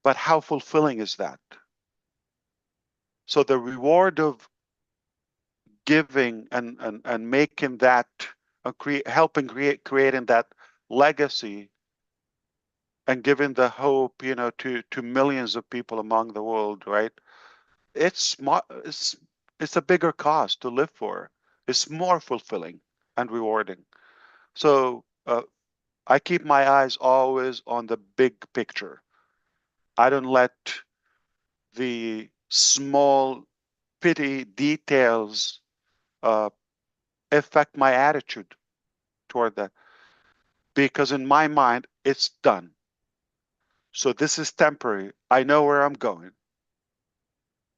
But how fulfilling is that? So the reward of giving and making that, helping creating that legacy and giving the hope, to millions of people among the world, right? It's a bigger cause to live for. It's more fulfilling and rewarding. So I keep my eyes always on the big picture. I don't let the small petty details affect my attitude toward that, because in my mind it's done. So this is temporary. I know where I'm going.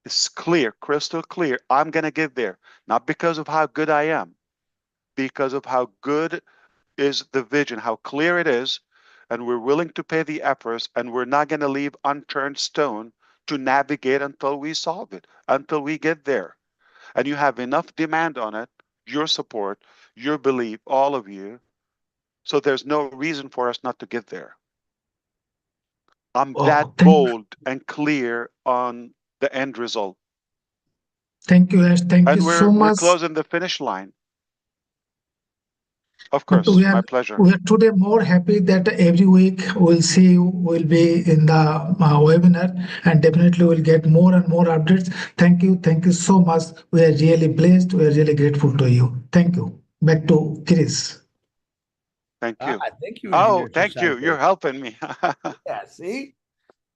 It's clear, crystal clear. I'm going to get there, not because of how good I am, because of how good is the vision, how clear it is, and we're willing to pay the efforts, and we're not going to leave unturned stone to navigate until we solve it, until we get there. And you have enough demand on it, your support, your belief, all of you. So there's no reason for us not to get there. I'm that bold and clear on the end result. Thank you, Ash. Thank you And so we're much. closing the finish line. Of But course, my pleasure. we are today more happy that every week we'll see you, will be in the webinar, and definitely we'll get more and more updates. Thank you so much. We are really blessed. We are really grateful to you. Thank you. Back to Chris. Thank you. Thank you. Oh, Engineer thank you. Shashank. You're helping me. Yeah, see?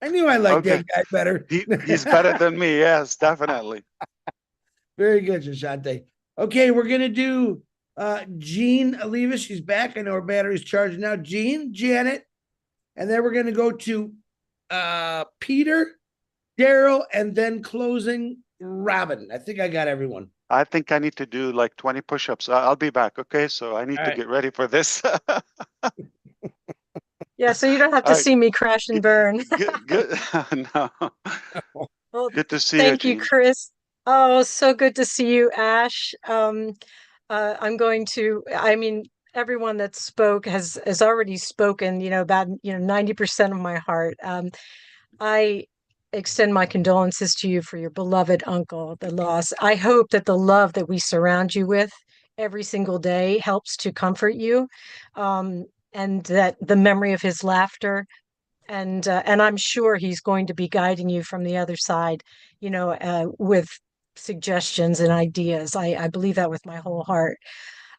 I knew I liked that guy better. He's better than me. Yes, definitely. Very good, Shashante. Okay, we're gonna do Jean Aliva. She's back. I know her battery's charged now. Jean, Janet, and then we're gonna go to Peter, Daryl, and then closing Robin. I think I got everyone. I think I need to do like 20 push-ups. I'll be back. Okay, so I need to get ready for this. Yeah, so you don't have to see me crash and burn. Good. No. Well, Good to see thank you, you, Jean. Chris. Oh, so good to see you, Ash. I'm going to, I mean, everyone that spoke has already spoken, about, 90% of my heart. I extend my condolences to you for your beloved uncle, the loss. I hope that the love that we surround you with every single day helps to comfort you, and that the memory of his laughter, and I'm sure he's going to be guiding you from the other side, with suggestions and ideas. I believe that with my whole heart.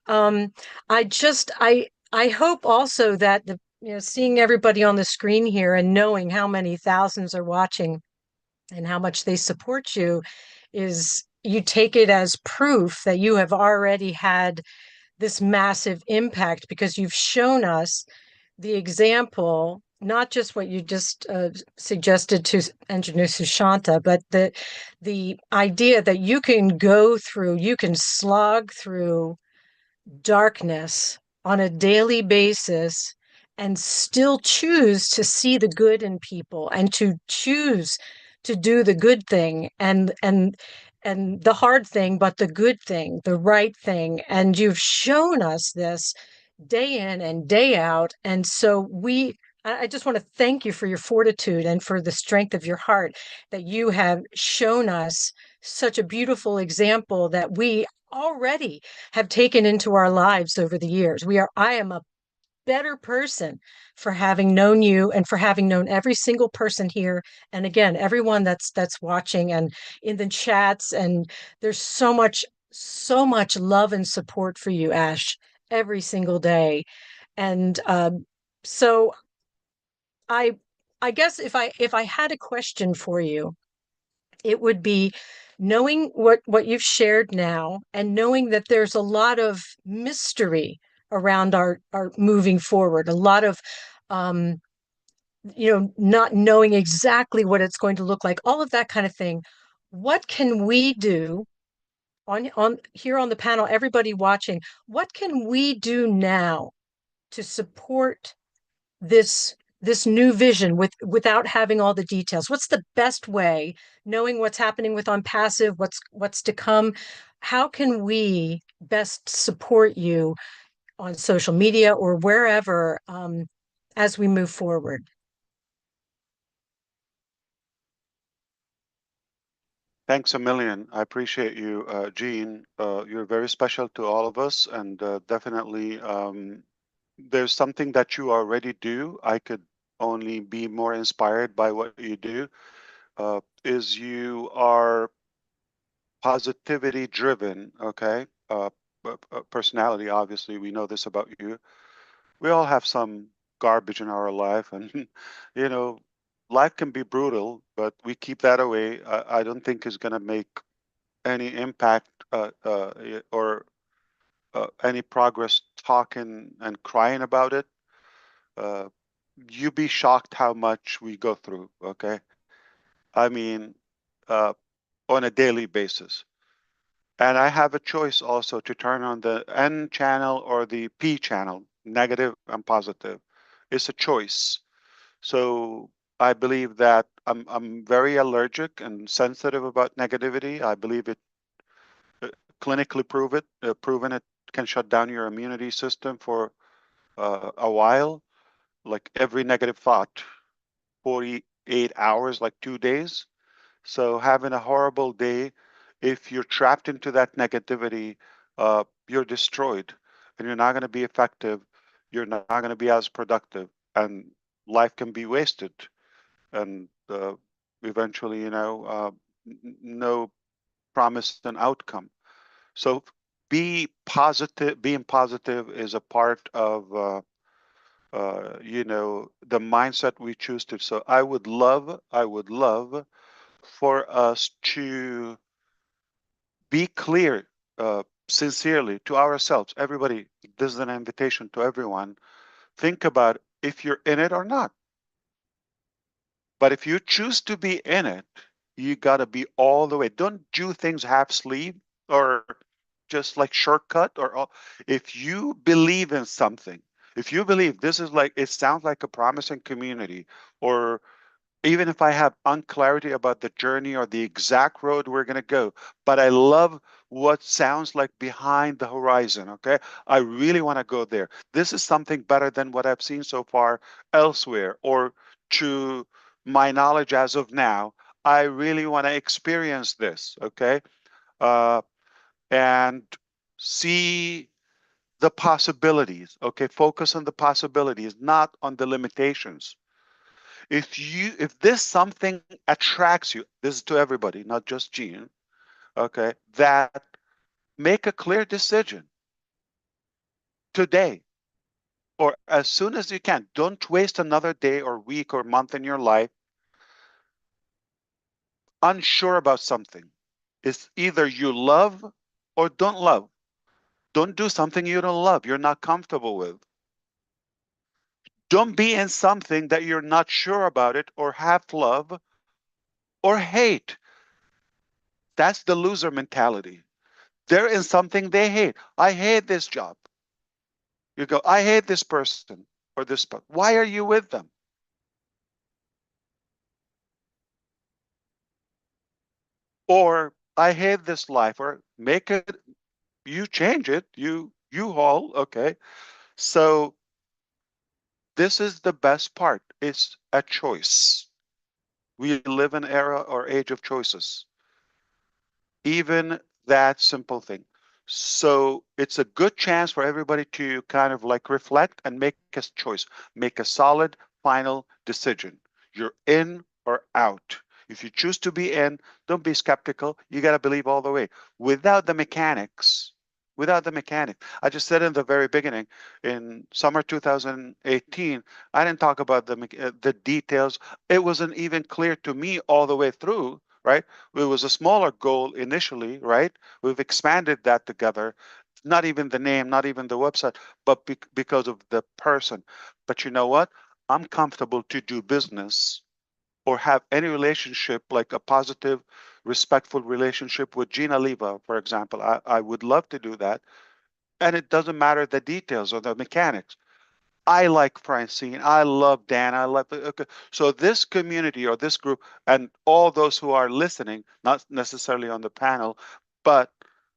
Um, I hope also that seeing everybody on the screen here and knowing how many thousands are watching and how much they support you, is you take it as proof that you have already had this massive impact, because you've shown us the example, not just what you just suggested to Engineer Sushanta, but the idea that you can slog through darkness on a daily basis and still choose to see the good in people and to choose to do the good thing and the hard thing, but the good thing, the right thing. And you've shown us this day in and day out. And so I just want to thank you for your fortitude and for the strength of your heart, that you have shown us such a beautiful example that we already have taken into our lives over the years. I am a better person for having known you and for having known every single person here. And again, everyone that's watching and in the chats. And there's so much love and support for you, Ash, every single day. And so I guess if I had a question for you, it would be, knowing what you've shared now and knowing that there's a lot of mystery around our moving forward, a lot of not knowing exactly what it's going to look like, all of that kind of thing. What can we do on here on the panel, everybody watching, what can we do now to support this new vision without having all the details? What's the best way, knowing what's happening with On Passive, what's to come? How can we best support you on social media or wherever, as we move forward. Thanks a million. I appreciate you, Jean. You're very special to all of us, and definitely there's something that you already do. I could only be more inspired by what you do. Is you are positivity driven, okay? Personality, obviously, we know this about you. We all have some garbage in our life, and you know, life can be brutal, but we keep that away. I don't think it's going to make any impact or any progress talking and crying about it. You'd be shocked how much we go through, okay? I mean, uh, on a daily basis. And I have a choice also to turn on the N channel or the P channel, negative and positive. It's a choice. So I believe that I'm very allergic and sensitive about negativity. I believe it clinically proven it can shut down your immunity system for a while, like every negative thought, 48 hours, like 2 days. So having a horrible day, if you're trapped into that negativity, you're destroyed and you're not going to be effective. You're not going to be as productive, and life can be wasted. And eventually, no promised an outcome. So be positive. Being positive is a part of the mindset we choose to. So I would love for us to be clear, sincerely to ourselves. Everybody, this is an invitation to everyone. Think about if you're in it or not. But if you choose to be in it, you got to be all the way. Don't do things half sleeve or just like shortcut or if you believe in something, if you believe this is like, it sounds like a promising community, or even if I have unclarity about the journey or the exact road we're going to go, but I love what sounds like behind the horizon, okay? I really want to go there. This is something better than what I've seen so far elsewhere, or to my knowledge as of now. I really want to experience this, okay? And see the possibilities, okay? Focus on the possibilities, not on the limitations. If this something attracts you, this is to everybody, not just Gene, okay, that make a clear decision today or as soon as you can. Don't waste another day or week or month in your life unsure about something. It's either you love or don't love. Don't do something you don't love, you're not comfortable with. Don't be in something that you're not sure about it or half love or hate. That's the loser mentality. They're in something they hate. I hate this job. You go, I hate this person or this person. Why are you with them? Or I hate this life, or make it, you change it, you haul, okay? So this is the best part. It's a choice. We live in an era or age of choices. Even that simple thing. So it's a good chance for everybody to kind of like reflect and make a choice, make a solid final decision. You're in or out. If you choose to be in, don't be skeptical. You got to believe all the way. Without the mechanics, I just said in the very beginning, in summer 2018, I didn't talk about the details. It wasn't even clear to me all the way through, right? It was a smaller goal initially, right? We've expanded that together. Not even the name, not even the website, but because of the person. But you know what? I'm comfortable to do business or have any relationship, like a positive, respectful relationship with Gina Leva, for example. I would love to do that. And it doesn't matter the details or the mechanics. I like Francine. I love Dan. I love okay. So this community or this group and all those who are listening, not necessarily on the panel, but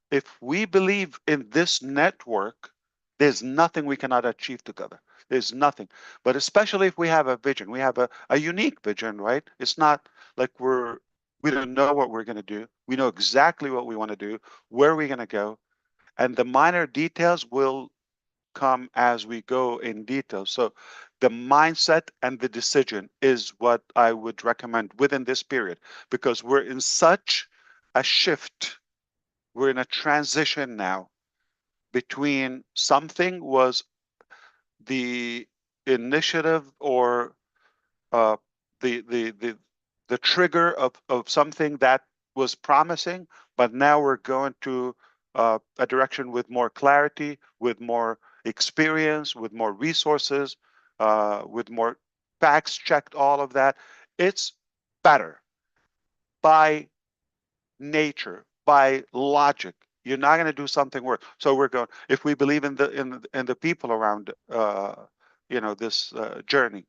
if we believe in this network, there's nothing we cannot achieve together. There's nothing. But especially if we have a vision, we have a unique vision, right? It's not like we don't know what we're going to do. We know exactly what we want to do, where we're going to go, and the minor details will come as we go in detail. So the mindset and the decision is what I would recommend within this period, because we're in such a shift. We're in a transition now between something was the initiative or uh, the trigger of something that was promising, but now we're going to a direction with more clarity, with more experience, with more resources, with more facts checked, all of that. It's better by nature, by logic. You're not going to do something worse. So we're going. If we believe in the people around, this journey.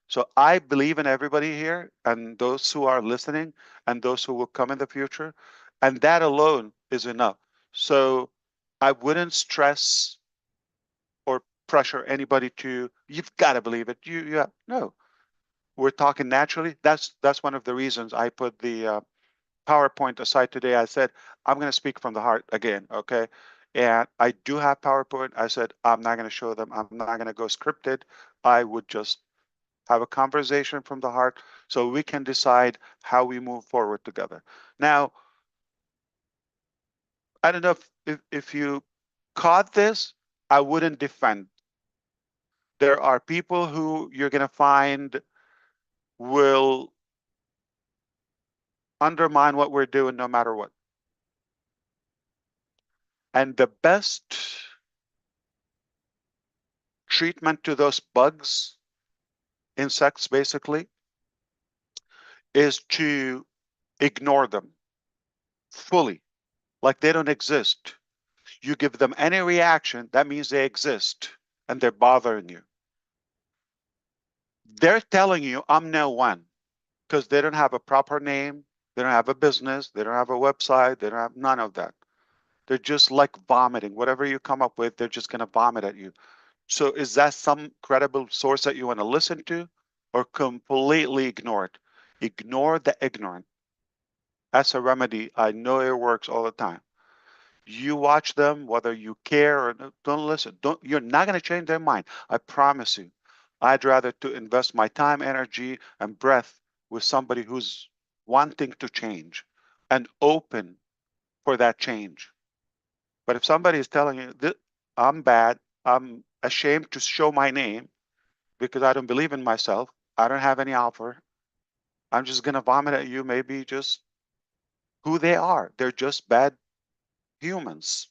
So I believe in everybody here, and those who are listening, and those who will come in the future, and that alone is enough. So I wouldn't stress or pressure anybody to. You've got to believe it. No. We're talking naturally. That's one of the reasons I put the PowerPoint aside today. I said, I'm going to speak from the heart again, okay? And I do have PowerPoint. I said, I'm not going to show them. I'm not going to go scripted. I would just have a conversation from the heart so we can decide how we move forward together. Now, I don't know if you caught this, I wouldn't defend. There are people who you're going to find will undermine what we're doing no matter what. And the best treatment to those bugs, insects basically, is to ignore them fully, like they don't exist. You give them any reaction, that means they exist and they're bothering you. They're telling you, I'm no one, because they don't have a proper name, they don't have a business, they don't have a website, they don't have none of that. They're just like vomiting. Whatever you come up with, they're just going to vomit at you. So is that some credible source that you want to listen to, or completely ignore it? Ignore the ignorant. That's a remedy. I know it works all the time. You watch them, whether you care or don't listen. You're not going to change their mind. I promise you. I'd rather to invest my time, energy, and breath with somebody who's wanting to change and open for that change. But if somebody is telling you that I'm bad, I'm ashamed to show my name because I don't believe in myself, I don't have any offer, I'm just going to vomit at you, maybe just who they are. They're just bad humans.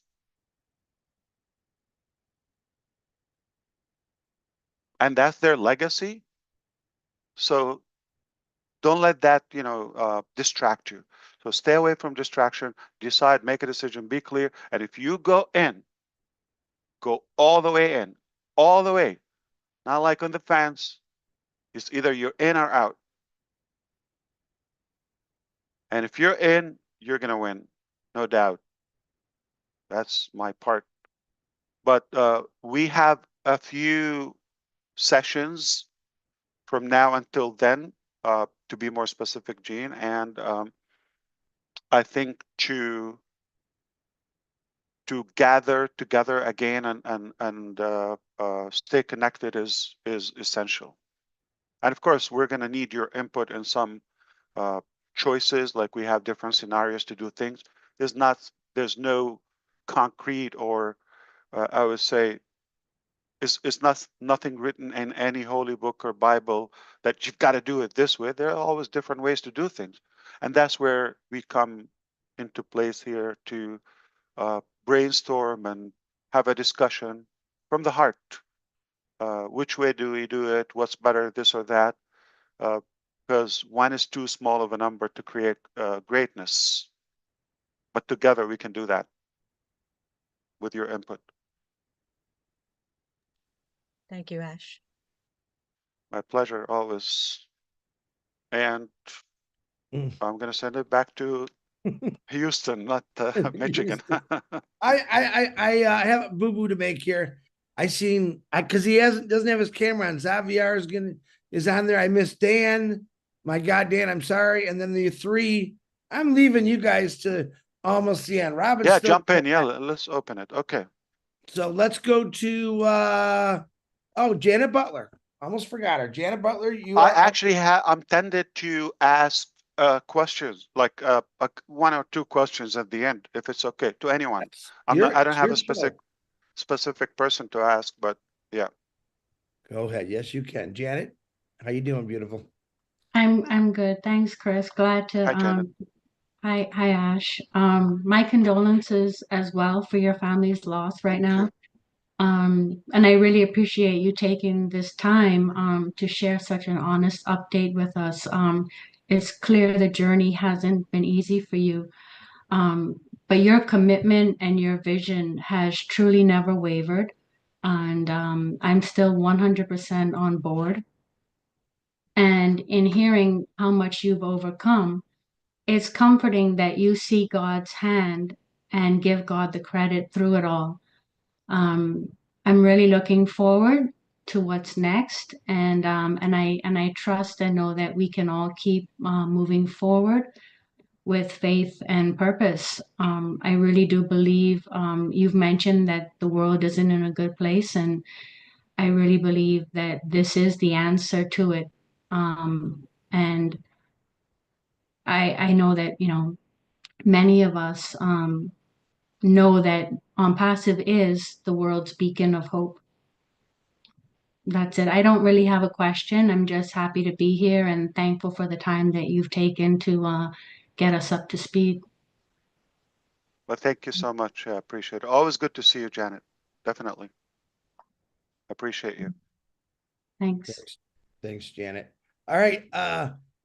And that's their legacy. So don't let that, distract you. So stay away from distraction, decide, make a decision, be clear. And if you go in, go all the way in, all the way. Not like on the fence. It's either you're in or out. And if you're in, you're going to win. No doubt. That's my part. But we have a few sessions from now until then, to be more specific, Gene. And I think to gather together again and stay connected is essential. And of course, we're going to need your input in some choices, like we have different scenarios to do things. There's no concrete or I would say it's nothing written in any holy book or Bible that you've got to do it this way. There are always different ways to do things. And that's where we come into place here to brainstorm and have a discussion from the heart. Which way do we do it? What's better, this or that? Because one is too small of a number to create greatness. But together we can do that with your input. Thank you, Ash. My pleasure, always. And I'm going to send it back to Houston, not Michigan. I have a boo-boo to make here. I seen, because he doesn't have his camera on. Xavier is on there. I missed Dan. My God, Dan, I'm sorry. And then the three, I'm leaving you guys to almost the end. Robin, Yeah, still jump in. Yeah, let's open it. Okay. So let's go to Janet Butler. Almost forgot her. Janet Butler, you I are actually I'm tended to ask questions, like one or two questions at the end, if it's okay, to anyone. I don't have a specific person to ask, but yeah. Go ahead. Yes, you can. Janet, how you doing, beautiful? I'm good. Thanks, Chris. Glad to Hi, Janet. hi Ash. My condolences as well for your family's loss right now. And I really appreciate you taking this time to share such an honest update with us. It's clear the journey hasn't been easy for you. But your commitment and your vision has truly never wavered. And I'm still 100% on board. And in hearing how much you've overcome, it's comforting that you see God's hand and give God the credit through it all. I'm really looking forward to what's next, and I trust and know that we can all keep moving forward with faith and purpose. I really do believe you've mentioned that the world isn't in a good place, and I really believe that this is the answer to it. And I know that, many of us know that Passive is the world's beacon of hope. That's it. I don't really have a question. I'm just happy to be here and thankful for the time that you've taken to get us up to speed. Well, thank you so much. I appreciate it. Always good to see you, Janet. Definitely. Appreciate you. Thanks. Thanks, Janet. All right.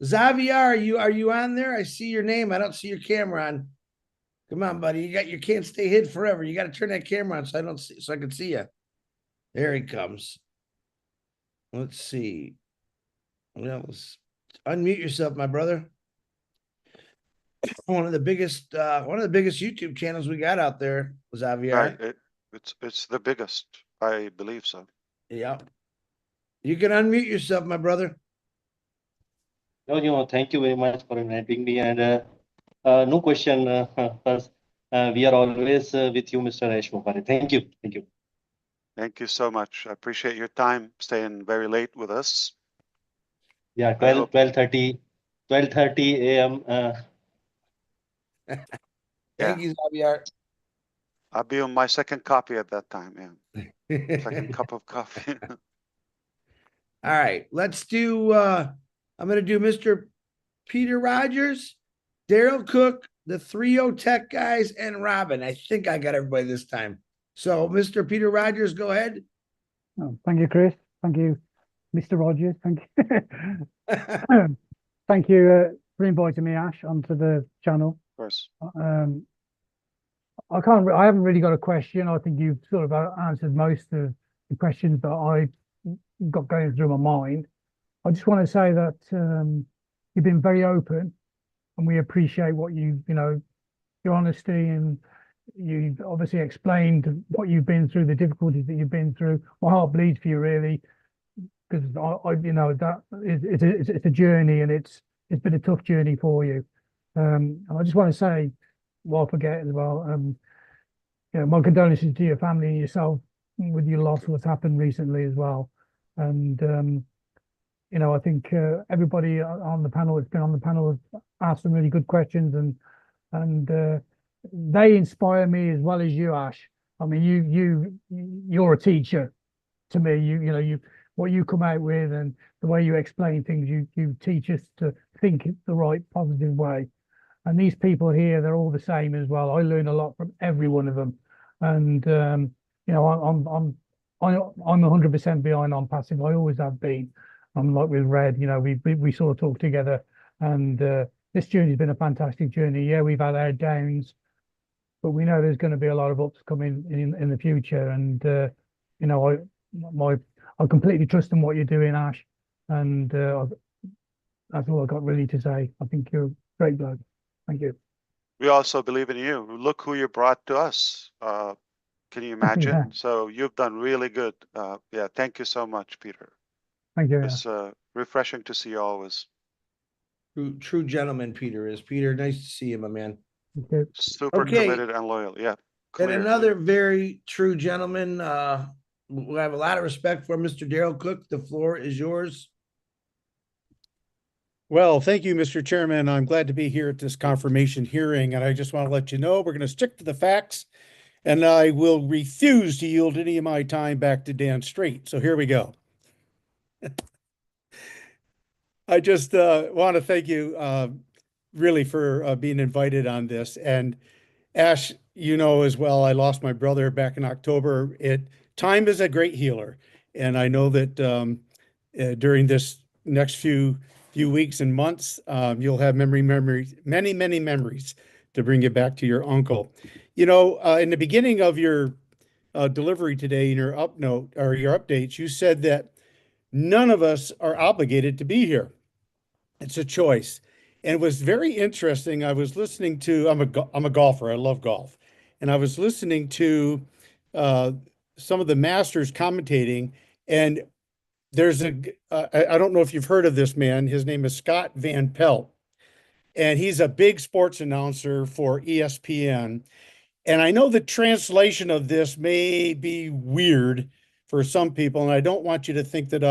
Xavier, are you on there? I see your name. I don't see your camera on. Come on, buddy. You can't stay hid forever. You got to turn that camera on so I can see you. There he comes. Let's see. Well, unmute yourself, my brother. One of the biggest YouTube channels we got out there, Xavier. Right. It's the biggest. I believe so. Yeah. You can unmute yourself, my brother. No, thank you very much for inviting me. And no question. First, we are always with you, Mr. Ash Mufareh. Thank you. Thank you. Thank you so much. I appreciate your time staying very late with us. Yeah, 12:30 a.m. Thank you, Xavier. I'll be on my second coffee at that time. Yeah. Second cup of coffee. All right. Let's do I'm gonna do Mr. Peter Rogers, Daryl Cook, the 3O Tech guys, and Robin. I think I got everybody this time. So, Mr. Peter Rogers, go ahead. Oh, thank you, Chris. Thank you, Mr. Rogers. Thank you. Thank you for inviting me, Ash, onto the channel. Of course. I haven't really got a question. I think you've sort of answered most of the questions that I got going through my mind. I just want to say that you've been very open, and we appreciate what your honesty, and you've obviously explained what you've been through, the difficulties that you've been through. My heart bleeds for you, really, because it's a journey, and it's been a tough journey for you. And I just want to say, while I forget as well, my condolences to your family and yourself with your loss, what's happened recently as well. And I think everybody on the panel that's been on the panel has asked some really good questions, and they inspire me as well as you, Ash. I mean, you're a teacher to me. What you come out with and the way you explain things, you teach us to think the right, positive way. And these people here, they're all the same as well. I learn a lot from every one of them, and I'm 100% behind on Passive. I always have been. I'm like with Red, we sort of talk together, and this journey's been a fantastic journey. Yeah, we've had our downs, but we know there's going to be a lot of ups coming in the future. And I completely trust in what you're doing, Ash, and that's all I got really to say. I think you're a great bloke. Thank you. We also believe in you. Look who you brought to us. Can you Thank you, imagine? yeah. So you've done really good. Yeah, thank you so much, Peter. Thank you. It's refreshing to see you always. True gentleman, Peter is. Peter, nice to see you, my man. Okay. Super Okay. committed and loyal. Yeah. And Clear. another very true gentleman, we have a lot of respect for Mr. Daryl Cook. The floor is yours. Well, thank you, Mr. Chairman. I'm glad to be here at this confirmation hearing, and I just want to let you know we're going to stick to the facts, and I will refuse to yield any of my time back to Dan Straight. So here we go. I just want to thank you really for being invited on this. And Ash, you know as well, I lost my brother back in October. Time is a great healer, and I know that during this next few weeks and months, you'll have many memories to bring you back to your uncle. You know, in the beginning of your delivery today, in your upnote or your updates, you said that none of us are obligated to be here. It's a choice. And it was very interesting. I was listening to, I'm a golfer. I love golf. And I was listening to some of the masters commentating, and there's I don't know if you've heard of this man. His name is Scott Van Pelt, and he's a big sports announcer for ESPN. And I know the translation of this may be weird for some people, and I don't want you to think that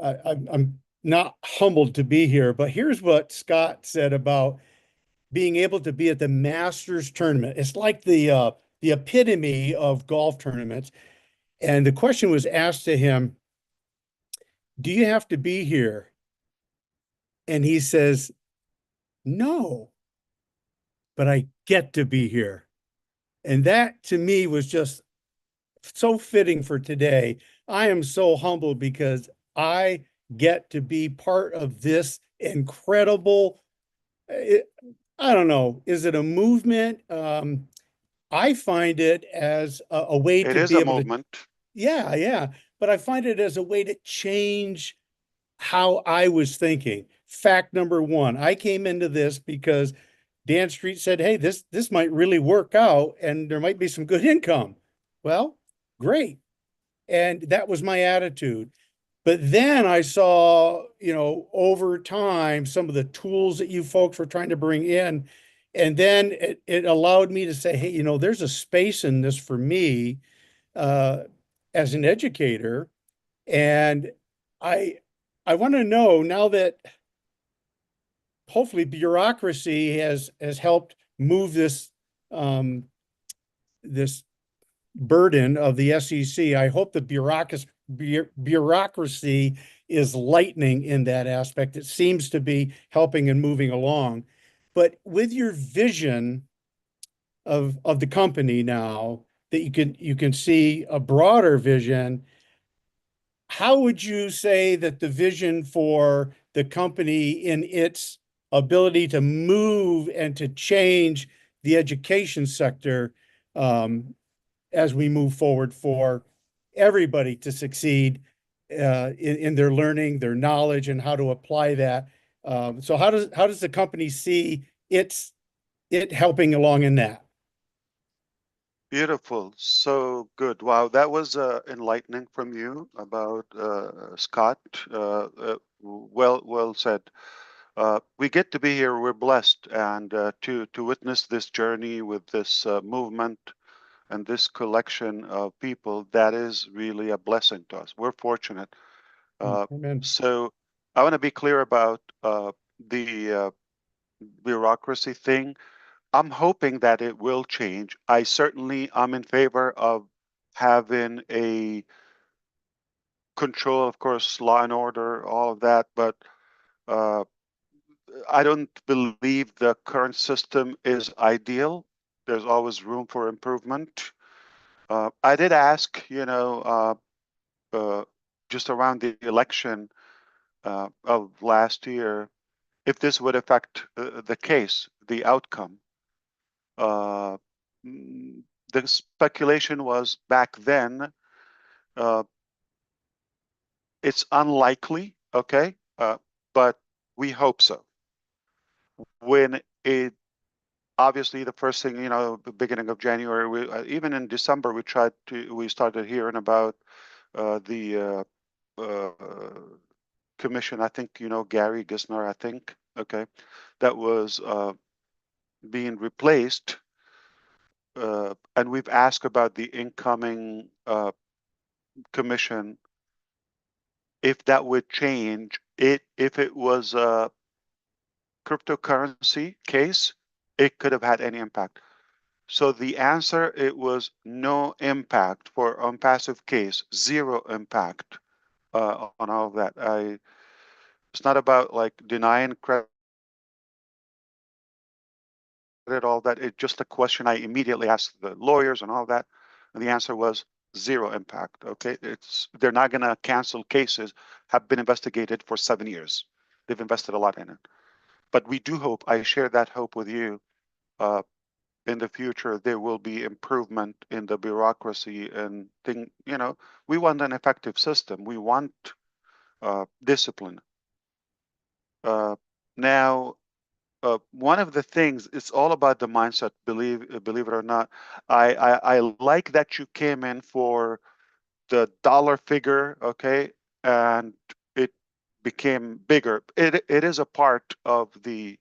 I'm not humbled to be here, but here's what Scott said about being able to be at the Masters tournament. It's like the epitome of golf tournaments. And the question was asked to him, do you have to be here? And he says, no, but I get to be here. And that to me was just so fitting for today. I am so humbled because I get to be part of this incredible, I don't know, is it a movement? I find it as a way It to is be a able movement. yeah, but I find it as a way to change how I was thinking. Fact number one, I came into this because Dan Street said, hey, this might really work out and there might be some good income. Well, great. And that was my attitude. But then I saw, you know, over time, some of the tools that you folks were trying to bring in. And then it allowed me to say, hey, you know, there's a space in this for me as an educator. And I want to know now that hopefully bureaucracy has helped move this this burden of the SEC. I hope the bureaucracy is lightening in that aspect. It seems to be helping and moving along. But with your vision of the company now, that you can see a broader vision, how would you say that the vision for the company in its ability to move and to change the education sector as we move forward for everybody to succeed in their learning, their knowledge, and how to apply that? So how does the company see it helping along in that? Beautiful. So good. Wow, that was enlightening from you about Scott. Well said. We get to be here. We're blessed, and to witness this journey with this movement and this collection of people, that is really a blessing to us. We're fortunate. Amen. So I want to be clear about the bureaucracy thing. I'm hoping that it will change. I certainly am in favor of having a control, of course, law and order, all of that, but I don't believe the current system is ideal. There's always room for improvement. I did ask, you know, just around the election of last year, if this would affect the case, the outcome. The speculation was back then, it's unlikely, okay, but we hope so. When it obviously the first thing, the beginning of January, even in December, we started hearing about the commission. I think, Gary Gisner, I think, okay, that was being replaced. And we've asked about the incoming commission, if that would change it. If it was a cryptocurrency case, it could have had any impact. So the answer, it was no impact for on passive case, zero impact on all of that. It's not about like denying credit, all that. It's just a question I immediately asked the lawyers and all that, and the answer was zero impact. Okay, they're not going to cancel cases have been investigated for 7 years. They've invested a lot in it, but we do hope. I share that hope with you. In the future, there will be improvement in the bureaucracy and thing. We want an effective system. We want discipline. Now, one of the things, it's all about the mindset. Believe it or not, I like that you came in for the dollar figure, okay, and it became bigger. It is a part of the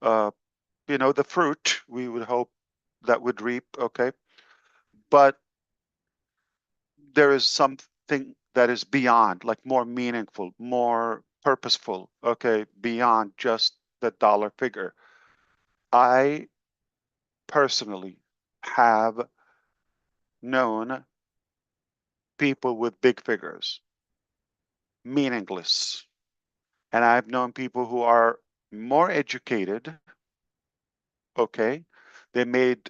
the fruit we would hope that would reap, okay, but there is something that is beyond, like more meaningful, more purposeful, okay, beyond just the dollar figure. I personally have known people with big figures, meaningless. And I've known people who are more educated, okay, they made,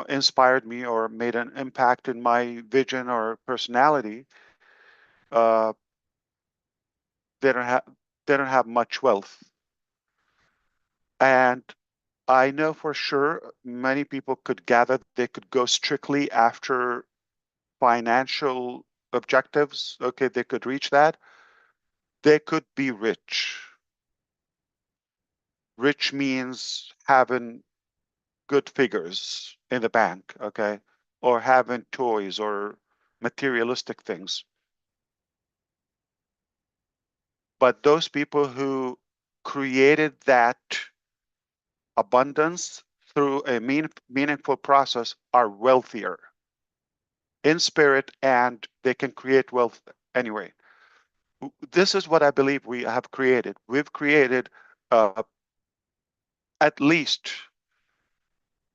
inspired me or made an impact in my vision or personality. They don't have much wealth. And I know for sure many people could gather, they could go strictly after financial objectives. Okay, they could reach that. They could be rich. Rich means having good figures in the bank, okay, or having toys or materialistic things. But those people who created that abundance through a meaningful process are wealthier in spirit, and they can create wealth anyway. This is what I believe we have created. We've created, at least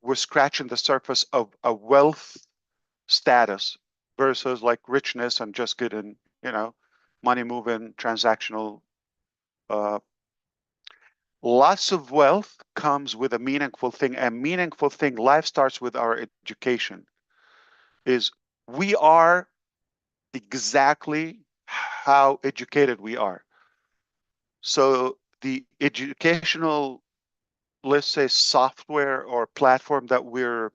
we're scratching the surface of a wealth status versus like richness and just getting, money moving, transactional. Lots of wealth comes with a meaningful thing. A meaningful thing, life starts with our education. Is we are exactly how educated we are. So the educational, let's say, software or platform that we're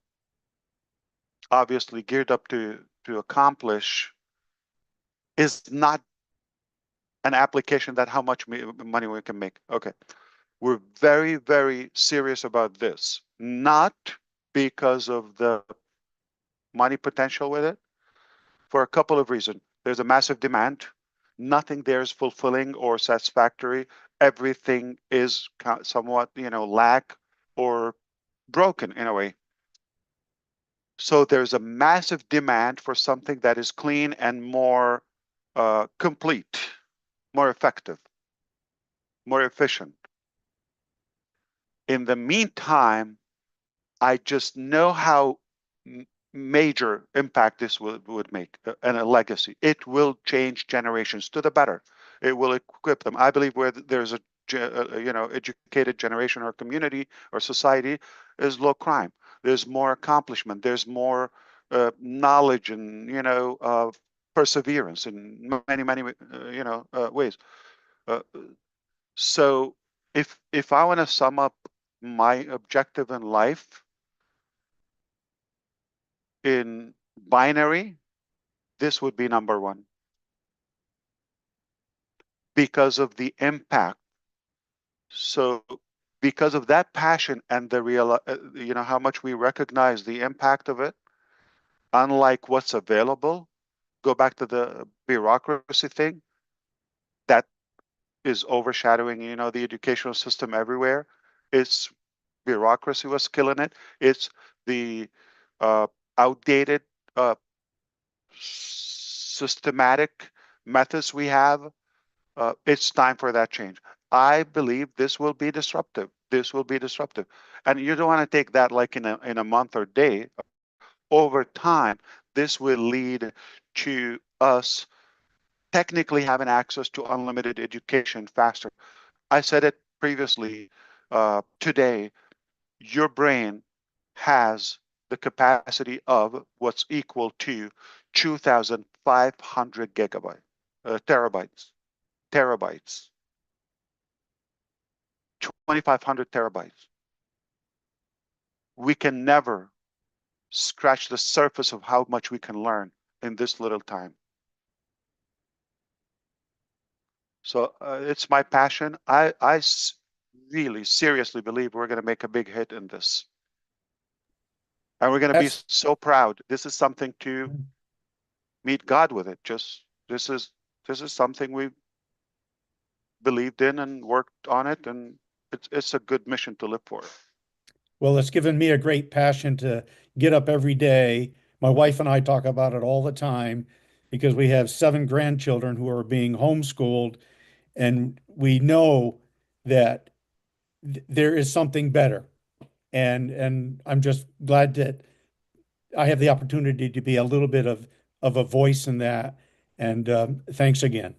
obviously geared up to accomplish is not an application that how much money we can make. Okay. We're very, very serious about this, not because of the money potential with it, for a couple of reasons. There's a massive demand. Nothing there is fulfilling or satisfactory. Everything is somewhat, lack or broken in a way. So there's a massive demand for something that is clean and more complete, more effective, more efficient. In the meantime, I just know how major impact this would make and a legacy. It will change generations to the better. It will equip them. I believe where there's a educated generation or community or society is low crime. There's more accomplishment. There's more knowledge and perseverance in many ways. So if I want to sum up my objective in life in binary, this would be number one because of the impact. So because of that passion and the real, you know, how much we recognize the impact of it, unlike what's available, go back to the bureaucracy thing, that is overshadowing, you know, the educational system everywhere. It's bureaucracy was killing it. It's the outdated systematic methods we have. It's time for that change. I believe this will be disruptive. This will be disruptive. And you don't want to take that like in a month or day. Over time, this will lead to us technically having access to unlimited education faster. I said it previously today, your brain has the capacity of what's equal to 2,500 terabytes, 2,500 terabytes. We can never scratch the surface of how much we can learn in this little time. So it's my passion. I really seriously believe we're going to make a big hit in this. And we're going to be so proud. This is something to meet God with it. Just this is something we believed in and worked on it, and it's a good mission to live for. Well, it's given me a great passion to get up every day. My wife and I talk about it all the time because we have 7 grandchildren who are being homeschooled, and we know that there is something better. And I'm just glad that I have the opportunity to be a little bit of a voice in that. And thanks again.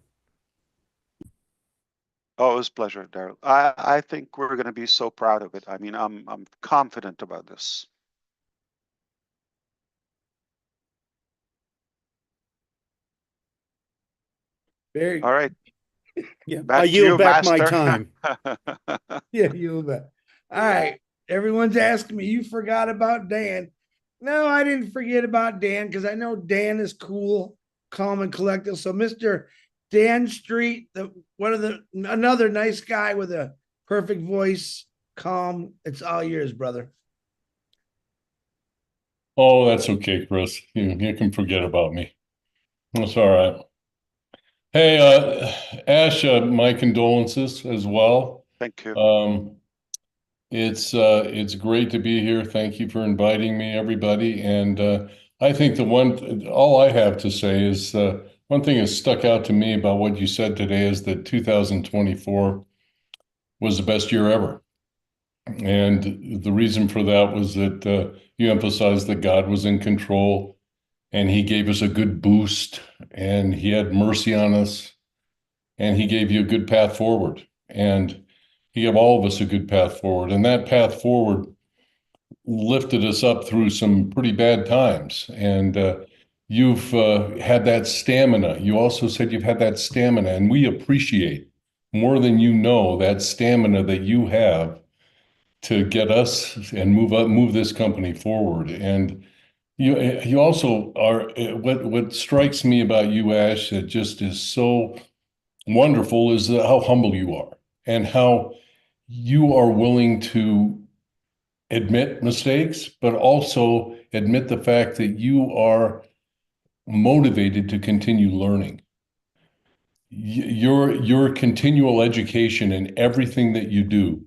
Oh, it was a pleasure, Daryl. I think we're going to be so proud of it. I mean, I'm confident about this. All right. Yeah, back I to you, yield back my Master. time. Yeah, you bet. All right. Everyone's asking me, you forgot about Dan. No, I didn't forget about Dan because I know Dan is cool, calm, and collected. So, Mr. Dan Street, another nice guy with a perfect voice, calm. It's all yours, brother. Oh, that's okay, Chris. You can forget about me. That's all right. Hey, Ash, my condolences as well. Thank you. It's great to be here. Thank you for inviting me, everybody. And I think all I have to say is one thing that stuck out to me about what you said today is that 2024 was the best year ever. And the reason for that was that you emphasized that God was in control and he gave us a good boost and he had mercy on us and he gave you a good path forward. And he gave all of us a good path forward. And that path forward lifted us up through some pretty bad times. And you've had that stamina. You also said you've had that stamina, and we appreciate more than you know that stamina that you have to get us and move this company forward. And you also are, what strikes me about you, Ash, that just is so wonderful is how humble you are and how you are willing to admit mistakes, but also admit the fact that you are motivated to continue learning. Your continual education in everything that you do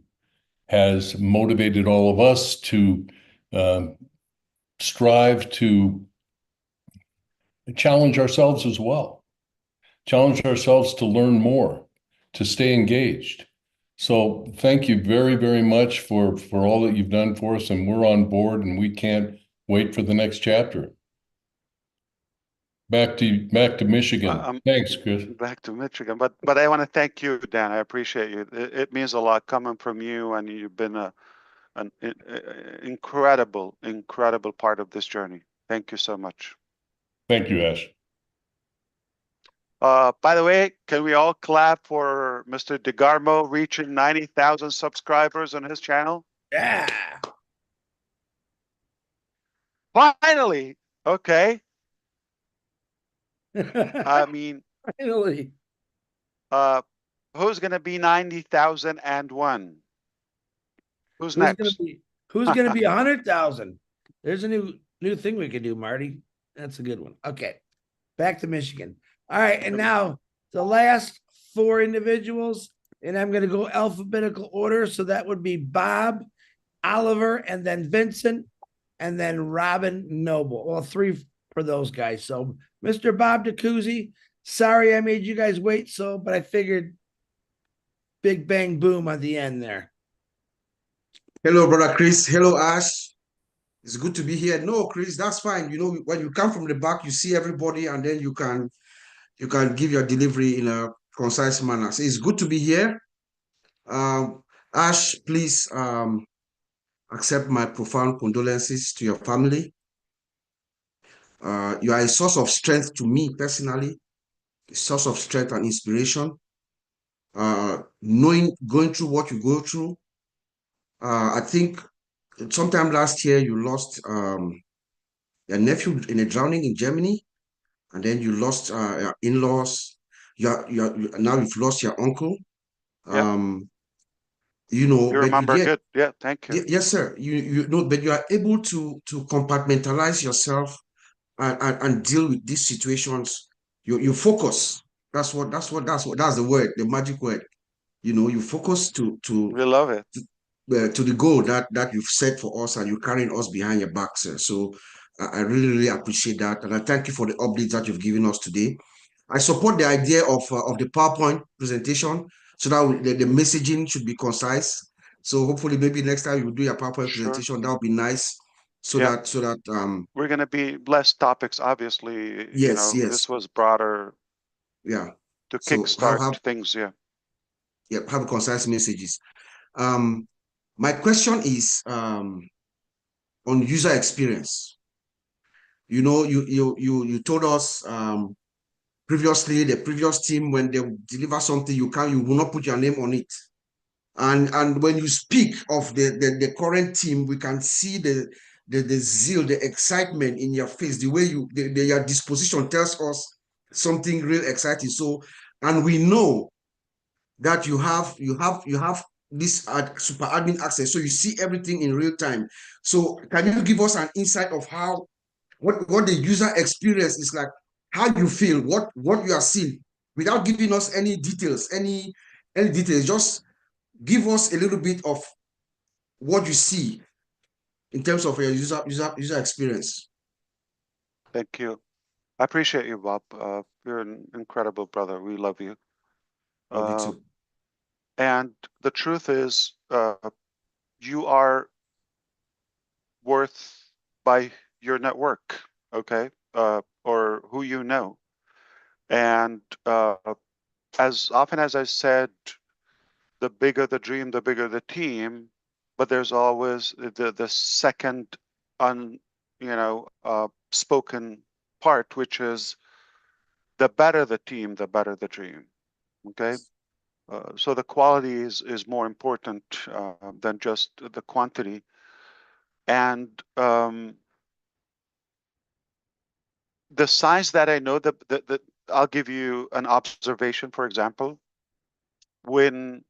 has motivated all of us to strive to challenge ourselves as well, challenge ourselves to learn more, to stay engaged. So thank you very, very much for all that you've done for us, and we're on board, and we can't wait for the next chapter. Back to Michigan. Thanks, Chris. Back to Michigan, but I want to thank you, Dan. I appreciate you. It means a lot coming from you, and you've been an incredible part of this journey. Thank you so much. Thank you, Ash. By the way, can we all clap for Mr. DeGarmo reaching 90,000 subscribers on his channel? Yeah. Finally. Okay. I mean, finally. Who's going to be 90,001? Who's Who's next? gonna be 100,000? There's a new thing we can do, Marty. That's a good one. Okay, back to Michigan. All right, and now the last four individuals, and I'm gonna go alphabetical order. So that would be Bob, Oliver, and then Vincent, and then Robin Noble. Well, three for those guys. So Mr. Bob DeCouzy, sorry I made you guys wait but I figured big bang boom at the end there. Hello, brother Chris. Hello, Ash. It's good to be here. No, Chris, that's fine. You know, when you come from the back, you see everybody, and then you can give your delivery in a concise manner. So it's good to be here. Ash, please accept my profound condolences to your family. You are a source of strength to me personally, a source of strength and inspiration. Going through what you go through, I think sometime last year you lost your nephew in a drowning in Germany, and then you lost your in-laws. Now you've lost your uncle. You know, You remember good. Yeah, thank you. Yes, sir. You know, but you are able to compartmentalize yourself and deal with these situations. You focus. That's the word, the magic word. You know, you focus to we love it. To the goal that you've set for us, and you're carrying us behind your back, sir. So I really, really appreciate that, and I thank you for the updates that you've given us today. I support the idea of the PowerPoint presentation, so that the messaging should be concise. So hopefully, maybe next time you do your PowerPoint presentation, that would be nice. So that we're going to be less topics, obviously. Yes, this was broader. Yeah. To kickstart things. Yeah. Yeah, have concise messages. My question is on user experience. You know, you told us previously, the previous team, when they deliver something, you will not put your name on it. And when you speak of the current team, we can see the zeal, the excitement in your face, the way your disposition tells us something real exciting. So, and we know that you have this super admin access, so you see everything in real time. So can you give us an insight of how what the user experience is like, how you feel, what you are seeing, without giving us any details, any details? Just give us a little bit of what you see in terms of your user experience. Thank you. I appreciate you, Bob. You're an incredible brother. We love you. Love you too. And the truth is, you are worth by your network, okay, or who you know. And as often as I said, the bigger the dream, the bigger the team. But there's always the second spoken part, which is the better the team, the better the dream. Okay. So the quality is more important than just the quantity. And the signs that I know, that I'll give you an observation, for example. When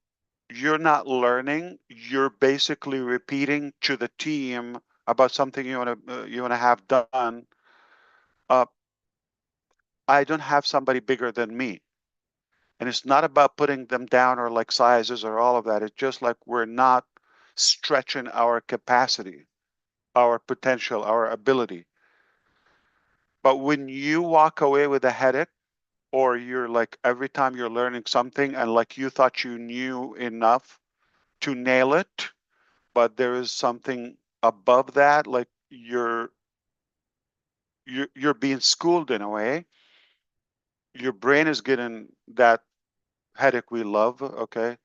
you're not learning, you're basically repeating to the team about something you want to have done. I don't have somebody bigger than me. And it's not about putting them down or like sizes or all of that. It's just like we're not stretching our capacity, our potential, our ability. But when you walk away with a headache, or you're like, every time you're learning something and like you thought you knew enough to nail it, but there is something above that, like you're being schooled in a way. Your brain is getting that headache we love. Okay.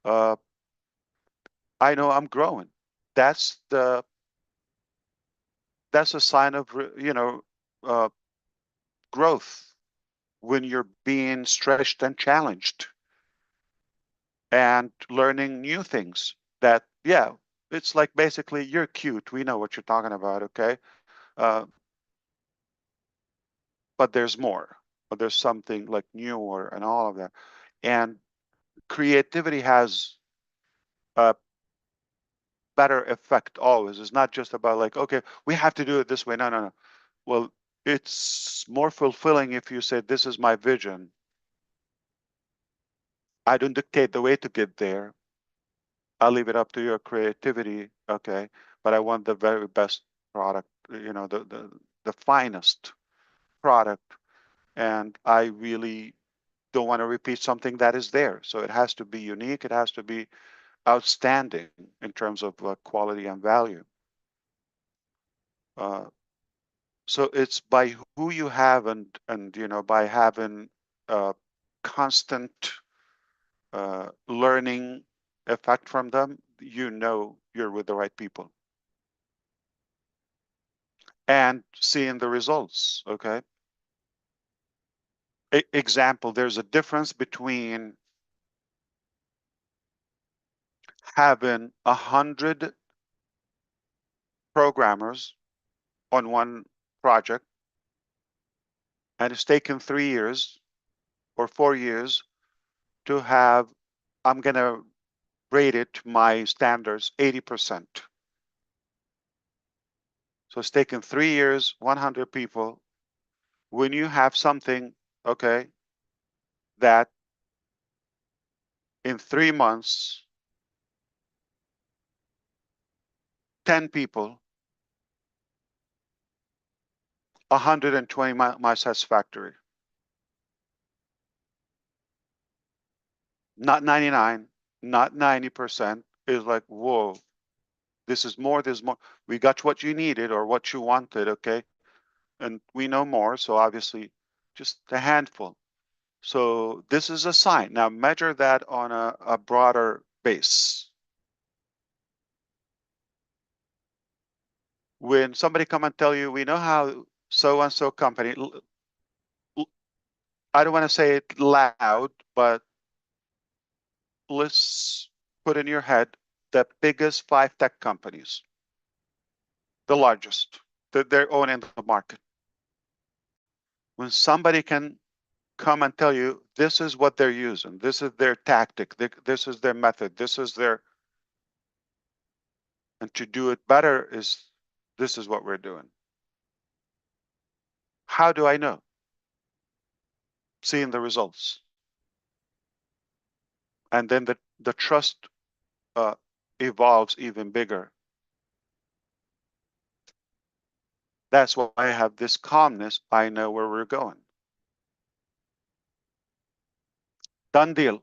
I know I'm growing. That's a sign of growth, when you're being stretched and challenged and learning new things. That, yeah, it's like basically, you're cute, we know what you're talking about, okay, but there's more, but there's something like newer and all of that. And creativity has better effect always. It's not just about like, okay, we have to do it this way. No, no, no. Well, it's more fulfilling if you say, this is my vision. I don't dictate the way to get there. I'll leave it up to your creativity, okay? But I want the very best product, you know, the finest product. And I really don't want to repeat something that is there. So it has to be unique. It has to be outstanding in terms of quality and value. So it's by who you have and you know, by having constant learning effect from them, you know you're with the right people. And seeing the results, okay? Example, there's a difference between having 100 programmers on one project, and it's taken 3 years or 4 years to have, I'm going to rate it to my standards, 80%. So it's taken 3 years, 100 people. When you have something, okay, that in 3 months, 10 people, 120 my satisfactory. Not 99, not 90%. Is like, whoa, this is more, there's more. We got what you needed or what you wanted, okay? And we know more, so obviously just a handful. So this is a sign. Now measure that on a broader base. When somebody come and tell you, we know how so-and-so company, I don't want to say it loud, but let's put in your head the biggest 5 tech companies, the largest, that they're owning the market. When somebody can come and tell you, this is what they're using, this is their tactic, this is their method, this is their, and to do it better is, this is what we're doing. How do I know? Seeing the results. And then the trust evolves even bigger. That's why I have this calmness. I know where we're going. Done deal.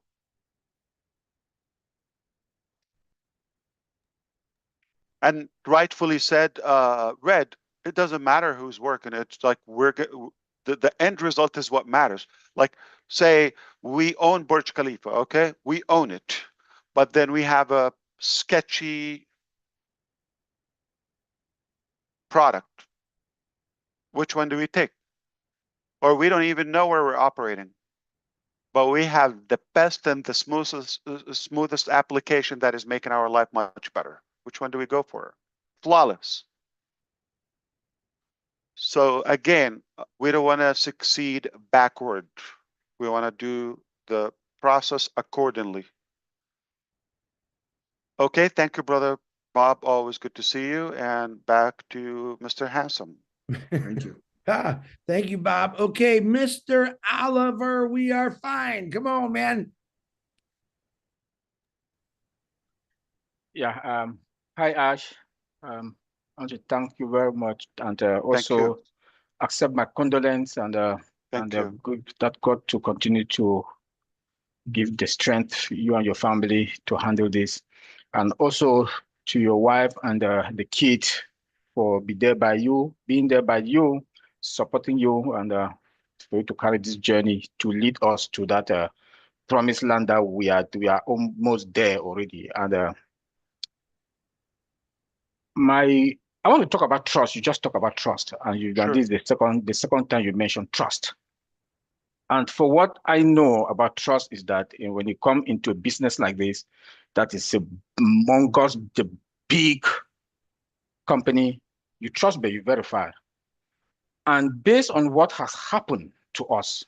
And rightfully said, Red, it doesn't matter who's working. It's like the end result is what matters. Like, say we own Burj Khalifa, okay? We own it. But then we have a sketchy product. Which one do we take? Or we don't even know where we're operating. But we have the best and the smoothest application that is making our life much better. Which one do we go for? Flawless. So again, we don't want to succeed backward. We want to do the process accordingly. Okay, thank you, brother Bob. Always good to see you. And back to Mr. Handsome. Thank you. Thank you, Bob. Okay, Mr. Oliver, we are fine. Come on, man. Yeah. Hi, Ash. I want to thank you very much, and also accept my condolence and that God to continue to give the strength you and your family to handle this, and also to your wife and the kid for being there by you, supporting you, and for you to carry this journey to lead us to that promised land that we are almost there already. And I want to talk about trust. You just talk about trust, and this is the second time you mentioned trust. And for what I know about trust is that when you come into a business like this, that is amongst the big company, you trust, but you verify. And based on what has happened to us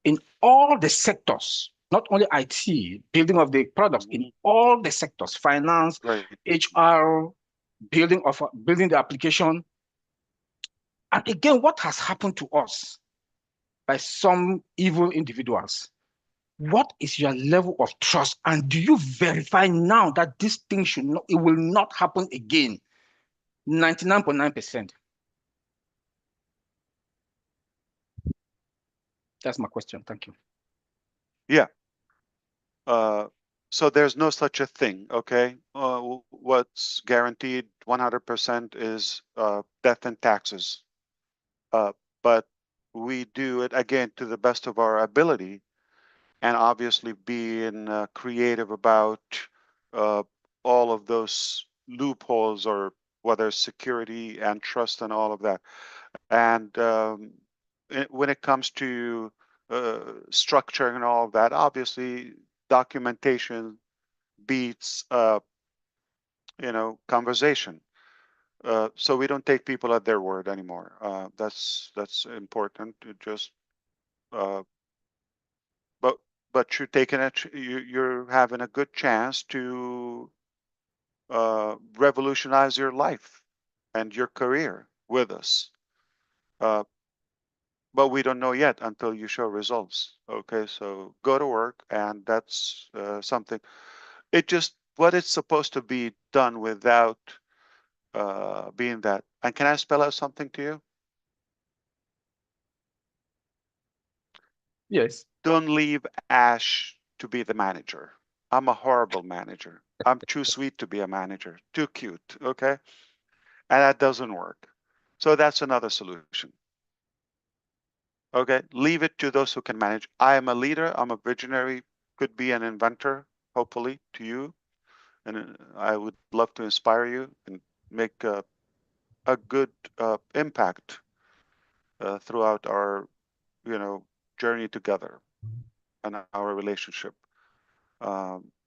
in all the sectors not only IT, building of the products in all the sectors, finance, HR, building the application. And again, what has happened to us by some evil individuals? What is your level of trust? And do you verify now that this thing it will not happen again? 99.9%. That's my question. Thank you. Yeah. So there's no such a thing, okay? What's guaranteed 100% is death and taxes. But we do it, again, to the best of our ability, and obviously being creative about all of those loopholes, or whether security and trust and all of that. And when it comes to structuring and all of that, obviously documentation beats conversation. So we don't take people at their word anymore. That's important to just but you're taking it, you're having a good chance to revolutionize your life and your career with us. But we don't know yet until you show results. Okay, so go to work, and that's something. What it's supposed to be done without being that. And can I spell out something to you? Yes. Don't leave Ash to be the manager. I'm a horrible manager. I'm too sweet to be a manager, too cute, okay? And that doesn't work. So that's another solution. Okay, leave it to those who can manage. I am a leader, I'm a visionary, could be an inventor, hopefully, to you. And I would love to inspire you and make a good impact throughout our, journey together and our relationship.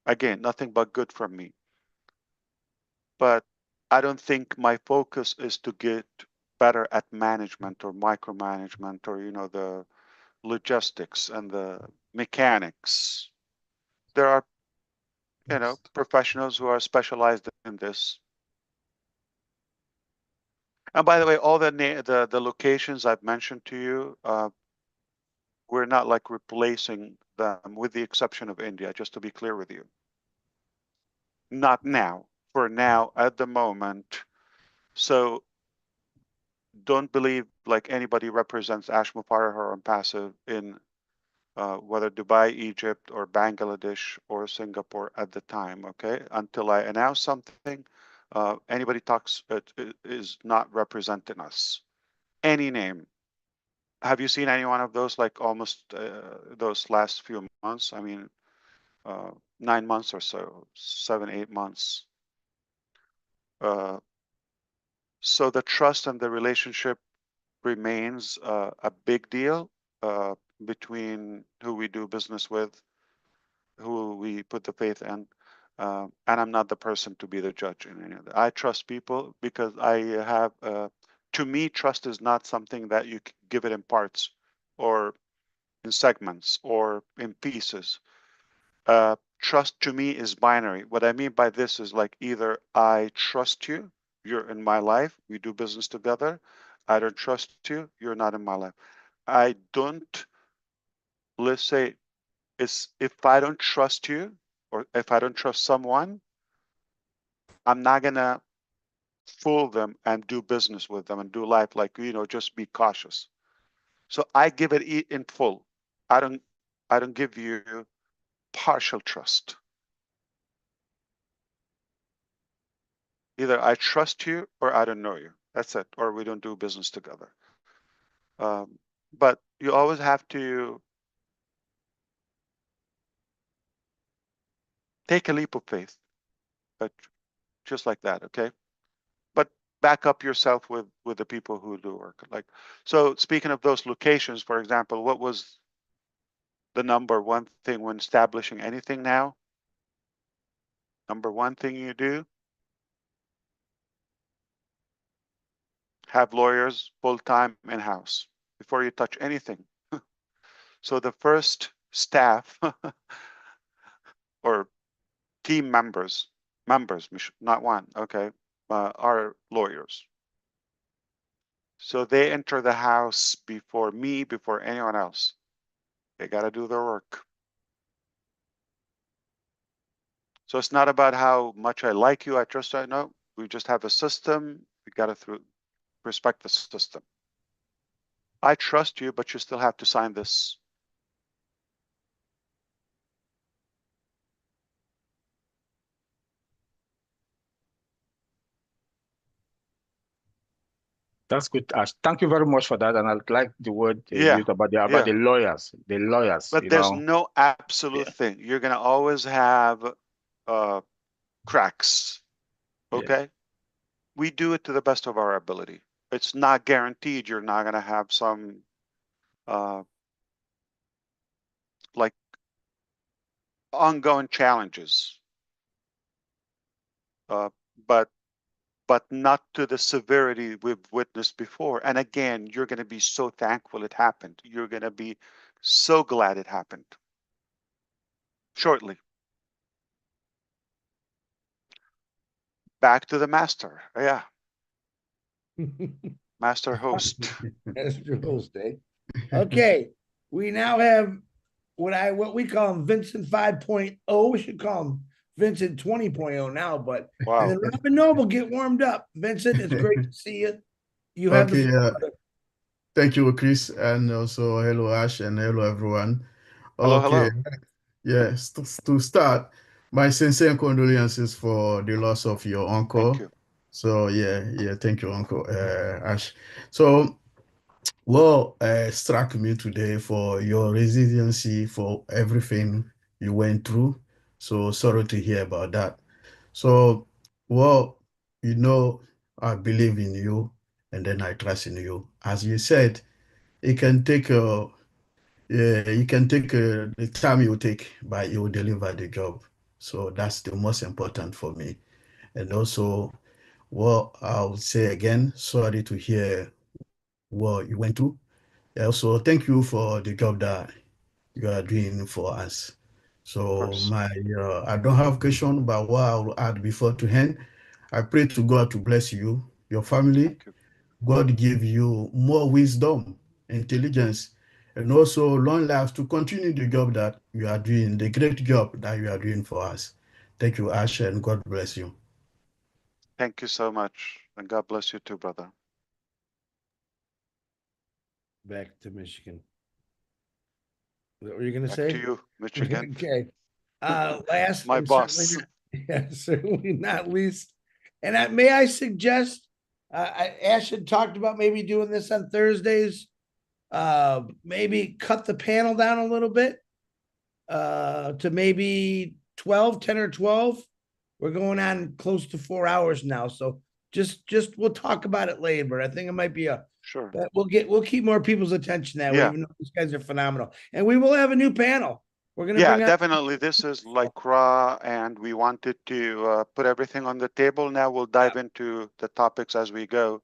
Again, nothing but good from me. But I don't think my focus is to get better at management or micromanagement, or the logistics and the mechanics. There are professionals who are specialized in this. And by the way, all the locations I've mentioned to you, we're not like replacing them, with the exception of India, just to be clear with you. Not now. For now, at the moment. So don't believe like anybody represents Ash Mufareh or Passive in whether Dubai, Egypt, or Bangladesh or Singapore at the time, okay? Until I announce something, anybody talks is not representing us. Any name. Have you seen any one of those, like almost those last few months? I mean, 9 months or so, 7, 8 months. So the trust and the relationship remains a big deal between who we do business with, who we put the faith in. And I'm not the person to be the judge in any of that. I trust people because I have, to me, trust is not something that you give it in parts or in segments or in pieces. Trust to me is binary. What I mean by this is like either I trust you, you're in my life, we do business together. I don't trust you, you're not in my life. I don't, let's say, if I don't trust you, or if I don't trust someone, I'm not gonna fool them and do business with them and do life like, just be cautious. So I give it in full. I don't give you partial trust. Either I trust you or I don't know you. That's it. Or we don't do business together. But you always have to take a leap of faith, but just like that, okay? But back up yourself with the people who do work. Like, so speaking of those locations, for example, what was the number one thing when establishing anything now? Number one thing you do? Have lawyers full-time in-house before you touch anything. So the first staff or team members, not one, okay, are lawyers. So they enter the house before me, before anyone else. They got to do their work. So it's not about how much I like you, I trust you. No, we just have a system. We got to respect the system. I trust you, but you still have to sign this. That's good, Ash. Thank you very much for that. And I like the word you Yeah, used about the yeah. lawyers. The lawyers, But you there's know. no absolute thing. You're gonna always have cracks. Okay? We do it to the best of our ability. It's not guaranteed you're not gonna have some like ongoing challenges. But not to the severity we've witnessed before. And again, you're going to be so thankful it happened. You're going to be so glad it happened. Shortly. Back to the master. Yeah. Master host. Master host, eh? Okay. We now have what we call him Vincent 5.0. We should call him Vincent 20.0 now, but wow. And then Robin Noble, get warmed up. Vincent, it's great to see you. You have Okay, the thank you, Chris, and also hello, Ash, and hello, everyone. Hello, Okay, hello. yes, to start, my sincere condolences for the loss of your uncle. Thank you. So thank you, Uncle Ash. So what struck me today for your resiliency for everything you went through. So sorry to hear about that. So, well, I believe in you, and then I trust in you. As you said, it can take the time you take, but you will deliver the job. So that's the most important for me. And also, what I would say again, sorry to hear what you went through. Also, thank you for the job that you are doing for us. So I don't have question, but what I will add before to end, I pray to God to bless you, your family. God give you more wisdom, intelligence, and also long life to continue the job that you are doing, the great job that you are doing for us. Thank you, Ash, and God bless you. Thank you so much. And God bless you too, brother. back to Michigan. Is that what you're going to Back say? to you, Michigan. Okay. Last My and boss. certainly not least. And may I suggest, Ash had talked about maybe doing this on Thursdays. Maybe cut the panel down a little bit to maybe 10 or 12. We're going on close to 4 hours now. So just we'll talk about it later. But I think it might be sure. We'll keep more people's attention that way, Yeah. even though these guys are phenomenal. And we will have a new panel. We're gonna bring definitely. This is like raw, and we wanted to put everything on the table. Now we'll dive into the topics as we go.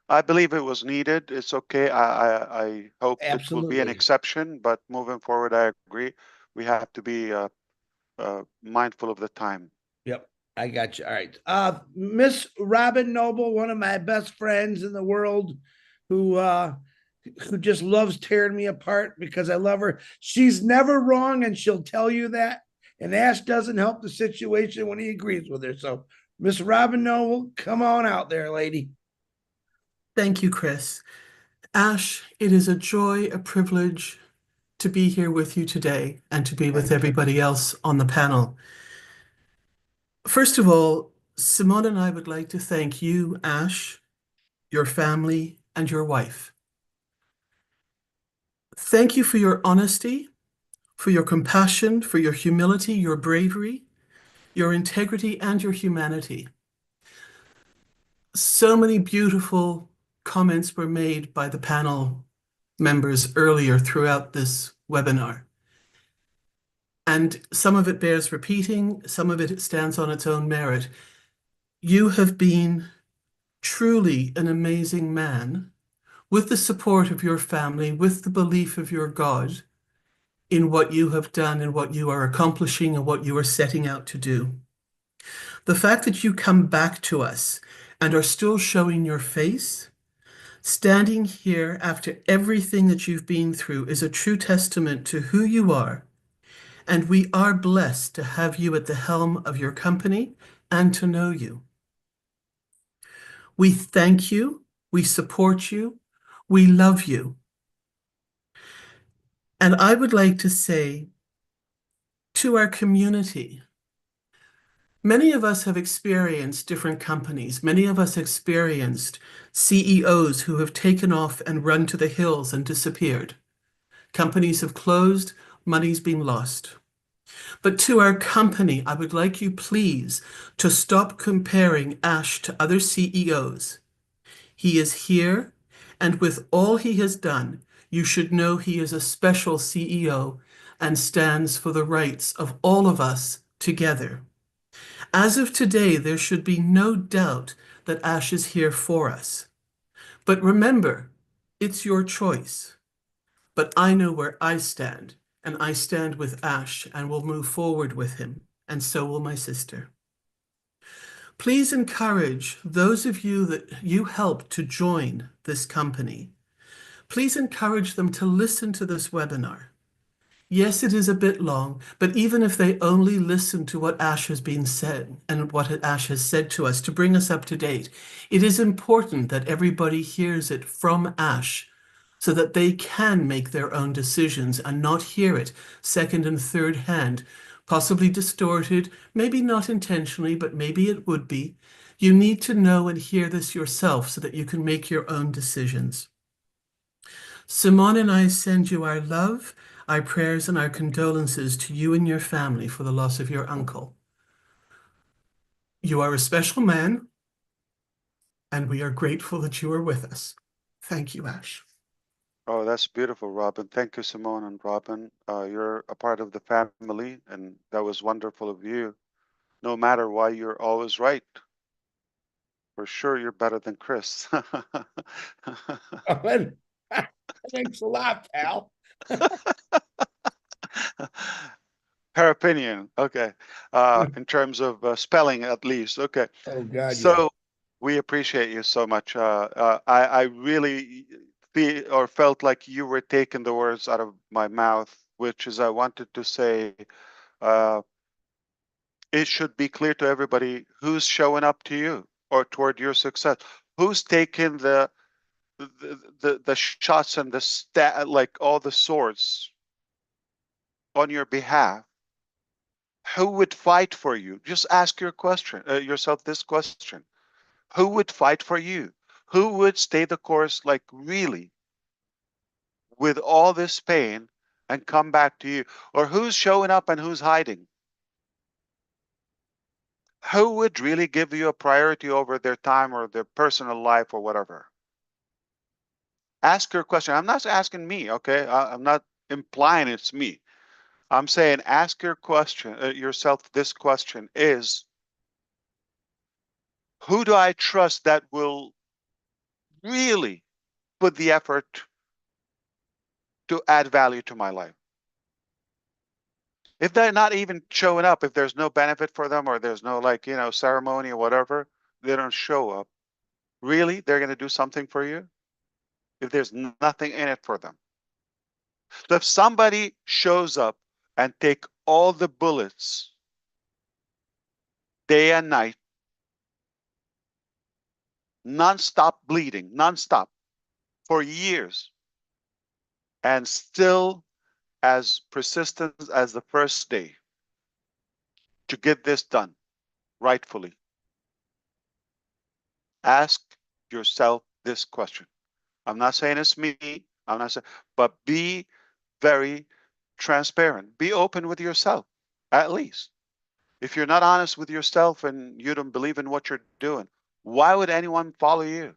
I believe it was needed. It's okay. I hope it will be an exception, but moving forward, I agree. We have to be mindful of the time. Yep, I got you. All right. Miss Robin Noble, one of my best friends in the world, who just loves tearing me apart because I love her. She's never wrong, and she'll tell you that. And Ash doesn't help the situation when he agrees with her. So, Miss Robin Noble, come on out there, lady. Thank you, Chris. Ash, it is a joy, a privilege to be here with you today and to be with everybody else on the panel. First of all, Simone and I would like to thank you, Ash, your family, and your wife. Thank you for your honesty, for your compassion, for your humility, your bravery, your integrity, and your humanity. So many beautiful comments were made by the panel members earlier throughout this webinar. And some of it bears repeating, some of it stands on its own merit. You have been truly an amazing man with the support of your family, with the belief of your God, in what you have done and what you are accomplishing and what you are setting out to do. The fact that you come back to us and are still showing your face, standing here after everything that you've been through, is a true testament to who you are. And we are blessed to have you at the helm of your company and to know you. We thank you, we support you, we love you. And I would like to say to our community, many of us have experienced different companies. Many of us experienced CEOs who have taken off and run to the hills and disappeared. Companies have closed, money's been lost. But to our company, I would like you please to stop comparing Ash to other CEOs. He is here, and with all he has done, you should know he is a special CEO and stands for the rights of all of us together. As of today, there should be no doubt that Ash is here for us. But remember, it's your choice. But I know where I stand, and I stand with Ash and will move forward with him, and so will my sister. Please encourage those of you that you help to join this company. Please encourage them to listen to this webinar. Yes, it is a bit long, but even if they only listen to what Ash has been said and what Ash has said to us to bring us up to date, it is important that everybody hears it from Ash so that they can make their own decisions and not hear it second and third hand, possibly distorted, maybe not intentionally, but maybe it would be. You need to know and hear this yourself so that you can make your own decisions. Simone and I send you our love, our prayers, and our condolences to you and your family for the loss of your uncle. You are a special man, and we are grateful that you are with us. Thank you, Ash. Oh, that's beautiful, Robin. Thank you, Simone and Robin. You're a part of the family, and that was wonderful of you. No matter why, you're always right. For sure, you're better than Chris. Thanks a lot, pal. Her opinion, okay. In terms of spelling, at least, okay. Oh God, so we appreciate you so much. I really feel or felt like you were taking the words out of my mouth, which is I wanted to say, it should be clear to everybody who's showing up to you or toward your success. Who's taking the shots and like all the swords on your behalf? Who would fight for you? Just ask yourself this question. Who would fight for you? Who would stay the course, like really, with all this pain and come back to you? Or who's showing up and who's hiding? Who would really give you a priority over their time or their personal life or whatever? Ask your question. I'm not asking me, okay? I'm not implying it's me. I'm saying ask your question, yourself this question is, who do I trust that will really put the effort to add value to my life? If they're not even showing up, if there's no benefit for them or there's no ceremony or whatever, they don't show up. Really, they're going to do something for you if there's nothing in it for them. So if somebody shows up and take all the bullets day and night, non-stop bleeding, non-stop for years, and still as persistent as the first day to get this done rightfully, ask yourself this question. I'm not saying it's me, I'm not saying, but be very transparent. Be open with yourself, at least. If you're not honest with yourself and you don't believe in what you're doing, why would anyone follow you?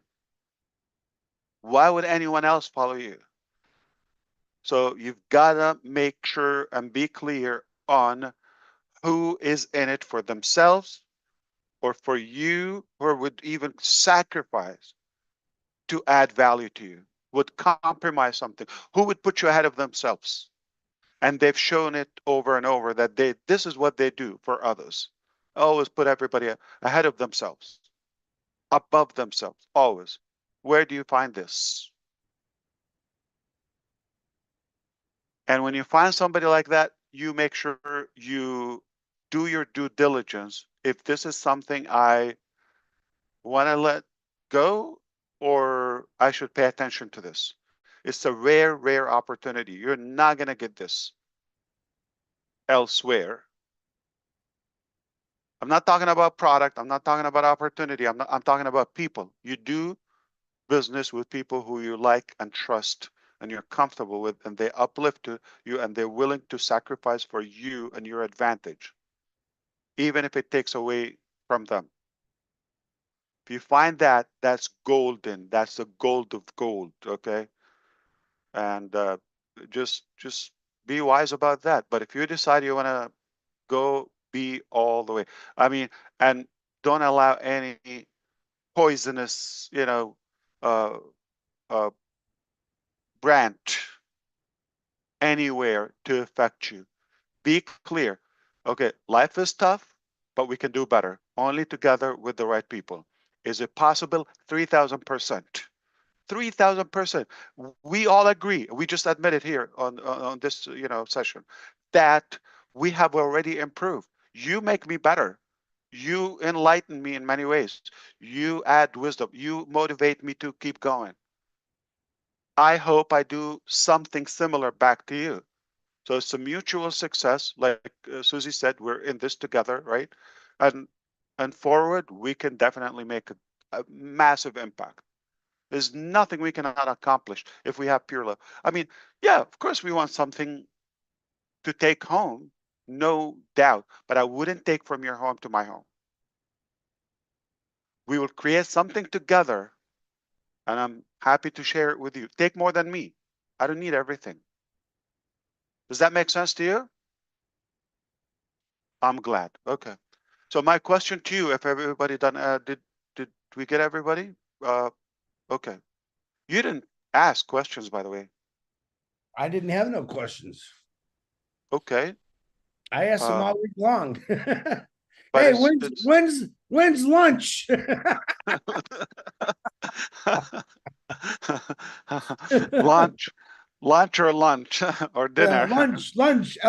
Why would anyone else follow you? So you've got to make sure and be clear on who is in it for themselves or for you, or would even sacrifice to add value to you, would compromise something. Who would put you ahead of themselves? And they've shown it over and over that this is what they do for others. Always put everybody ahead of themselves, above themselves, always. Where do you find this? And when you find somebody like that, you make sure you do your due diligence. If this is something I want to let go, or I should pay attention to this. It's a rare, rare opportunity. You're not going to get this elsewhere. I'm not talking about product. I'm not talking about opportunity. I'm talking about people. You do business with people who you like and trust and you're comfortable with, and they uplift you and they're willing to sacrifice for you and your advantage, even if it takes away from them. If you find that, that's golden. That's the gold of gold, okay? And just be wise about that. But if you decide you want to go, be all the way. I mean, and don't allow any poisonous, brand anywhere to affect you. Be clear. Okay, life is tough, but we can do better. Only together with the right people. Is it possible? 3,000%. 3,000%. We all agree. We just admitted here on this session that we have already improved. You make me better. You enlighten me in many ways. You add wisdom. You motivate me to keep going. I hope I do something similar back to you. So it's a mutual success. Like Susie said, we're in this together, right? And forward, we can definitely make a massive impact. There's nothing we cannot accomplish if we have pure love. I mean, yeah, of course we want something to take home, no doubt, but I wouldn't take from your home to my home. We will create something together, and I'm happy to share it with you. Take more than me. I don't need everything. Does that make sense to you? I'm glad. Okay. So my question to you, if everybody done, did we get everybody? Okay. You didn't ask questions, by the way. I didn't have no questions. Okay. I asked them all week long. But hey, when's lunch? lunch or lunch or dinner. Lunch, LUNCH.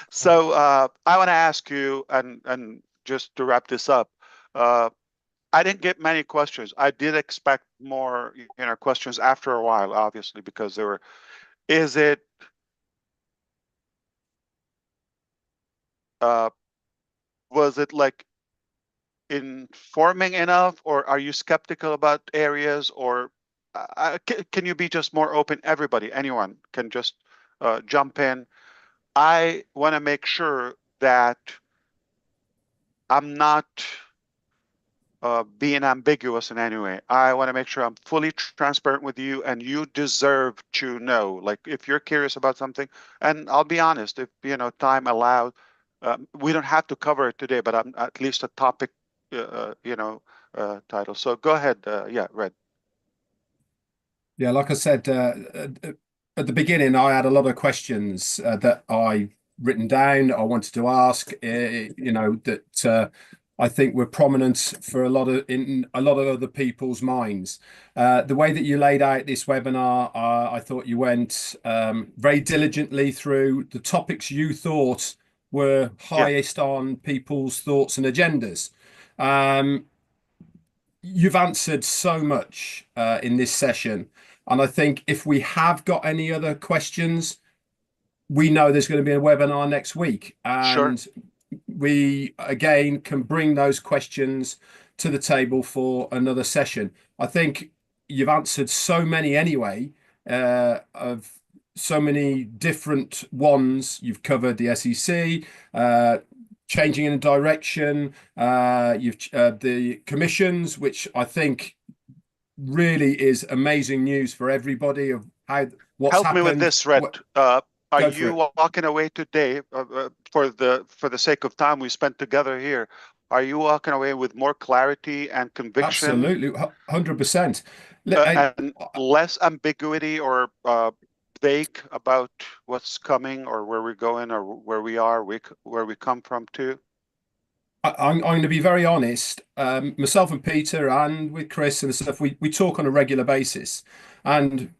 So I want to ask you, and just to wrap this up, I didn't get many questions. I did expect more, questions after a while, obviously, because there were. Is it? Was it like informing enough, or are you skeptical about areas, or can you be just more open? Everybody, anyone can just jump in. I want to make sure that I'm not being ambiguous in any way. I want to make sure I'm fully transparent with you, and you deserve to know. Like if you're curious about something, and I'll be honest, if time allowed, we don't have to cover it today, but I'm at least a topic, title. So go ahead. Yeah, Red. Yeah, like I said at the beginning, I had a lot of questions that I written down. I wanted to ask. That I think were prominent for in a lot of other people's minds. The way that you laid out this webinar, I thought you went very diligently through the topics you thought were highest on people's thoughts and agendas. You've answered so much in this session. And I think if we have got any other questions, we know there's going to be a webinar next week. And we, again, can bring those questions to the table for another session. I think you've answered so many anyway, of so many different ones. You've covered the SEC, changing in direction, the commissions, which I think really is amazing news for everybody of what's Help happened. me with this, Red. Are you walking away today for the sake of time we spent together here? Are you walking away with more clarity and conviction? Absolutely, 100%. And less ambiguity or vague about what's coming or where we're going or where we are, where we come from too? I'm going to be very honest. Myself and Peter and with Chris and stuff, we talk on a regular basis. And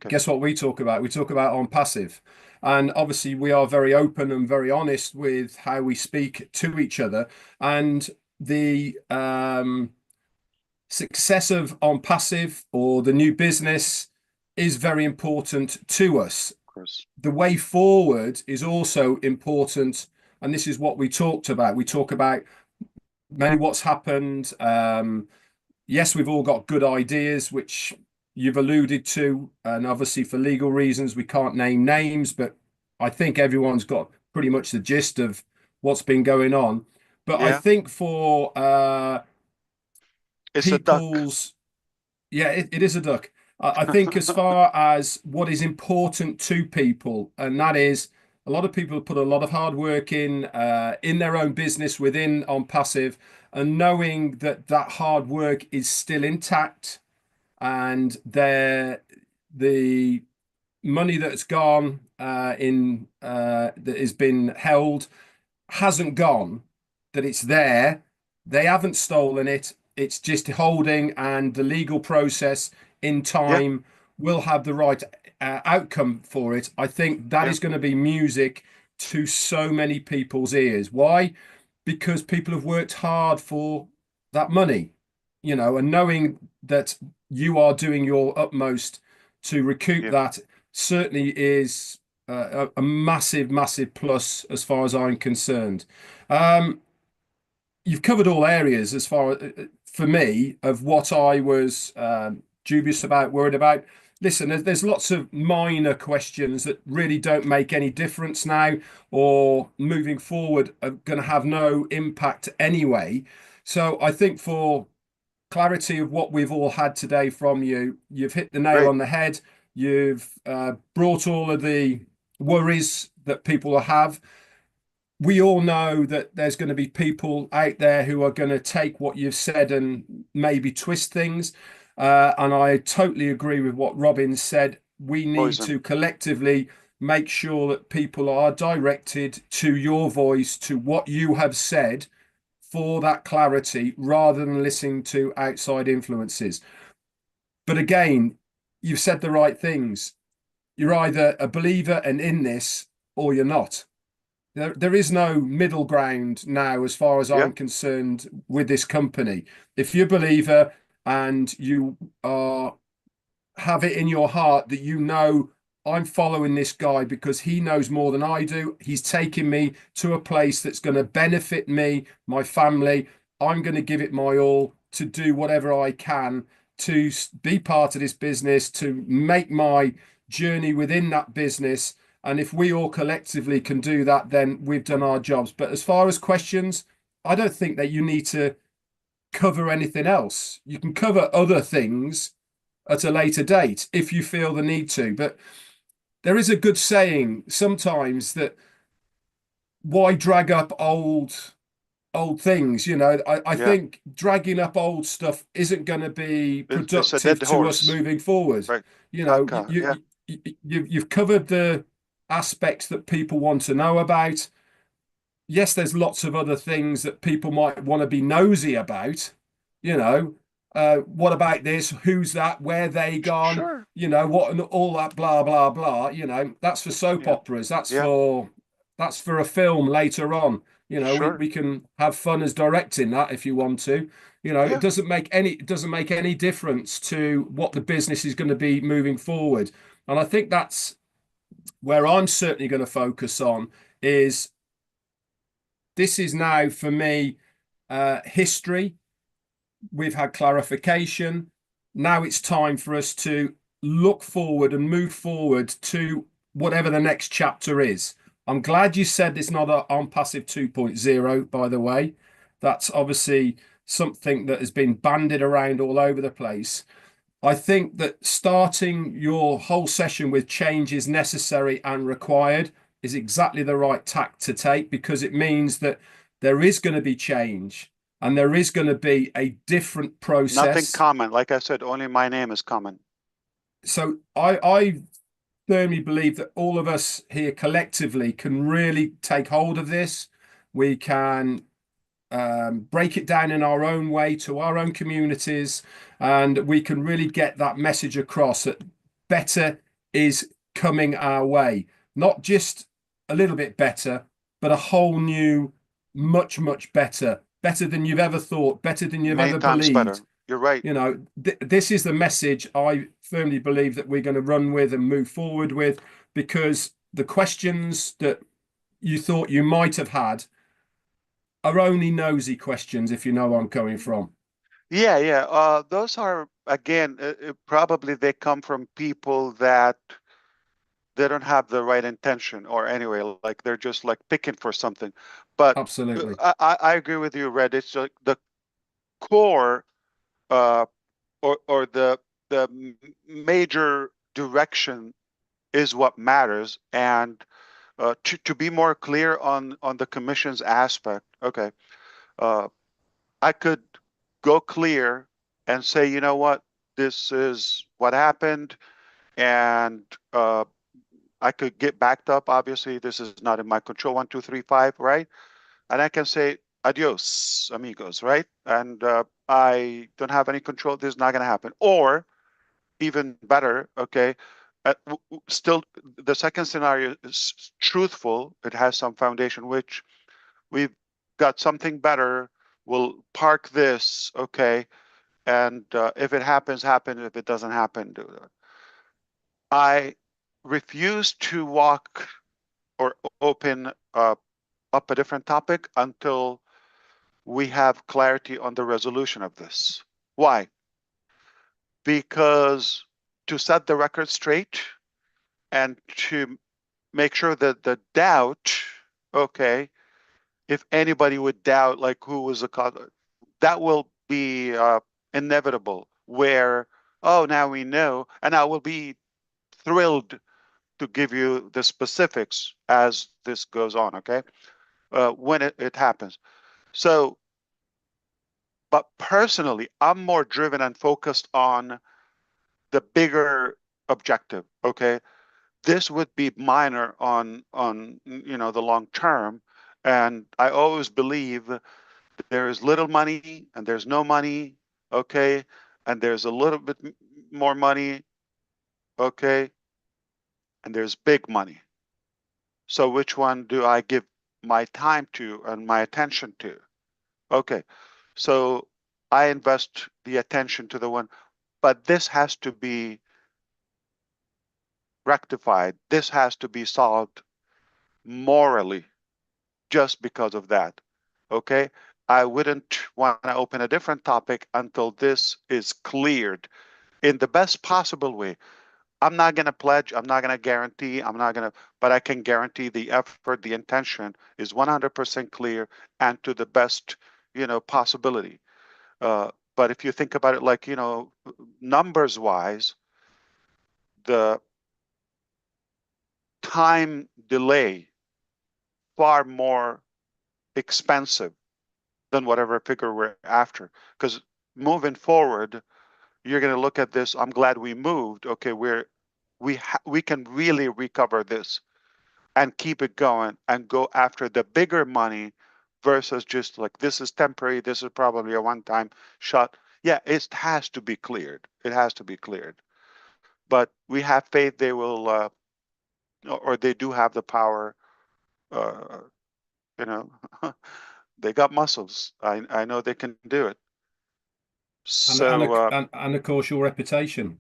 guess what we talk about? We talk about on passive. And obviously we are very open and very honest with how we speak to each other. And the success of on passive or the new business is very important to us. Of course. The way forward is also important. And this is what we talked about. We talk about maybe what's happened. Yes, we've all got good ideas, which you've alluded to. And obviously for legal reasons, we can't name names, but I think everyone's got pretty much the gist of what's been going on. But I think for it's people's, it is a duck. I think as far as what is important to people, and that is a lot of people put a lot of hard work in their own business within on passive, and knowing that that hard work is still intact, and the money that's gone that has been held hasn't gone, that it's there. They haven't stolen it. It's just holding, and the legal process in time will have the right outcome for it. I think that is going to be music to so many people's ears. Why? Because people have worked hard for that money, and knowing that you are doing your utmost to recoup that certainly is a massive, massive plus as far as I'm concerned. You've covered all areas as far for me of what I was dubious about, worried about. Listen, there's lots of minor questions that really don't make any difference now or moving forward are going to have no impact anyway. So I think for clarity of what we've all had today from you, you've hit the nail on the head. You've brought all of the worries that people have. We all know that there's going to be people out there who are going to take what you've said and maybe twist things. And I totally agree with what Robin said. We need to collectively make sure that people are directed to your voice, to what you have said for that clarity, rather than listening to outside influences. But again, you've said the right things. You're either a believer and in this, or you're not. There is no middle ground now, as far as I'm concerned, with this company. If you're a believer and you have it in your heart that I'm following this guy because he knows more than I do, he's taking me to a place that's going to benefit me, my family, I'm going to give it my all to do whatever I can to be part of this business, to make my journey within that business. And if we all collectively can do that, then we've done our jobs. But as far as questions, I don't think that you need to cover anything else. You can cover other things at a later date if you feel the need to. But there is a good saying sometimes that why drag up old things? I think dragging up old stuff isn't going to be productive to us moving forward. Right. You've covered the aspects that people want to know about. Yes, there's lots of other things that people might want to be nosy about. What about this? Who's that? Where they gone? Sure. What and all that blah blah blah. That's for soap operas. That's for a film later on. We can have fun as directing that if you want to. It doesn't make any difference to what the business is going to be moving forward. And I think that's where I'm certainly going to focus on is this is now for me history. We've had clarification. Now it's time for us to look forward and move forward to whatever the next chapter is. I'm glad you said it's not on passive 2.0, by the way. That's obviously something that has been bandied around all over the place. I think that starting your whole session with change is necessary and required is exactly the right tack to take, because it means that there is going to be change and there is going to be a different process. Nothing common. Like I said, only my name is common. So I firmly believe that all of us here collectively can really take hold of this. We can break it down in our own way to our own communities, and we can really get that message across that better is coming our way. Not just a little bit better, but a whole new, much, much better than you've ever thought, better than you've Many ever times believed. better. You're right. You know, this is the message I firmly believe that we're going to run with and move forward with, because the questions that you thought you might have had are only nosy questions, if you know where I'm coming from. Yeah. Those are, again, probably they come from people that they don't have the right intention, or anyway, like they're just like picking for something. But absolutely, I agree with you, Red. It's like the core, or the major direction is what matters. And to be more clear on the commission's aspect, okay, I could go clear and say, you know what, this is what happened, and I could get backed up. Obviously, this is not in my control. 1, 2, 3, 5, right? And I can say adios, amigos, right? And I don't have any control. This is not going to happen. Or even better, okay, still the second scenario is truthful. It has some foundation, which we've got something better. We'll park this, okay, and if it happens, happen. If it doesn't happen, do it. I refuse to walk or open up a different topic until we have clarity on the resolution of this. Why? Because to set the record straight and to make sure that the doubt, okay, if anybody would doubt like who was the cause, that will be inevitable, where, oh, now we know, and I will be thrilled to give you the specifics as this goes on, okay, when it happens. So, but personally, I'm more driven and focused on the bigger objective, okay? This would be minor on the long term, and I always believe that there is little money and there's no money, okay, and there's a little bit more money, okay, and there's big money. So which one do I give my time to and my attention to? Okay, so I invest the attention to the one, but this has to be rectified. This has to be solved morally just because of that. Okay, I wouldn't want to open a different topic until this is cleared in the best possible way. I'm not going to pledge, I'm not going to guarantee, but I can guarantee the effort, the intention is 100% clear and to the best, possibility. But if you think about it like, numbers wise, the time delay far more expensive than whatever figure we're after. Because moving forward, you're going to look at this. I'm glad we moved. Okay, we can really recover this and keep it going and go after the bigger money versus just like this is temporary. This is probably a one-time shot. Yeah, it has to be cleared. It has to be cleared. But we have faith they will, or they do have the power. You know, they got muscles. I know they can do it. So and of course your reputation.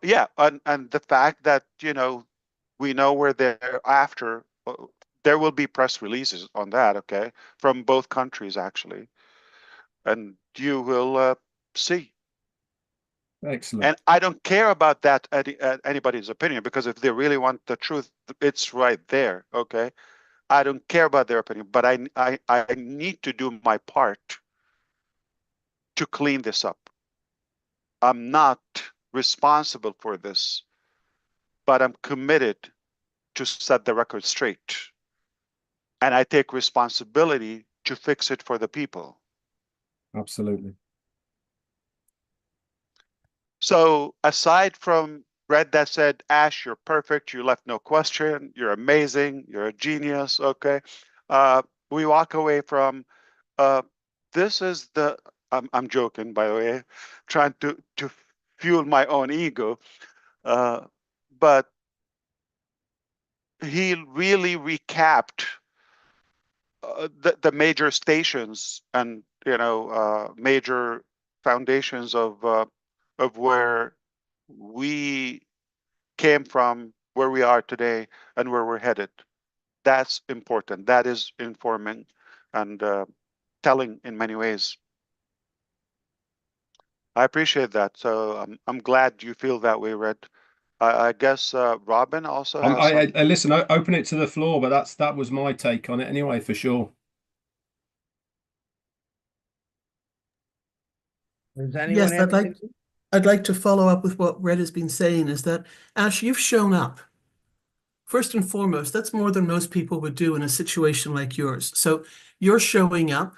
Yeah, and the fact that we know where they're after. There will be press releases on that, okay, from both countries actually, and you will see. Excellent. And I don't care about that anybody's opinion, because if they really want the truth, it's right there, okay. I don't care about their opinion, but I need to do my part to clean this up. I'm not responsible for this, but I'm committed to set the record straight. And I take responsibility to fix it for the people. Absolutely. So aside from read that said, Ash, you're perfect. You left no question. You're amazing. You're a genius. Okay. We walk away from this is the I'm joking, by the way, trying to fuel my own ego. But he really recapped the major stations and major foundations of where we came from, where we are today, and where we're headed. That's important. That is informing and telling in many ways. I appreciate that. So I'm glad you feel that way, Red. I guess Robin also has I listen. I open it to the floor, but that was my take on it anyway, for sure. Does anyone Yes, have I'd like to follow up with what Red has been saying, is that, Ash, you've shown up. First and foremost, that's more than most people would do in a situation like yours. So you're showing up,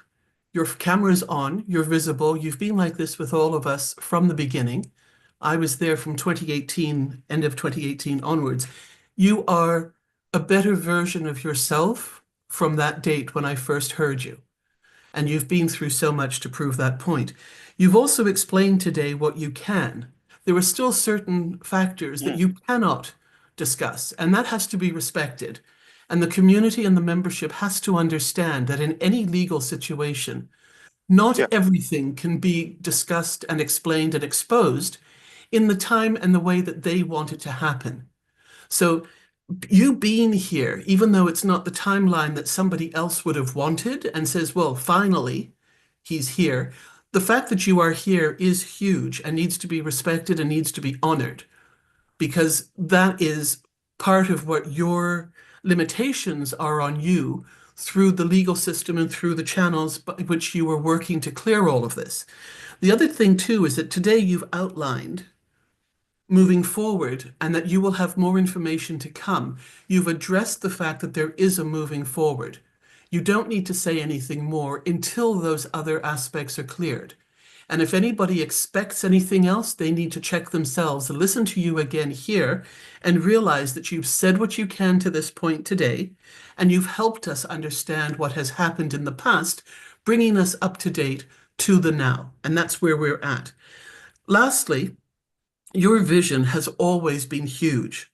your camera's on, you're visible. You've been like this with all of us from the beginning. I was there from 2018, end of 2018 onwards. You are a better version of yourself from that date when I first heard you. And you've been through so much to prove that point. You've also explained today what you can. There are still certain factors that you cannot discuss, and that has to be respected. And the community and the membership has to understand that in any legal situation, not everything can be discussed and explained and exposed in the time and the way that they want it to happen. So you being here, even though it's not the timeline that somebody else would have wanted and says, well, finally, he's here. The fact that you are here is huge and needs to be respected and needs to be honored, because that is part of what your limitations are on you through the legal system and through the channels by which you are working to clear all of this. The other thing, too, is that today you've outlined moving forward and that you will have more information to come. You've addressed the fact that there is a moving forward. You don't need to say anything more until those other aspects are cleared. And if anybody expects anything else, they need to check themselves, listen to you again here, and realize that you've said what you can to this point today, and you've helped us understand what has happened in the past, bringing us up to date to the now. And that's where we're at. Lastly, your vision has always been huge,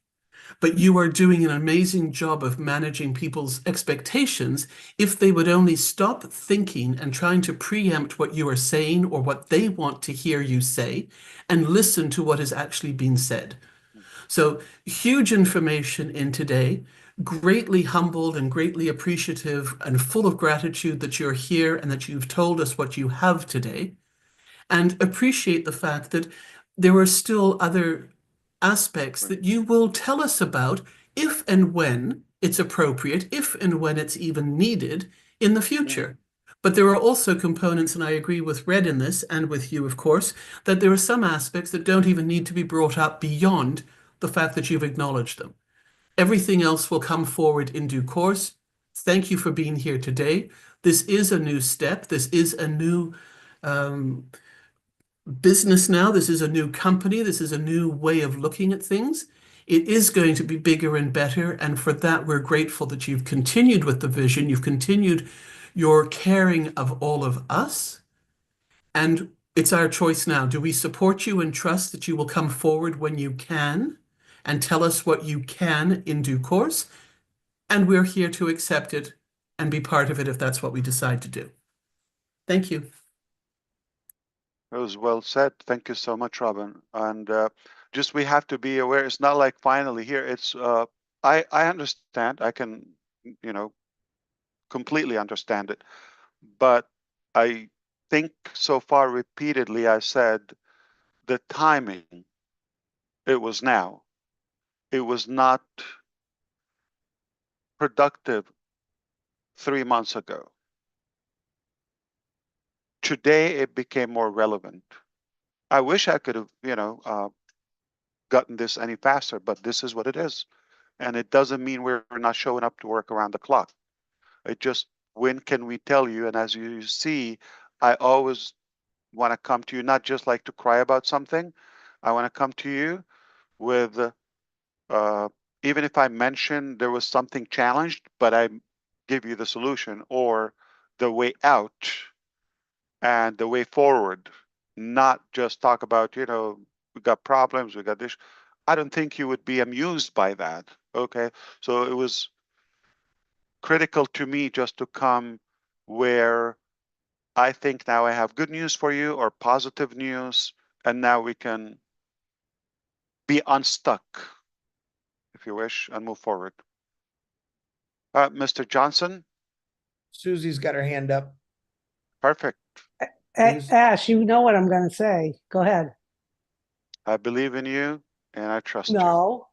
but you are doing an amazing job of managing people's expectations if they would only stop thinking and trying to preempt what you are saying or what they want to hear you say and listen to what is actually being said. So huge information in today, greatly humbled and greatly appreciative and full of gratitude that you're here and that you've told us what you have today, and appreciate the fact that there are still other aspects that you will tell us about if and when it's appropriate, if and when it's even needed in the future. But there are also components, and I agree with Red in this, and with you, of course, that there are some aspects that don't even need to be brought up beyond the fact that you've acknowledged them. Everything else will come forward in due course. Thank you for being here today. This is a new step. This is a new business now. This is a new company. This is a new way of looking at things. It is going to be bigger and better. And for that, we're grateful that you've continued with the vision. You've continued your caring of all of us. And it's our choice now. Do we support you and trust that you will come forward when you can and tell us what you can in due course? And we're here to accept it and be part of it if that's what we decide to do. Thank you. It was well said. Thank you so much, Robin. And just we have to be aware. It's not like finally here. It's I understand. I can completely understand it. But I think so far repeatedly I said the timing. It was now. It was not productive 3 months ago. Today it became more relevant. I wish I could have, gotten this any faster, but this is what it is. And it doesn't mean we're not showing up to work around the clock. It just, when can we tell you? And as you see, I always want to come to you, not just like to cry about something. I want to come to you with even if I mention there was something challenged, but I give you the solution or the way out and the way forward, not just talk about, you know, we got problems, we got this. I don't think you would be amused by that. Okay. So it was critical to me just to come where I think now I have good news for you or positive news, and now we can be unstuck, if you wish, and move forward. Mr. Johnson? Susie's got her hand up. Perfect. Ash, you know what I'm going to say. Go ahead. I believe in you and I trust you. No,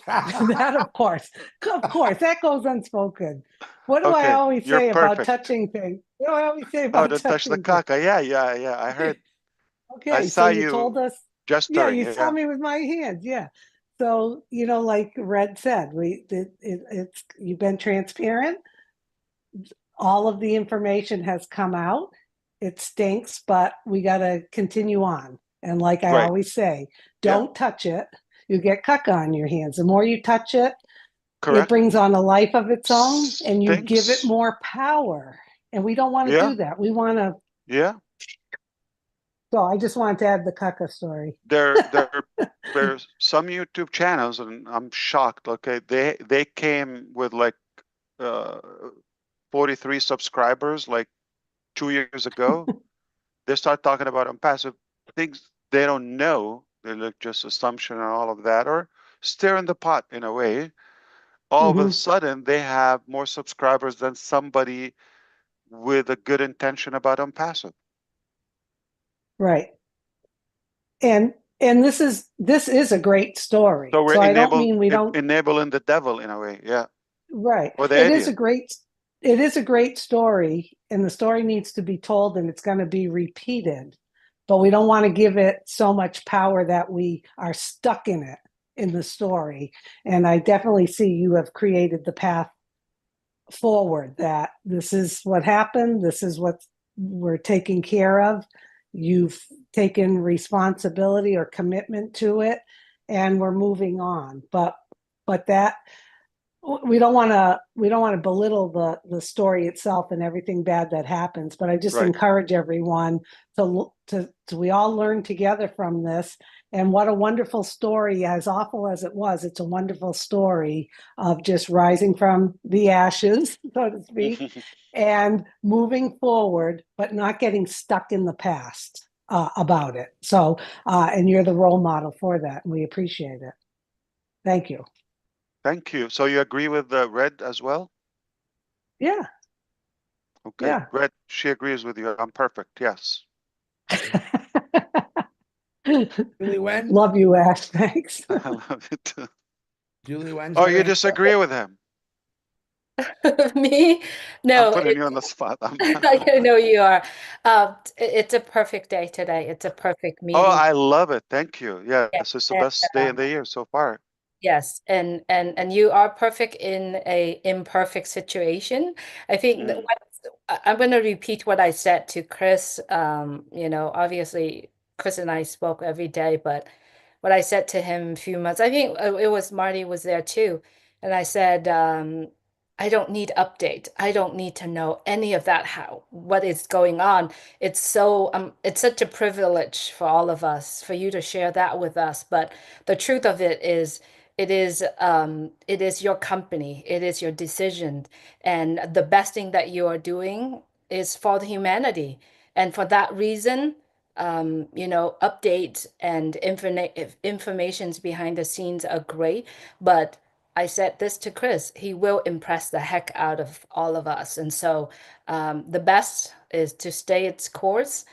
that of course, that goes unspoken. What do I Okay, always you're say about perfect. touching things? What do I always say Oh, about don't touch the touching things? caca. Yeah. I heard. I Okay, saw so you told us, yeah, gesturing. you saw me with my hands, yeah. So, you know, like Red said, it's you've been transparent. All of the information has come out. It stinks, but we got to continue on. And like I Right. always say, Yeah. don't touch it. You get caca on your hands. The more you touch it, Correct. it brings on a life of its own, and you give it Stinks. more power. And we don't want to Yeah. do that. We want to. Yeah. So I just wanted to add the caca story. There's some YouTube channels, and I'm shocked. Okay, they came with like 43 subscribers like 2 years ago. They start talking about unpassive things they don't know. They look just assumption and all of that, or stir in the pot in a way. All of a sudden, they have more subscribers than somebody with a good intention about unpassive. Right. And this is a great story. So we're So I don't mean we don't. enabling the devil in a way, yeah. Right. Or the It is idiot. a great story, and the story needs to be told, and it's going to be repeated. But we don't want to give it so much power that we are stuck in it in the story. And I definitely see you have created the path forward, that this is what happened, this is what we're taking care of. You've taken responsibility or commitment to it, and we're moving on. But that we don't want to belittle the story itself and everything bad that happens. But I just Right. encourage everyone to we all learn together from this. And what a wonderful story, as awful as it was, it's a wonderful story of just rising from the ashes, so to speak, and moving forward, but not getting stuck in the past about it. So, and you're the role model for that, and we appreciate it. Thank you. Thank you. So you agree with Red as well? Yeah. Okay. Yeah. Red, she agrees with you. I'm perfect. Yes. Julie Wen? Love you, Ash. Thanks. I love it too. Julie Wen's Oh, got her you hand up. disagree with him? Me? I'm No, putting you on the spot. I know you are. It's a perfect day today. It's a perfect Oh, meeting. I love it. Thank you. Yeah, Yes, it's the and, best day in the year so far. yes, and you are perfect in a imperfect situation. I think that I'm going to repeat what I said to Chris. You know, obviously Chris and I spoke every day, but what I said to him a few months, I think it was Marty was there too, and I said, I don't need update. I don't need to know any of that. What is going on? It's such a privilege for all of us for you to share that with us. But the truth of it is, it is your company, it is your decision, and the best thing that you are doing is for the humanity. And for that reason, you know, updates and informations behind the scenes are great. But I said this to Chris, he will impress the heck out of all of us. And so the best is to stay its course.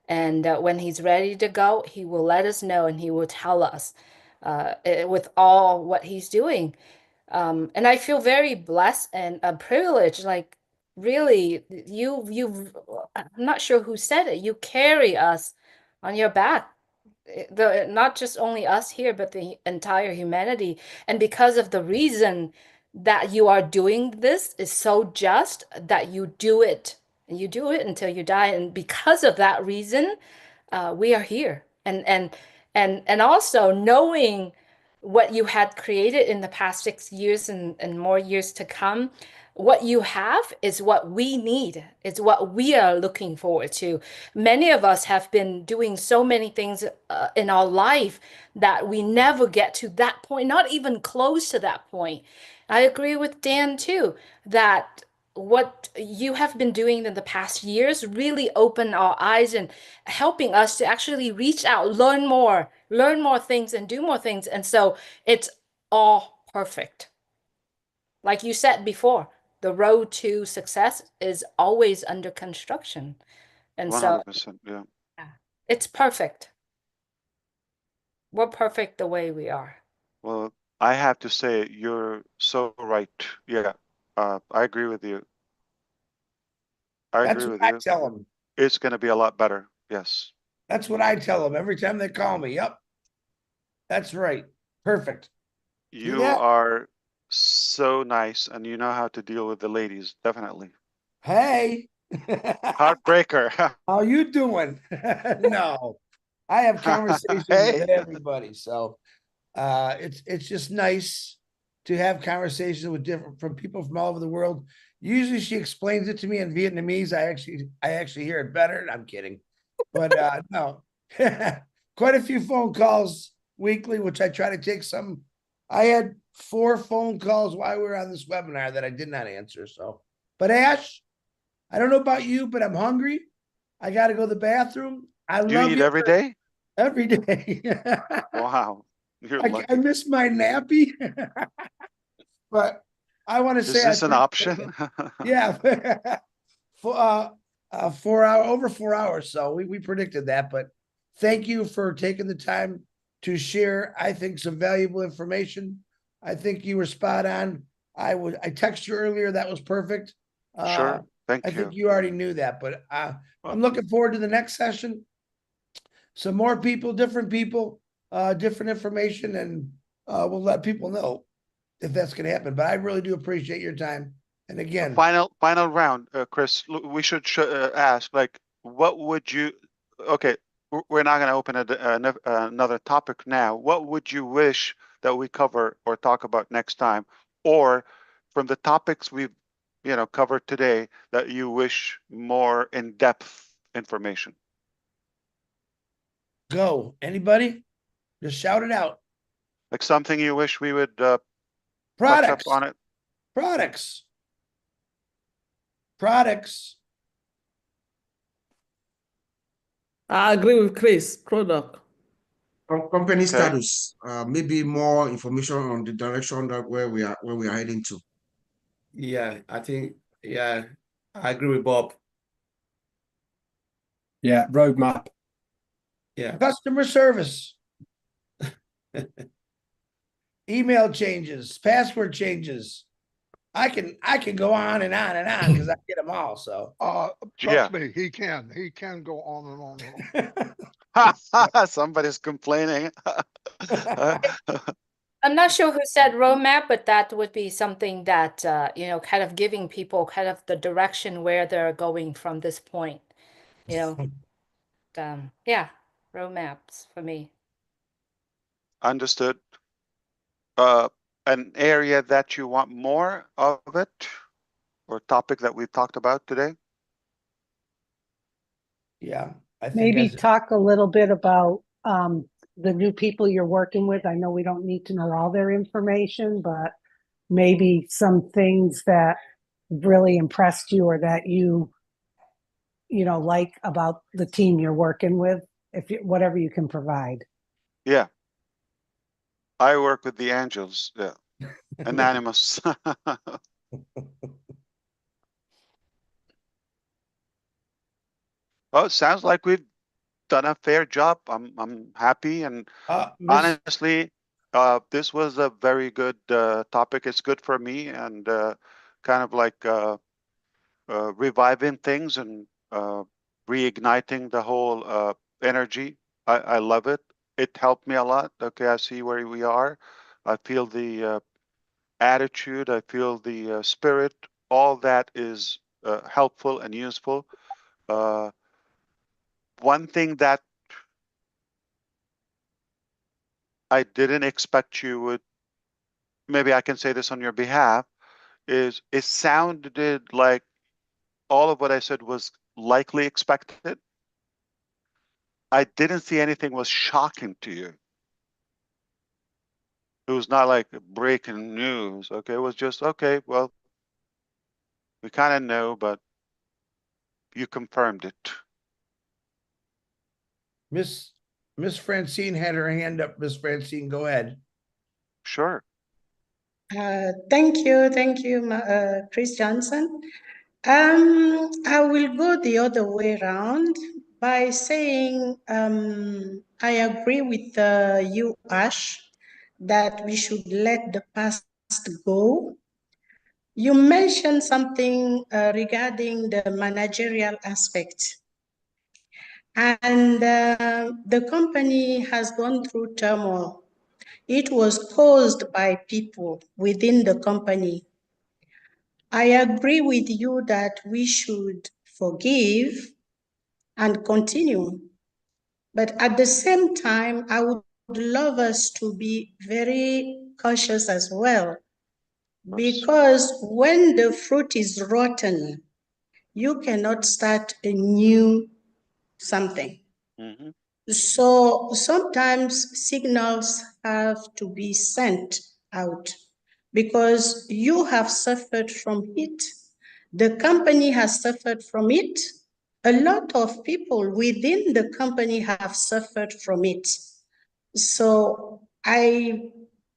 And when he's ready to go, he will let us know and he will tell us with all what he's doing. And I feel very blessed and privileged. Like, really, I'm not sure who said it. You carry us on your back, not just only us here, but the entire humanity. And because of the reason that you are doing this is so just that you do it, and you do it until you die. And because of that reason, we are here. And also knowing what you had created in the past 6 years and more years to come. What you have is what we need. It's what we are looking forward to. Many of us have been doing so many things in our life that we never get to that point, not even close to that point. I agree with Dan too, that what you have been doing in the past years really opened our eyes and helping us to actually reach out, learn more things and do more things. And so it's all perfect. Like you said before, the road to success is always under construction. And so 100%, yeah. it's perfect. We're perfect the way we are. Well, I have to say, you're so right. Yeah, I agree with you. I That's agree what with I you. tell them. It's going to be a lot better. Yes. That's what I tell them every time they call me. Yep. That's right. Perfect. You are so nice and you know how to deal with the ladies, definitely. Hey. Heartbreaker. How you doing? No. I have conversations Hey. with everybody. So it's just nice to have conversations with from people from all over the world. Usually she explains it to me in Vietnamese. I actually hear it better. I'm kidding. But no. Quite a few phone calls weekly, which I try to take some. I had 4 phone calls while we were on this webinar that I did not answer. So, but Ash, I don't know about you, but I'm hungry. I got to go to the bathroom. I Do you love eat you. every day? Every day. Wow. You're I lucky. miss my nappy, but I want to Is say this an option? yeah, for 4 hour over 4 hours. So we predicted that, but thank you for taking the time to share. I think some valuable information. I think you were spot on. I texted you earlier. That was perfect. Sure. Thank I you. think you already knew that, but I'm looking forward to the next session. Some more people, different information, and we'll let people know if that's going to happen. But I really do appreciate your time. And again, Final round, Chris. We should ask, like, what would you? Okay, we're not going to open another topic now. What would you wish that we cover or talk about next time, or from the topics we've covered today that you wish more in-depth information? Go. Anybody? Just shout it out. Like something you wish we would touch up Products. on it. Products. I agree with Chris. Product. Company status. Maybe more information on the direction that where we are heading to. Yeah, I think. Yeah, I agree with Bob. Yeah, roadmap. Yeah. Customer service. Email changes, password changes. I can go on and on and on because I get them all. So trust me, he can go on and on and on. Somebody's complaining. I'm not sure who said roadmap, but that would be something that, kind of giving people kind of the direction where they're going from this point, yeah, roadmaps for me. Understood. An area that you want more of it, or topic that we've talked about today? Yeah, I think maybe talk a little bit about the new people you're working with. I know we don't need to know all their information, but maybe some things that really impressed you or that you like about the team you're working with, whatever you can provide. Yeah. I work with the angels. Yeah. Anonymous. Oh, it sounds like we've done a fair job. I'm happy, and honestly, this was a very good topic. It's good for me, and kind of like reviving things and reigniting the whole energy. I love it. It helped me a lot. Okay, I see where we are. I feel the attitude. I feel the spirit. All that is helpful and useful. One thing that I didn't expect you would, maybe I can say this on your behalf, is it sounded like all of what I said was likely expected. I didn't see anything was shocking to you. It was not like breaking news. Okay, it was just, okay, well, we kind of know, but you confirmed it. Miss Francine had her hand up. Miss Francine, go ahead. Sure. Thank you, Chris Johnson. I will go the other way around by saying I agree with you, Ash, that we should let the past go. You mentioned something regarding the managerial aspect. And the company has gone through turmoil. It was caused by people within the company. I agree with you that we should forgive and continue. But at the same time, I would love us to be very cautious as well. Because when the fruit is rotten, you cannot start a new something. Mm-hmm. So sometimes signals have to be sent out because you have suffered from it. The company has suffered from it. A lot of people within the company have suffered from it. So I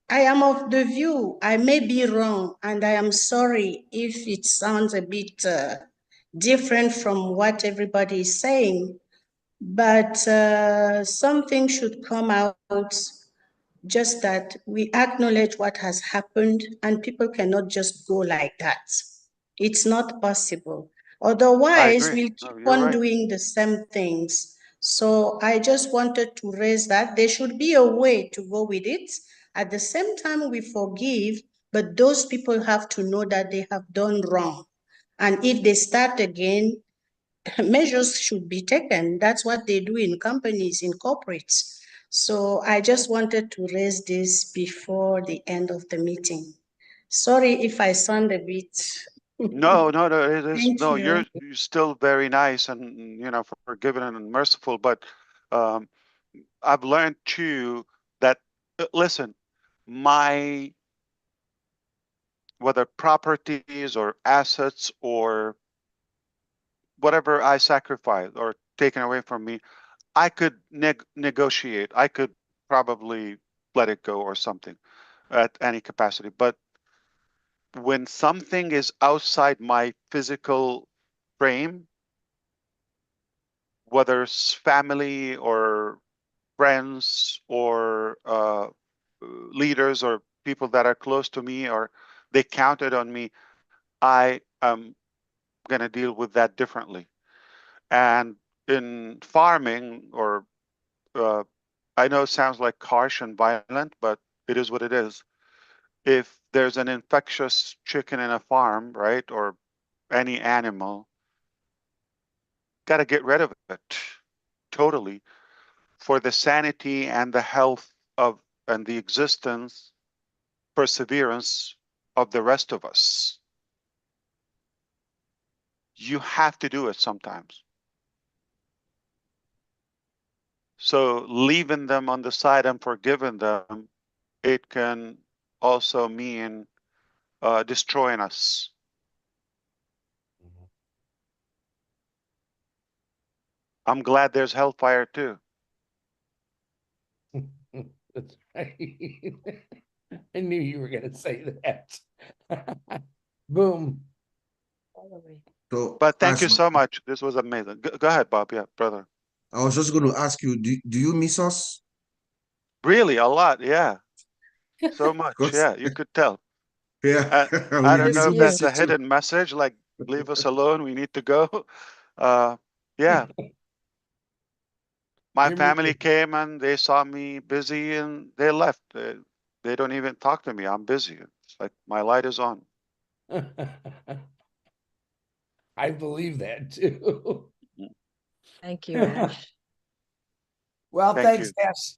am of the view, I may be wrong, and I am sorry if it sounds a bit different from what everybody is saying, but something should come out, just that we acknowledge what has happened, and people cannot just go like that. It's not possible. Otherwise, we'll keep on doing the same things. So I just wanted to raise that. There should be a way to go with it. At the same time, we forgive, but those people have to know that they have done wrong. And if they start again, measures should be taken. That's what they do in companies, in corporates. So I just wanted to raise this before the end of the meeting. Sorry if I sound a bit. No, it is, Thank no, you. you're still very nice and, you know, forgiving and merciful, but I've learned too that, listen, whether properties or assets or whatever I sacrifice or taken away from me, I could negotiate. I could probably let it go or something at any capacity. But when something is outside my physical frame, whether it's family or friends or leaders or people that are close to me or they counted on me, I am going to deal with that differently. And in farming, or I know it sounds like harsh and violent, but it is what it is. If there's an infectious chicken in a farm, right, or any animal, got to get rid of it totally for the sanity and the health of and the existence, perseverance of the rest of us. You have to do it sometimes. So leaving them on the side and forgiving them, it can also mean destroying us. I'm glad there's hellfire too. That's right. I knew you were going to say that. Boom. So, But thank you so much. This was amazing. Go ahead, Bob. Yeah, brother. I was just going to ask you, do you miss us? Really, a lot. Yeah. So much. Yeah, you could tell. Yeah, I we don't know if miss that's you a too. hidden message, like leave us alone. We need to go. Yeah. My family came and they saw me busy and they left. They don't even talk to me. I'm busy. It's like my light is on. I believe that too. Thank you, Ash. Well, Thank thanks, you. Ash.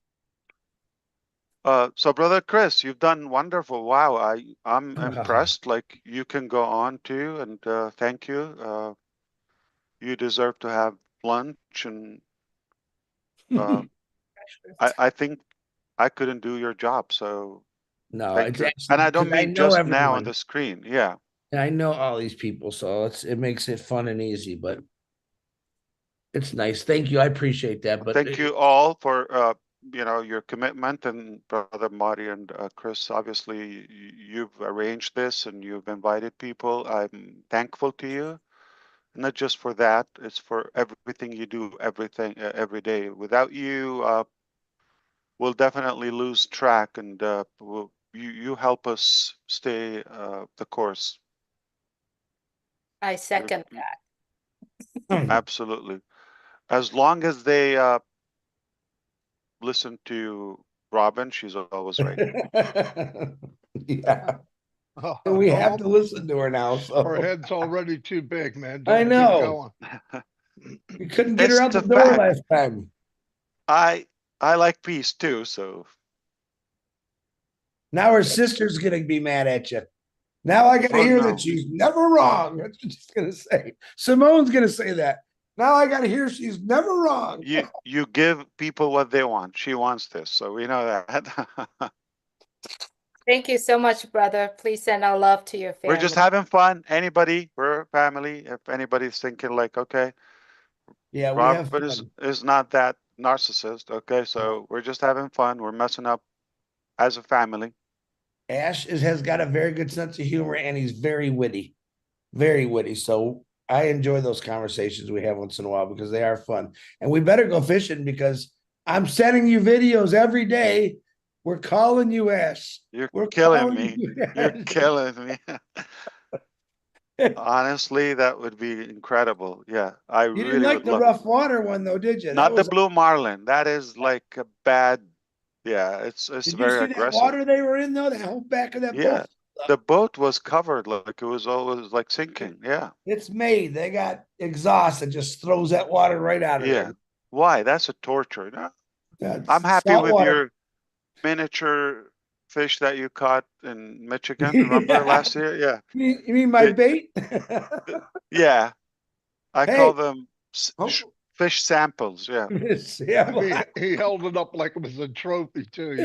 So Brother Chris, you've done wonderful. Wow, I'm impressed. Like you can go on too, and thank you. You deserve to have lunch, and I think I couldn't do your job. So No, thank it's you. actually And I because don't I mean know just now on everyone. the screen. Yeah. And I know all these people, so it makes it fun and easy, but it's nice. Thank you. I appreciate that. But Thank you all for your commitment, and Brother Marty and Chris. Obviously, you've arranged this and you've invited people. I'm thankful to you. Not just for that, it's for everything you do, every day. Without you, we'll definitely lose track, and you help us stay the course. I second that. Absolutely. As long as they listen to Robin, she's always right. Yeah. And we have to listen to her now. So Her head's already too big, man. I Don't keep know. going. We couldn't get It's her out the a door fact. last time. I like peace too, so Now her sister's gonna be mad at you. Now I gotta Oh, hear no. that she's never wrong. That's what she's gonna say. Simone's gonna say that. Now I gotta hear she's never wrong. you give people what they want. She wants this, so we know that. Thank you so much, brother. Please send our love to your family. We're just having fun. Anybody, we're family. If anybody's thinking like, okay, Yeah, we have Robin fun. is not that narcissist. Okay, so we're just having fun. We're messing up as a family. Ash has got a very good sense of humor and he's very witty. Very witty. So I enjoy those conversations we have once in a while because they are fun. And we better go fishing because I'm sending you videos every day. We're calling you, Ash. We're Killing me. you, You're Ash. killing me. Honestly, that would be incredible. Yeah, I You didn't really like would the love rough water one though, did you? That Not the was. blue marlin. That is like a bad. Yeah, it's Did you very see that aggressive. water they were in though? The whole back of that Yeah, boat. the boat was covered like it was always like sinking. Yeah, It's made. They got exhaust that just throws that water right out of yeah. there. Why? That's a torture. No, That's I'm happy salt with water. your miniature fish that you caught in Michigan. Remember last year? Yeah. You mean my bait? Yeah. I Hey. call them fish samples. Yeah. He held it up like it was a trophy too, you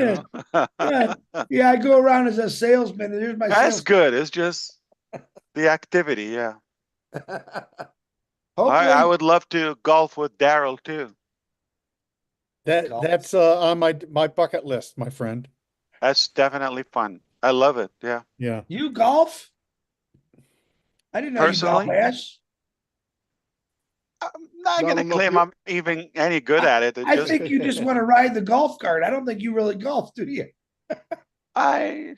Yeah. know. Yeah, I go around as a salesman, and here's my That's sales. good. It's just the activity. Yeah. I Hopefully, would love to golf with Daryl too. That's on my bucket list, my friend. That's definitely fun. I love it. Yeah. Yeah. you golf? I didn't know you golf, Personally, Ash. I'm not gonna claim I'm even any good at it. I think you just want to ride the golf cart. I don't think you really golf, do you? I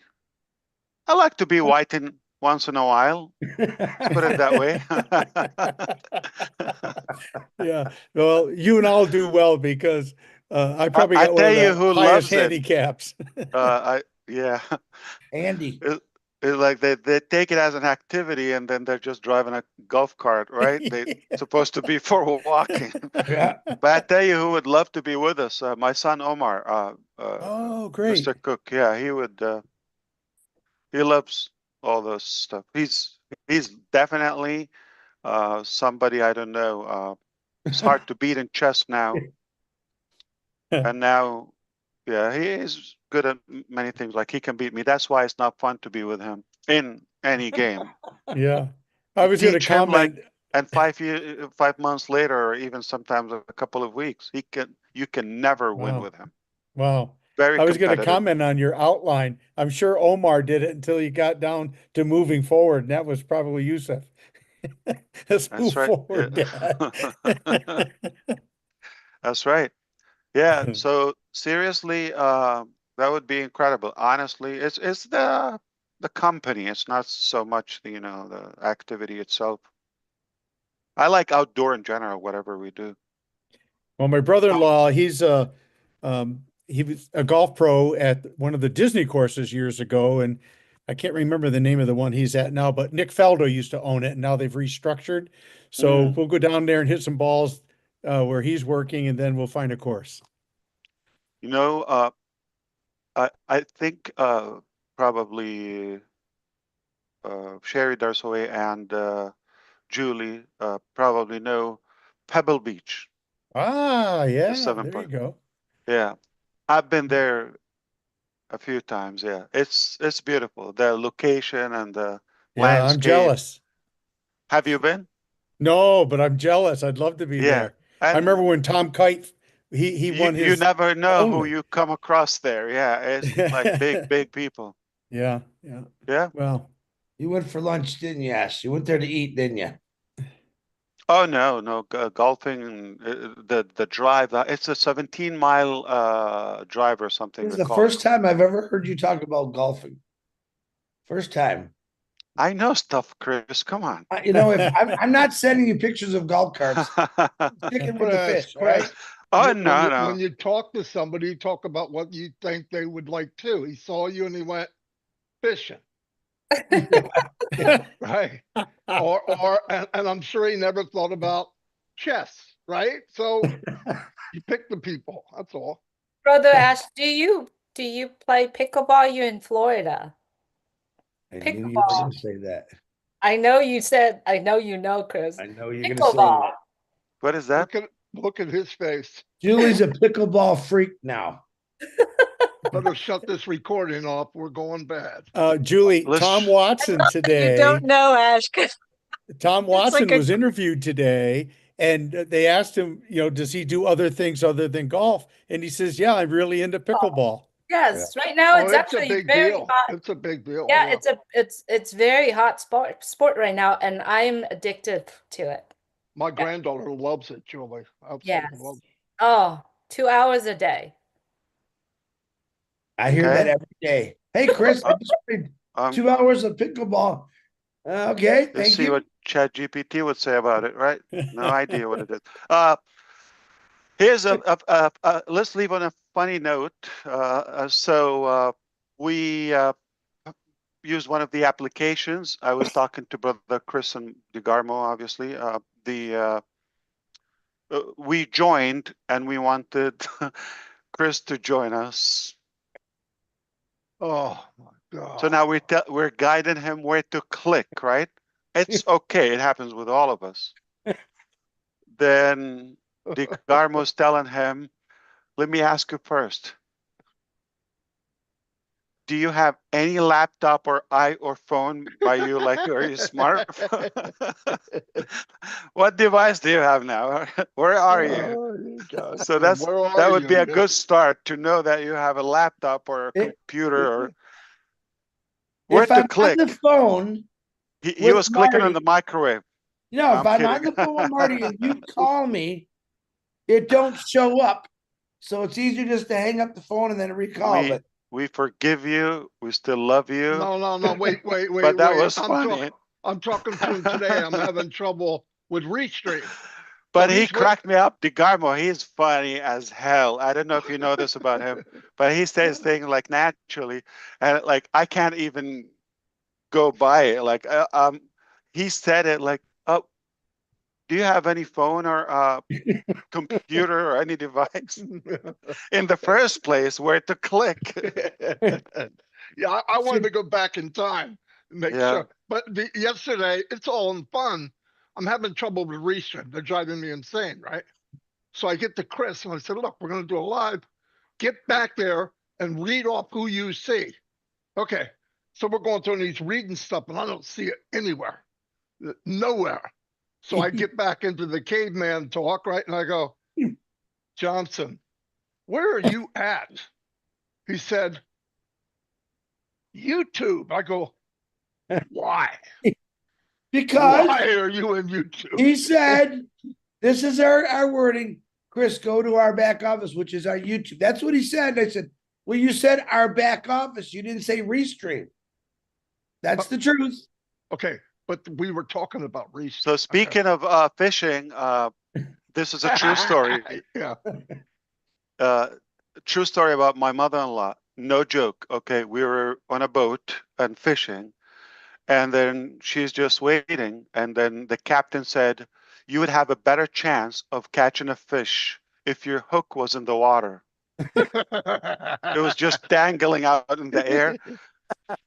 like to be whiting once in a while. Let's put it that way. Yeah. Well, you and I'll do well because I probably got one of the highest handicaps. Yeah. Andy. It's like they take it as an activity and then they're just driving a golf cart, right? They're supposed to be for walking. Yeah. But I tell you who would love to be with us. My son Omar. Oh, great. Mr. Cook. Yeah, he would. He loves all this stuff. He's definitely somebody I don't know. It's hard to beat in chess now. And now, yeah, he is good at many things. Like he can beat me. That's why it's not fun to be with him in any game. Yeah. I was going to Teach him comment. and 5 months later, or even sometimes a couple of weeks, you can never win with him. Wow. Very I was going to competitive. comment on your outline. I'm sure Omar did it until he got down to moving forward. And that was probably Yusuf. Let's move forward, Dad. That's right. Yeah. So seriously, that would be incredible. Honestly, it's the company. It's not so much the the activity itself. I like outdoor in general, whatever we do. Well, my brother-in-law, he was a golf pro at one of the Disney courses years ago, and I can't remember the name of the one he's at now, but Nick Faldo used to own it, and now they've restructured. So we'll go down there and hit some balls where he's working, and then we'll find a course. I think probably Sherry Darsoy and Julie probably know Pebble Beach. Ah, The yeah, Seven there you Point. go. Yeah, I've been there a few times. Yeah, it's beautiful. The location and the Yeah, I'm landscape. jealous. Have you been? No, but I'm jealous. I'd love to be Yeah, there. I and remember when Tom Kite he won you his never know who only. you come across there. Yeah, it's like big people. Yeah, yeah. Yeah. Well, You went for lunch, didn't you, Ash? You went there to eat, didn't you? Oh no, golfing, the drive. It's a 17-mile drive or something. This is They the call it. first time I've ever heard you talk about golfing. First time. I know stuff, Chris. Come on. You know, if I'm not sending you pictures of golf carts, sticking with the fish, all right? Oh when no, you, no. when you talk to somebody, you talk about what you think they would like too. He saw you and he went fishing. Right. And I'm sure he never thought about chess, right? So you pick the people. That's all. Brother Ash, do you play pickleball? You in Florida? I knew you were Pickleball. going to say that. I know you said, I know you know, Chris. I know you're going to say Pickleball. that. What is that? Look at his face. Julie's a pickleball freak now. Better shut this recording off. We're going bad. Julie, Tom Watson You today. don't know, Ash. 'Cause Tom Watson like a- was interviewed today, and they asked him, does he do other things other than golf? And he says, yeah, I'm really into pickleball. Yes, right now it's a actually big very deal. hot. It's a big deal. Yeah, it's very hot sport right now, and I'm addicted to it. My granddaughter loves it, Julie. Absolutely Yes. loves it. Oh, 2 hours a day. I hear that every day. Hey, Chris, I just played 2 hours of pickleball. Okay, Let's thank see you. what ChatGPT would say about it, right? No idea what it is. Here's let's leave on a funny note. We used one of the applications. I was talking to Brother Chris and DeGarmo, obviously. We joined and we wanted Chris to join us. Oh my God. So now we're guiding him where to click, right? It's okay. It happens with all of us. Then DeGarmo's telling him, let me ask you first. Do you have any laptop or phone by you? Like, are you smart? What device do you have now? Where are you? So that would be a good start to know that you have a laptop or a computer or where If to I'm click. on the phone, He was clicking on Marty, the microwave. if I'm on kidding. the phone with Marty and you call me, it don't show up. So it's easier just to hang up the phone and then recall. We forgive you. We still love you. No, wait. But that was funny. I'm talking to him today. I'm having trouble with Restream. But he cracked me up. DeGarmo, he's funny as hell. I don't know if you know this about him, but he says things like naturally, and like I can't even go by it. Like he said it like, "Oh, do you have any phone or computer or any device in the first place where to click?" Yeah, I wanted to go back in time and make sure. But yesterday, it's all in fun. I'm having trouble with Restream. They're driving me insane, right? So I get to Chris and I said, look, we're going to do a live. Get back there and read off who you see. Okay. So we're going through and he's reading stuff and I don't see it anywhere. Nowhere. So I get back into the caveman talk, right? And I go, Johnson, where are you at? He said, YouTube. I go, why? Because why are you in YouTube? He said, this is our wording. Chris, go to our back office, which is our YouTube. That's what he said. I said, well, you said our back office. You didn't say Restream. That's the truth. Okay, but we were talking about Restream. So speaking of fishing, this is a true story. Yeah. True story about my mother-in-law. No joke. Okay, we were on a boat and fishing, and then she's just waiting. And then the captain said, you would have a better chance of catching a fish if your hook was in the water. It was just dangling out in the air.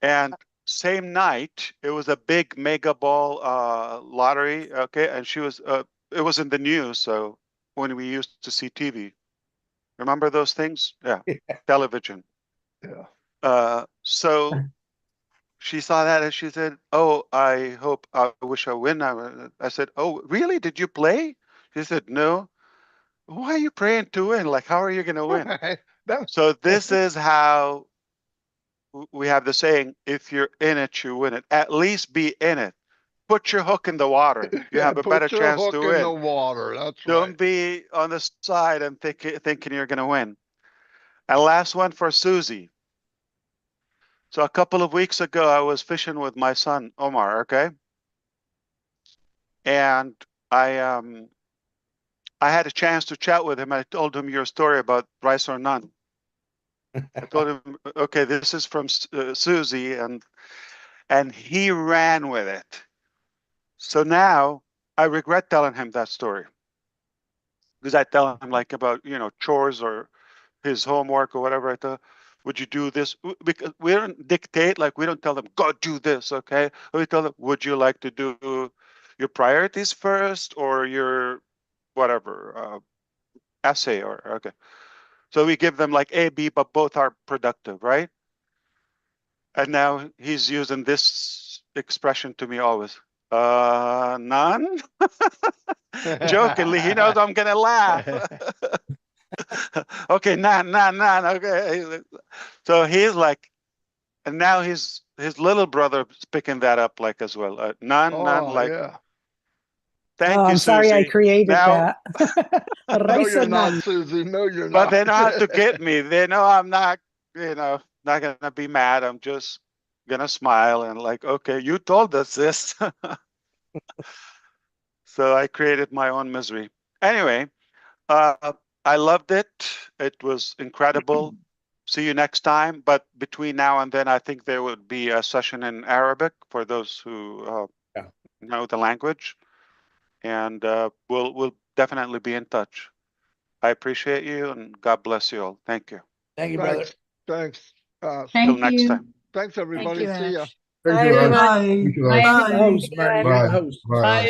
And same night, it was a big mega ball lottery. Okay, and she was it was in the news. So when we used to see TV, remember those things? Yeah, television. Yeah. So she saw that and she said, "Oh, I wish I win." I said, "Oh, really? Did you play?" She said, "No." Why are you praying to win? Like, how are you going to win? So this is how we have the saying, if you're in it, you win it. At least be in it. Put your hook in the water. You have a better Put your chance hook to in win. the water. That's Don't right. be on the side and thinking you're going to win. And last one for Susie. So a couple of weeks ago, I was fishing with my son, Omar, okay? And I had a chance to chat with him. I told him your story about rice or none. I told him, okay, this is from Susie, and he ran with it. So now I regret telling him that story because I tell him like about chores or his homework or whatever. I thought, would you do this? Because we don't dictate, like we don't tell them go do this, okay? We tell them, would you like to do your priorities first or your whatever essay or okay? So we give them like A, B, but both are productive, right? And now he's using this expression to me always. None? Jokingly, he knows I'm gonna laugh. Okay, none. Okay. So he's like, and now his little brother is picking that up like as well. None, like. Yeah. Thank Oh, you, I'm sorry I Susie. created Now, that. No, Rice you're and not, none. Susie. No, you're but not. they know how to get me. They know I'm not, not gonna be mad. I'm just gonna smile and like, okay, you told us this. So I created my own misery. Anyway, I loved it. It was incredible. See you next time. But between now and then, I think there would be a session in Arabic for those who know the language, and we'll definitely be in touch. I appreciate you, and God bless you all. Thank you. Thank you, brother. Thanks. Till next time. Thanks, everybody. Thank you, See ya. Ash. Thank Bye, you, Ash. everyone. Thank you, Bye, Ash. everybody. Host, Marty, you're the Bye. host. Bye, Ash.